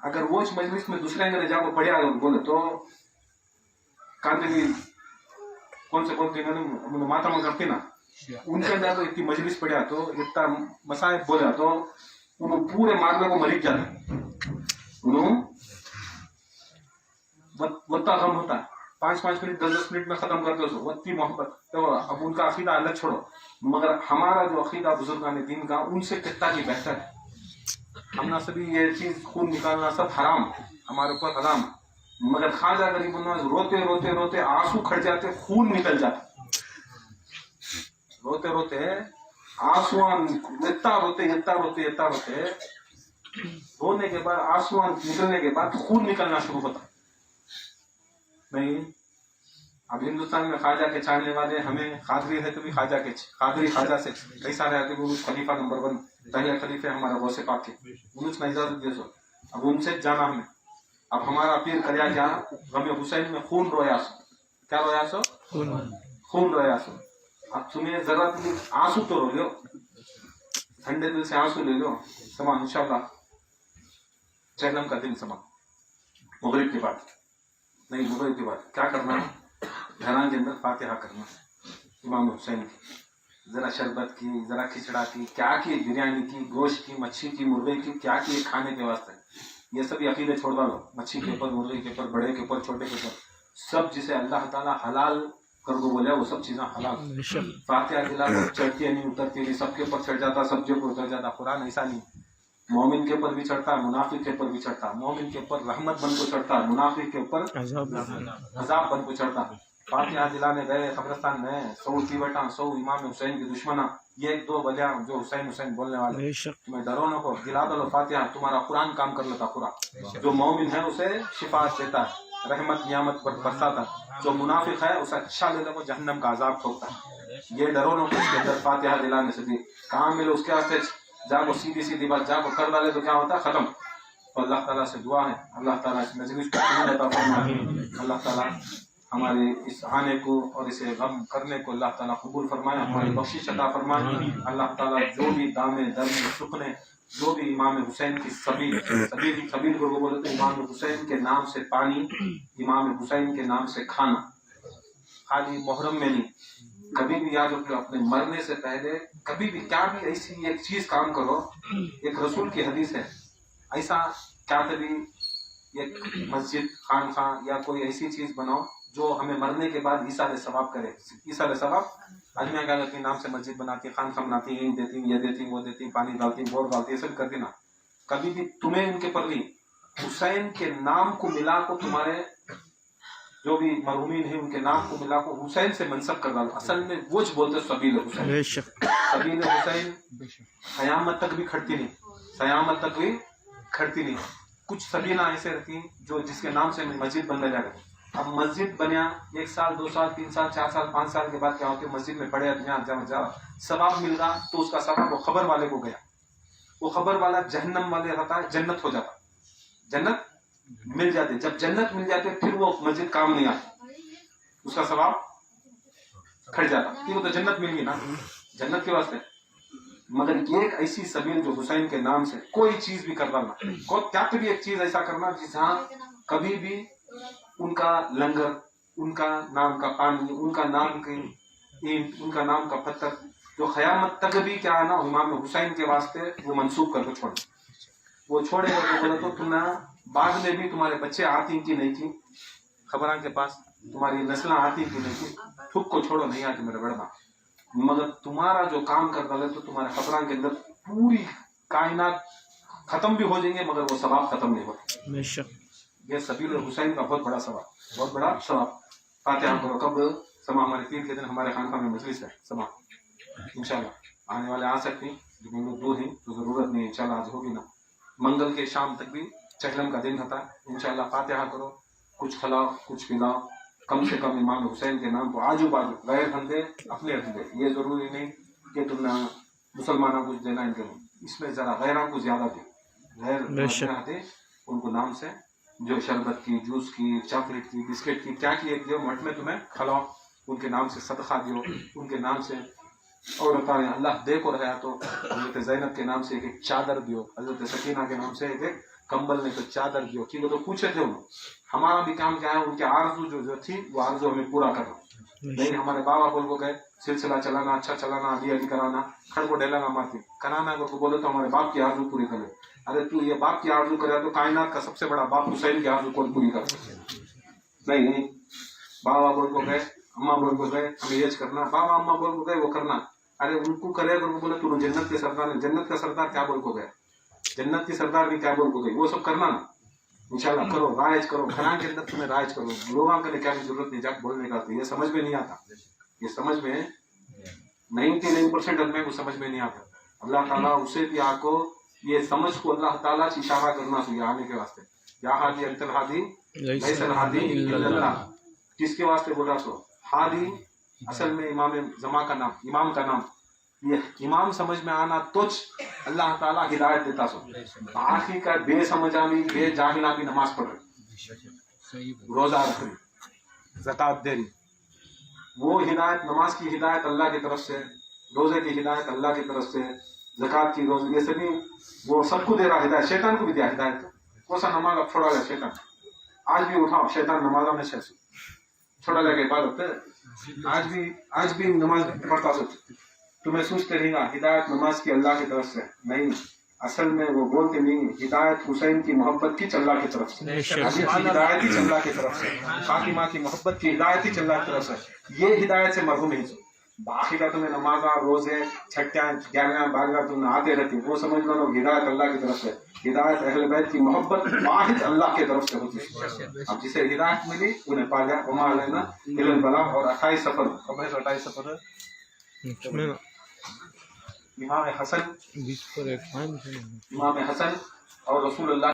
Speaker 2: अगर वो इस मजलिस में दूसरे अंगने जाकर पढ़िया बोले तो कांति कौन से बोलते मैंने माता में करती ना उनके अंदर तो इतनी मजलिस पढ़िया तो इतना मसाइब बोला तो उन्होंने पूरे मामले को मरीज जाते उन्होंने वत्ता गम होता है 5-5 मिनट 10-10 मिनट में खत्म कर दो वत्ती मोहब्बत तो अब उनका अकीदा अलग छोड़ो मगर हमारा जो अकीदा बुजुर्गान दीन का उनसे कितना ही बेहतर है हमने सभी ये चीज खून निकालना सब हराम हमारे ऊपर हराम मगर ख्वाजा गरीब नवाज रोते रोते रोते आंसू खड़ जाते खून निकल जाता रोते रोते आंसुआन इतना रोते रोने के बाद आंसुआन निकलने के बाद खून निकलना शुरू होता नहीं अब हिंदुस्तान में ख्वाजा के चाहने वाले हमें खादरी है तो भी ख्वाजा से कई सारे आते खलीफा नंबर 1 पहले खलीफे हमारा गौसे पाक के उन्होंने इजाजत दे सो अब उनसे जाना हमें अब हमारा पीर करिया क्या गम हुसैन में खून रोया सो क्या रोया सो खून रोया सो अब तुम्हें जरूरत आंसू तो रो लो ठंडे दिल से आंसू ले लो समा इंशाल्लाह जहन्नम का दिन समा मगरिब के बाद नहीं मगरिब के बाद क्या करना घरान के अंदर फातिहा करना इमाम हुसैन की जरा शरबत की जरा खिचड़ा की क्या की बिरयानी की गोश्त की मच्छी की मुर्गे की क्या की खाने के वास्ते ये सभी अकीदे छोड़ डालो मच्छी के ऊपर मुर्गे के ऊपर बड़े के ऊपर छोटे के ऊपर सब जिसे अल्लाह ताला हलाल कर दो बोला वो सब चीजें हलाल फातिहा दिला चढ़ती नहीं उतरती नहीं सबके ऊपर चढ़ जाता सबके ऊपर उतर जाता कुरान ऐसा नहीं मोमिन के ऊपर भी चढ़ता मुनाफिक के ऊपर भी चढ़ता मोमिन के ऊपर रहमत बन को चढ़ता मुनाफिक के ऊपर अजाब बन को चढ़ता फातिहा दिलाने गए कब्रिस्तान में 100 तीवटा 100 इमाम हुसैन के दुश्मना ये 1-2 बलिया जो हुसैन बोलने वाले तुम्हें डरो न को दिला दो फातिहा तुम्हारा कुरान काम कर लेता पूरा जो मोमिन है उसे शिफात देता है रहमत नियामत बरसाता जो मुनाफिक है उसे अच्छा ले लो जहन्नम का अजाब ठोकता है ये डरो न को इसके अंदर फातिहा दिलाने से भी काम मिले उसके वास्ते जाको सीधी बात जाको कर डाले तो क्या होता है खत्म तो अल्लाह ताला से दुआ है अल्लाह ताला इस मजलिस को अता फरमाए अल्लाह ताला हमारे इस आने को और इसे गम करने को अल्लाह ताला कबूल फरमाए हमारी बख्शिश अता फरमाए अल्लाह ताला जो भी दामे दर्मे सुखने जो भी इमाम हुसैन की सबील को बोले तो इमाम हुसैन के नाम से पानी इमाम हुसैन के नाम से खाना खाली मुहर्रम में नहीं कभी भी याद रखो अपने मरने से पहले कभी भी क्या भी ऐसी एक चीज काम करो एक रसूल की हदीस है ऐसा क्या कभी एक मस्जिद खानखा या कोई ऐसी चीज बनाओ जो हमें मरने के बाद ईसाले सवाब करे ईसाले सवाब आज मैं क्या करती नाम से मस्जिद बनाती खानखा बनाती ईंट देती ये देती वो देती पानी डालती बोर डालती ये सब करती ना कभी भी तुम्हें उनके पर भी हुसैन के नाम को मिला को तुम्हारे जो भी मरहूमीन है उनके नाम को मिला को हुसैन से मनसब कर डालो असल में वो बोलते सबील हुसैन सबील हुसैन क़यामत तक भी खड़ती नहीं कुछ सबीना ऐसे रहती जो जिसके नाम से मस्जिद बन जाएगा अब मस्जिद बनिया 1 साल 2 साल 3 साल 4 साल 5 साल के बाद क्या होती है मस्जिद में पढ़े जा सवाब मिल रहा तो उसका सवाब वो खबर वाले को गया वो खबर वाला जहन्नम वाले रहता है जन्नत हो जाता जन्नत मिल जाते जब जन्नत मिल जाते फिर वो मस्जिद काम नहीं आती उसका सवाब खड़ जाता फिर वो तो जन्नत मिल गई ना जन्नत के वास्ते मगर एक ऐसी सबील जो हुसैन के नाम से कोई चीज भी कर डालना क्या भी एक चीज ऐसा करना जिसहाँ कभी भी उनका लंगर उनका नाम का पानी उनका नाम की ईंट उनका नाम का पत्थर जो क़यामत तक भी क्या है ना इमाम हुसैन के वास्ते वो मंसूब करके छोड़ वो छोड़ेगा तो बोला तो तुम बाद में भी तुम्हारे बच्चे आती की नहीं थी खबरां के पास तुम्हारी नस्लें आती की नहीं थी थुक को छोड़ो नहीं आती मेरे बड़मा मगर तुम्हारा जो काम कर डाले तो तुम्हारे खबरां के अंदर पूरी कायनात खत्म भी हो जाएंगे मगर वो सवाब खत्म नहीं होता ये सबील हुसैन का बहुत बड़ा सवाब फातिहा करो कब समा हमारे पीर के दिन हमारे खानका में मजलिस है समा इंशाल्लाह आने वाले आ सकते हैं, लेकिन लोग दूर हैं तो ज़रूरत नहीं है, इंशाल्लाह आज होगी ना। मंगल के शाम तक भी चहलम का दिन होता है, इंशाल्लाह फातिहा करो, कुछ खिलाओ कुछ पिलाओ, कम से कम इमाम हुसैन के नाम को आजू बाजू गैर बंदे अपने बंदे, ये ज़रूरी नहीं कि तुमने मुसलमानों को देना इनके, इसमें ज़रा गैरों को ज़्यादा दो, गैर दे उनको नाम से, जो शरबत की, जूस की, चॉकलेट की, बिस्किट की, क्या की एक दो मठ में तुम्हें खिलाओ, उनके नाम से सदका दो, उनके नाम से। और बताएं अल्लाह दे को रहा तो हजरत ज़ैनब के नाम से एक चादर दियो, हजरत सकीना के नाम से एक कंबल नहीं तो चादर दियो, कि वो तो पूछे थे उन्होंने। हमारा भी काम क्या है, उनके आरजू जो थी वो आरजू हमें पूरा करना। नहीं हमारे बाबा बोल को गए सिलसिला चलाना, अच्छा चलाना, अली अली कराना, खड़ को डेलाना मारती कराना, अगर बोले तो हमारे बाप की आरजू पूरी करे। अरे तू ये बाप की आरजू करे तो कायनात का सबसे बड़ा बाप हुसैन की आरजू कौन पूरी कर सकते? नहीं बाबा बोल को गए, अम्मा बोल को गए, हमें ये करना, बाबा अम्मा बोल को गए वो करना। अरे उनको करे अगर वो बोले तू जन्नत के सरदार, जन्नत का सरदार क्या बोल को गए, जन्नत की सरदार भी क्या बोल को गई, वो सब करना ना इंशाल्लाह करो, राइज करो, घरान के अंदर तुम्हें राइज करो, लोगों के लिए क्या की जरूरत नहीं जाके बोलने का, ये समझ में नहीं आता, ये समझ में 99% आदमी को समझ में नहीं आता। अल्लाह ताला उसे भी आपको ये समझ को अल्लाह ताला से इशारा करना चाहिए आने के वास्ते, या हादी अंतल हादी लैसल हादी इल्लल्लाह, किसके वास्ते बोला सो हादी असल में इमाम जमा का नाम, इमाम का नाम, ये इमाम समझ में आना तो अल्लाह ताला हिदायत देता सो। आखिर का बेसमझा भी बेजाहिला भी नमाज पढ़ रही, रोजा रख रही, ज़कात दे रही, वो हिदायत नमाज की हिदायत अल्लाह की तरफ से, रोजे की हिदायत अल्लाह की तरफ से, ज़कात की रोजे, ये सभी वो सबको दे रहा हिदायत, शैतान को भी दिया हिदायत। कौन सा नमाज अब छोड़ा गया शैतान, आज भी उठाओ शैतान नमाजा में शेष छोड़ा लगे इबादत, आज भी नमाज पढ़ता सो, तुम्हें सोचते रहेगा हिदायत नमाज की अल्लाह की तरफ से, नहीं असल में वो बोलते नहीं, हिदायत हुसैन की मोहब्बत की अल्लाह की तरफ से, अली की हिदायत ही अल्लाह की तरफ से, फातिमा की मोहब्बत की हिदायत ही अल्लाह की तरफ से, ये हिदायत से मरहूम है। बाकी का तुम्हें नमाजा रोजे छठ्या 11 12 तुम आते रहती, वो समझ लो हिदायत अल्लाह की तरफ से, हिदायत अहले बैत की मोहब्बत वाहिद अल्लाह की तरफ से होती है। अब जिसे हिदायत मिली उन्हें पा गया, उमा लेना इल्ल बला। और 28 सफर, कब है 28 सफर, इमाम हसन और रसूलुल्लाह